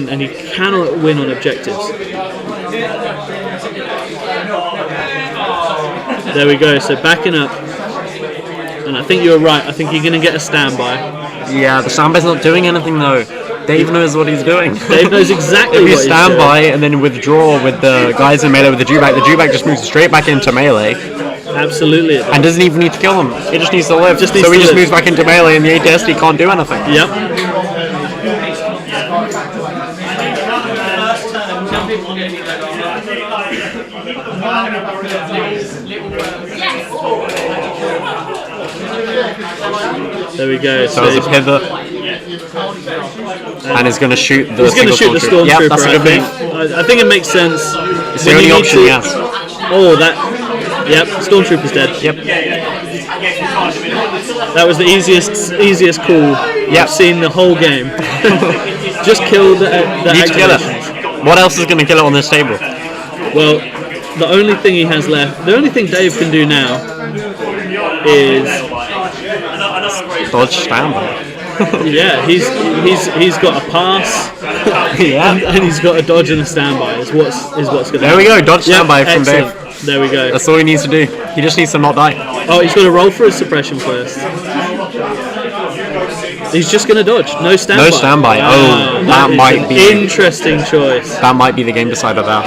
and he cannot win on objectives. There we go. So backing up, and I think you're right. I think you're going to get a standby. Yeah, the standby's not doing anything though. Dave knows what he's doing. Dave knows exactly If what you he's stand doing. by and then withdraw with the guys in melee with the dewback just moves straight back into melee Absolutely. and doesn't even need to kill them. He just needs to live. Just needs so he to just live. moves back into melee and the ATSD can't do anything. Yep. There we go. So it's a pivot. And he's going to shoot the He's going to shoot the stormtrooper. Yep, that's a good I move. think. I think it makes sense. It's the only option he has. Oh, that. Yep, stormtrooper's dead. Yep. That was the easiest call I've seen the whole game. Just kill the Need to kill activations. it. What else is going to kill it on this table? Well, the only thing he has left, the only thing Dave can do now is, Dodge standby. yeah, he's got a pass, Yeah. and he's got a dodge and a standby. Is what's going to. There we go, dodge standby from excellent. Dave. There we go. That's all he needs to do. He just needs to not die. Oh, he's got to roll for his suppression first. He's just going to dodge. No standby. No standby. Oh, that might be interesting choice. That might be the game decider there.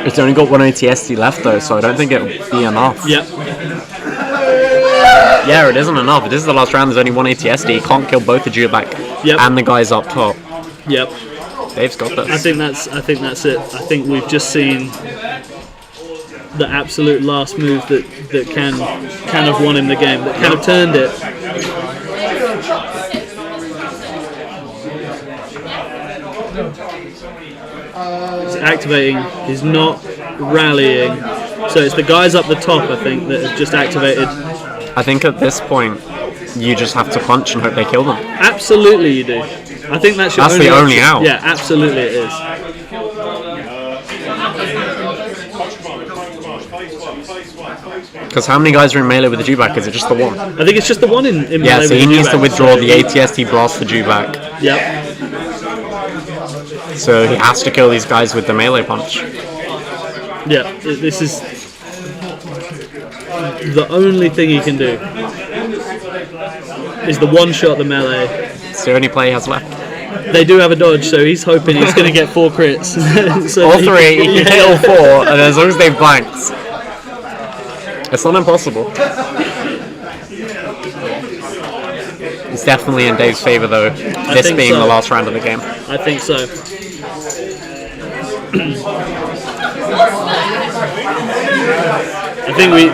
It's only got one ATST left though, so I don't think it'll be enough. Yep. Yeah, it isn't enough. It is the last round. There's only one ATST. He can't kill both the Dewback and the guys up top. Yep. Dave's got this. I think that's it. I think we've just seen the absolute last move that can have won him the game, that can have turned it. He's activating, he's not rallying. So it's the guys up the top, I think, that have just activated. I think at this point, you just have to punch and hope they kill them. Absolutely you do. I think that's the only out. Yeah, absolutely it is. Because how many guys are in melee with the Dewback? Is it just the one? I think it's just the one in melee. Yeah, so he needs to Dewback. withdraw the ATST blast the Dewback. Yep. So he has to kill these guys with the melee punch. Yeah, this is the only thing he can do. Is the one shot the melee. It's the only play he has left. They do have a dodge, so he's hoping he's going to get 4 crits. So all 3, he can hit all 4, and as long as they've blanked, it's not impossible. It's definitely in Dave's favour though, this being the last round of the game. I think so. I think we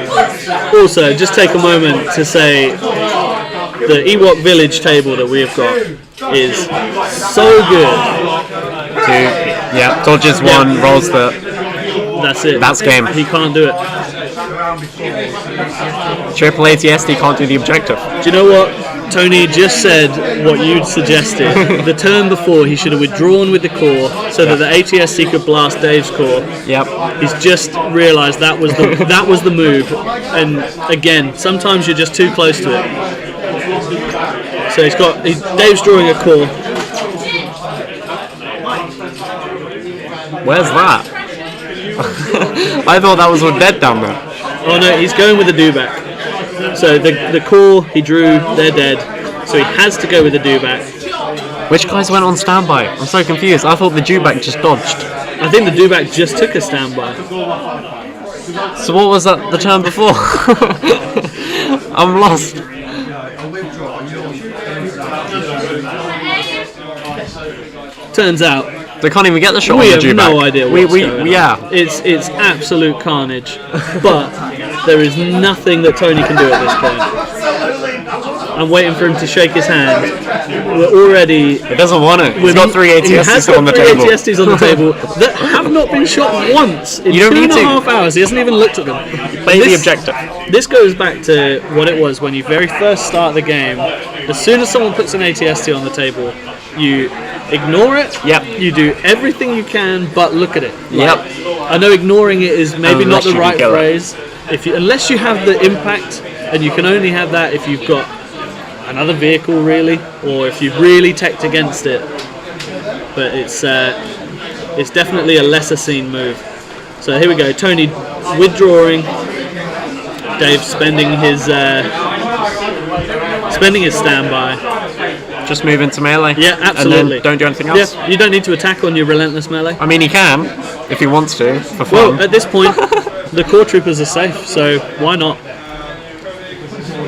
also just take a moment to say the Ewok Village table that we've got is so good. Dodges one, rolls the... That's it. That's game. He can't do it. Triple ATST can't do the objective. Do you know what? Tony just said what you'd suggested. The turn before, he should have withdrawn with the core so that the ATST could blast Dave's core. Yep. He's just realised that was the move. And again, sometimes you're just too close to it. So Dave's drawing a core. Where's that? I thought that was all dead down there. Oh no, he's going with the Dewback. So the core he drew, they're dead. So he has to go with the Dewback. Which guys went on standby? I'm so confused. I thought the Dewback just dodged. I think the Dewback just took a standby. So what was that the turn before? I'm lost. Turns out they can't even get the shot we on the have Dewback. no idea what's going on. Yeah. It's absolute carnage. But there is nothing that Tony can do at this point. I'm waiting for him to shake his hand. We're already... He doesn't want it. He's got 3 ATSTs on the table. He has got 3 ATSTs on the table that have not been shot once in 2.5 hours. He hasn't even looked at them. Play the objective. This goes back to what it was when you very first start the game. As soon as someone puts an ATST on the table, you ignore it. Yep. You do everything you can but look at it. Yep. I know ignoring it is maybe Unless not the you right can kill it. phrase. Unless you have the impact, and you can only have that if you've got another vehicle really, or if you've really teched against it. But it's definitely a lesser seen move. So here we go. Tony withdrawing. Dave spending his standby. Just move into melee. Yeah, absolutely. And then don't do anything else. Yeah, you don't need to attack on your relentless melee. I mean, he can if he wants to for fun. Well, at this point, the core troopers are safe, so why not?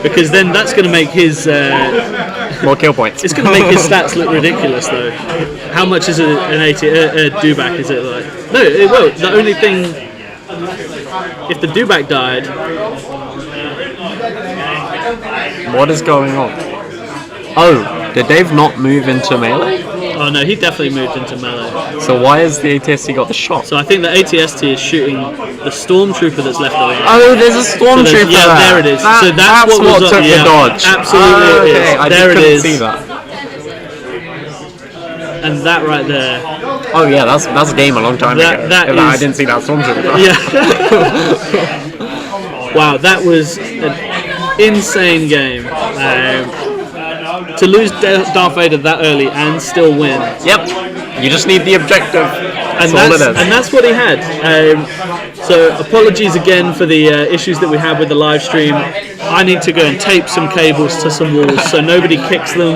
Because then that's going to make his more kill points. It's going to make his stats look ridiculous, though. How much is a Dewback? Is it like? No, it won't. The only thing, if the Dewback died, what is going on? Oh, did Dave not move into melee? Oh no, he definitely moved into melee. So why has the ATST got the shot? So I think the ATST is shooting the stormtrooper that's left alive. Oh, there's a stormtrooper. Yeah, there it is. So that's what took the dodge. Absolutely, it is. I there it couldn't is. see that. And that right there. Oh yeah, that's a game a long time ago. I didn't see that stormtrooper. Yeah. Wow, that was an insane game. To lose Darth Vader that early and still win. Yep. You just need the objective. And That's all it is. that's what he had. So apologies again for the issues that we had with the live stream. I need to go and tape some cables to some walls so nobody kicks them